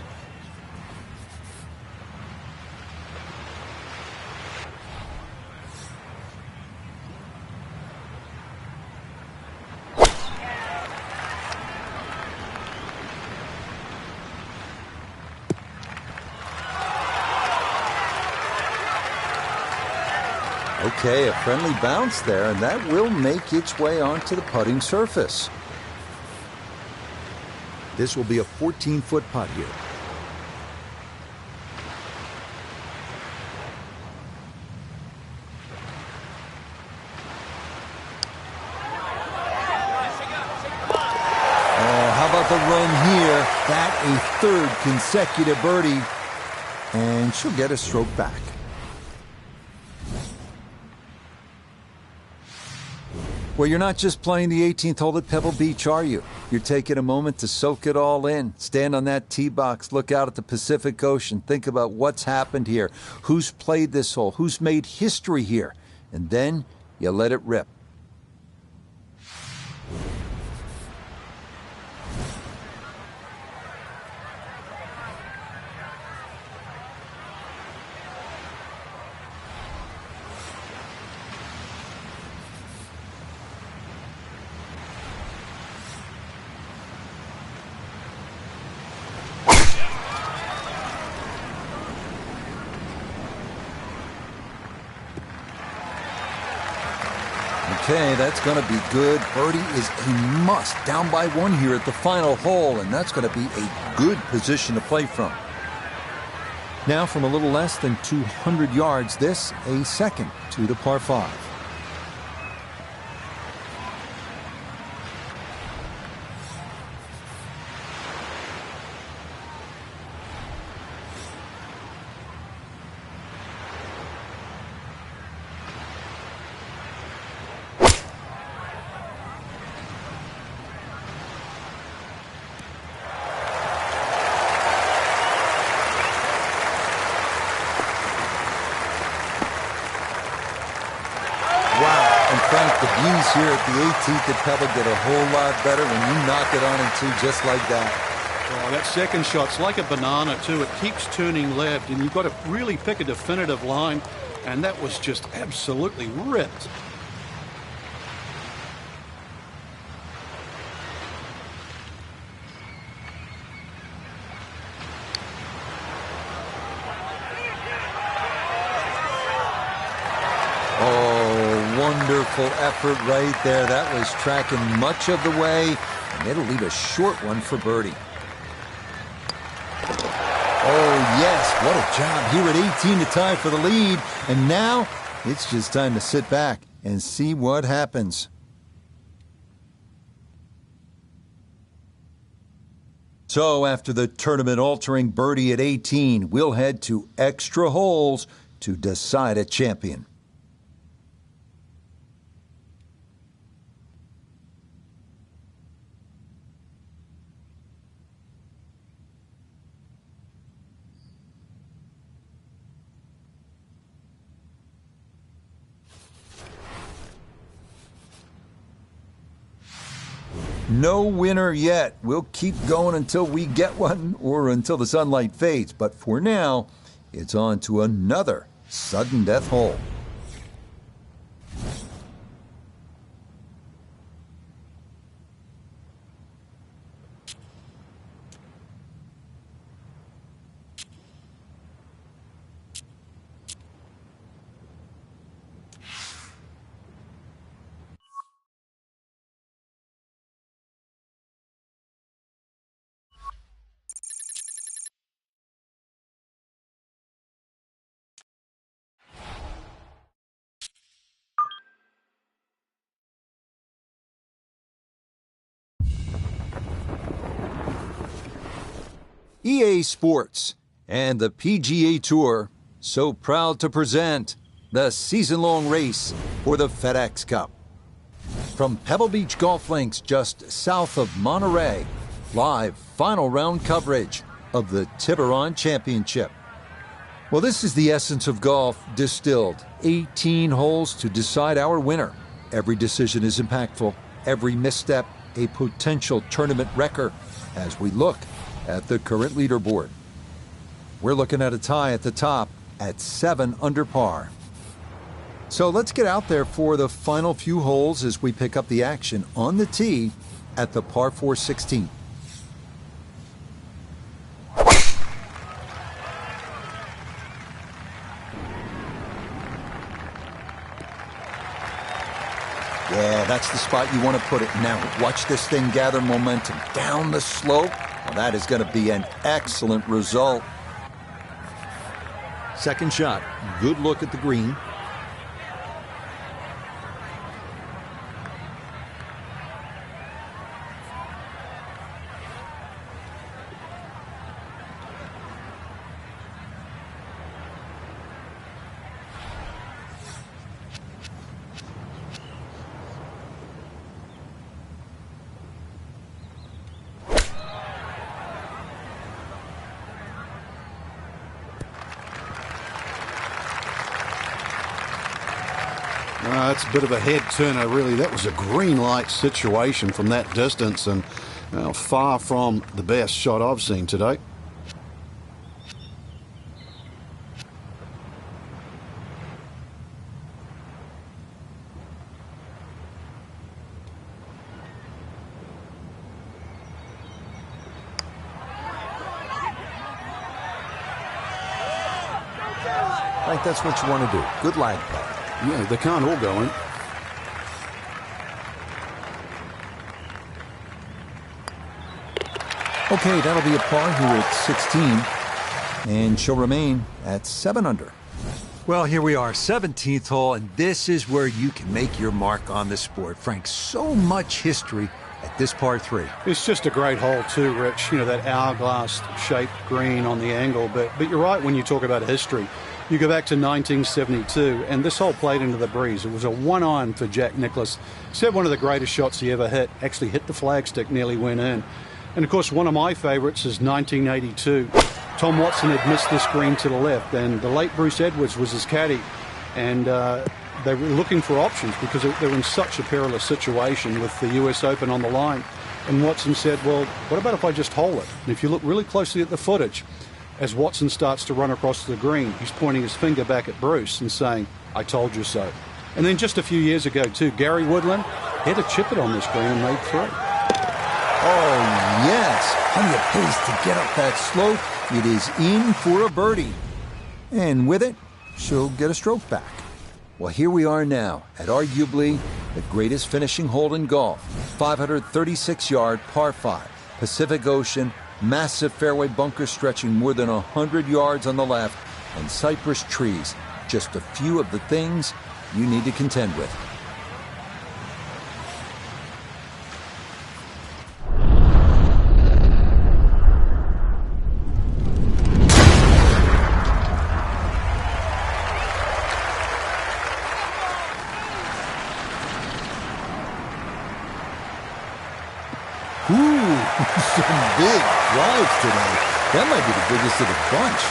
Okay, a friendly bounce there, and that will make its way onto the putting surface. This will be a 14-foot putt here. Oh, how about the run here? That a third consecutive birdie, and she'll get a stroke back. Well, you're not just playing the 18th hole at Pebble Beach, are you? You're taking a moment to soak it all in. Stand on that tee box, look out at the Pacific Ocean, think about what's happened here, who's played this hole, who's made history here, and then you let it rip. Okay, that's going to be good. Birdie is a must. Down by 1 here at the final hole, and that's going to be a good position to play from. Now from a little less than 200 yards, this a second to the par 5. Frank, the views here at the 18th at Pebble get a whole lot better when you knock it on into just like that. Oh, that second shot's like a banana, too. It keeps turning left, and you've got to really pick a definitive line, and that was just absolutely ripped. Wonderful effort right there. That was tracking much of the way, and it'll leave a short one for birdie. Oh, yes, what a job here at 18 to tie for the lead. And now it's just time to sit back and see what happens. So after the tournament-altering birdie at 18, we'll head to extra holes to decide a champion. No winner yet. We'll keep going until we get one or until the sunlight fades. But for now, it's on to another sudden death hole. EA Sports and the PGA Tour so proud to present the season-long race for the FedEx Cup. From Pebble Beach Golf Links just south of Monterey, live final round coverage of the Tiburon Championship. Well, this is the essence of golf distilled. 18 holes to decide our winner. Every decision is impactful. Every misstep a potential tournament wrecker as we look at the current leaderboard. We're looking at a tie at the top at 7 under par. So let's get out there for the final few holes as we pick up the action on the tee at the par 4 16th. Yeah, that's the spot you want to put it. Now, watch this thing gather momentum down the slope. Well, that is going to be an excellent result. Second shot, good look at the green. That's a bit of a head turner, really. That was a green light situation from that distance, and far from the best shot I've seen today. I think that's what you want to do. Good lag putt. Yeah, they can't all go in. Okay, that'll be a par here at 16. and she'll remain at 7 under. Well, here we are, 17th hole, and this is where you can make your mark on the sport. Frank, so much history at this par 3. It's just a great hole too, Rich. You know, that hourglass-shaped green on the angle. But you're right when you talk about history. You go back to 1972, and this hole played into the breeze. It was a one-iron for Jack Nicklaus. Said one of the greatest shots he ever hit. Actually hit the flagstick, nearly went in. And, of course, one of my favorites is 1982. Tom Watson had missed this green to the left, and the late Bruce Edwards was his caddy. And they were looking for options because they were in such a perilous situation with the US Open on the line. And Watson said, well, what about if I just hole it? And if you look really closely at the footage, as Watson starts to run across the green, he's pointing his finger back at Bruce and saying, I told you so. And then just a few years ago, too, Gary Woodland had a chip it on this green and made 3. Oh, yes. Plenty of pace to get up that slope. It is in for a birdie. And with it, she'll get a stroke back. Well, here we are now at arguably the greatest finishing hole in golf. 536-yard par 5, Pacific Ocean, massive fairway bunker stretching more than 100 yards on the left, and cypress trees. Just a few of the things you need to contend with. Some big drives today. That might be the biggest of the bunch.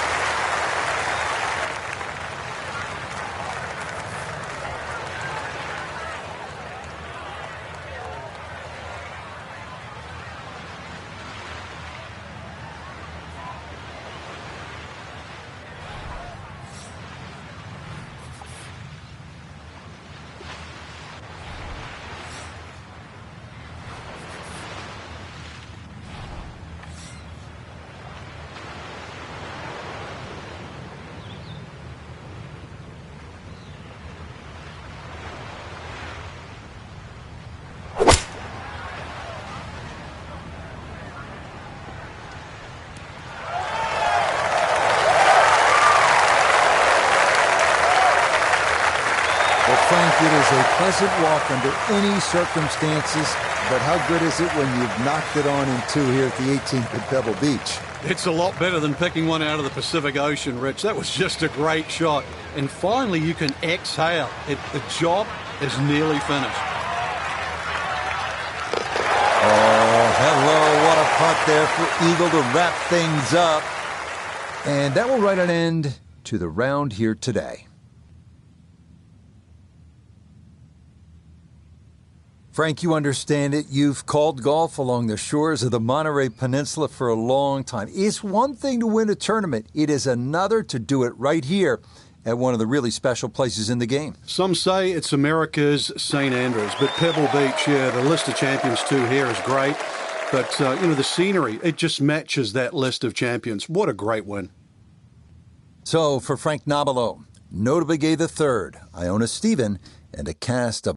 Frank, it is a pleasant walk under any circumstances, but how good is it when you've knocked it on in 2 here at the 18th at Pebble Beach? It's a lot better than picking one out of the Pacific Ocean, Rich. That was just a great shot. And finally, you can exhale. The job is nearly finished. Oh, hello. What a putt there for Eagle to wrap things up. And that will write an end to the round here today. Frank, you understand it. You've called golf along the shores of the Monterey Peninsula for a long time. It's one thing to win a tournament. It is another to do it right here at one of the really special places in the game. Some say it's America's St. Andrews, but Pebble Beach, yeah, the list of champions too here is great. But, the scenery, it just matches that list of champions. What a great win. So, for Frank Nobilo, Notable Gay III, Iona Stephen, and a cast of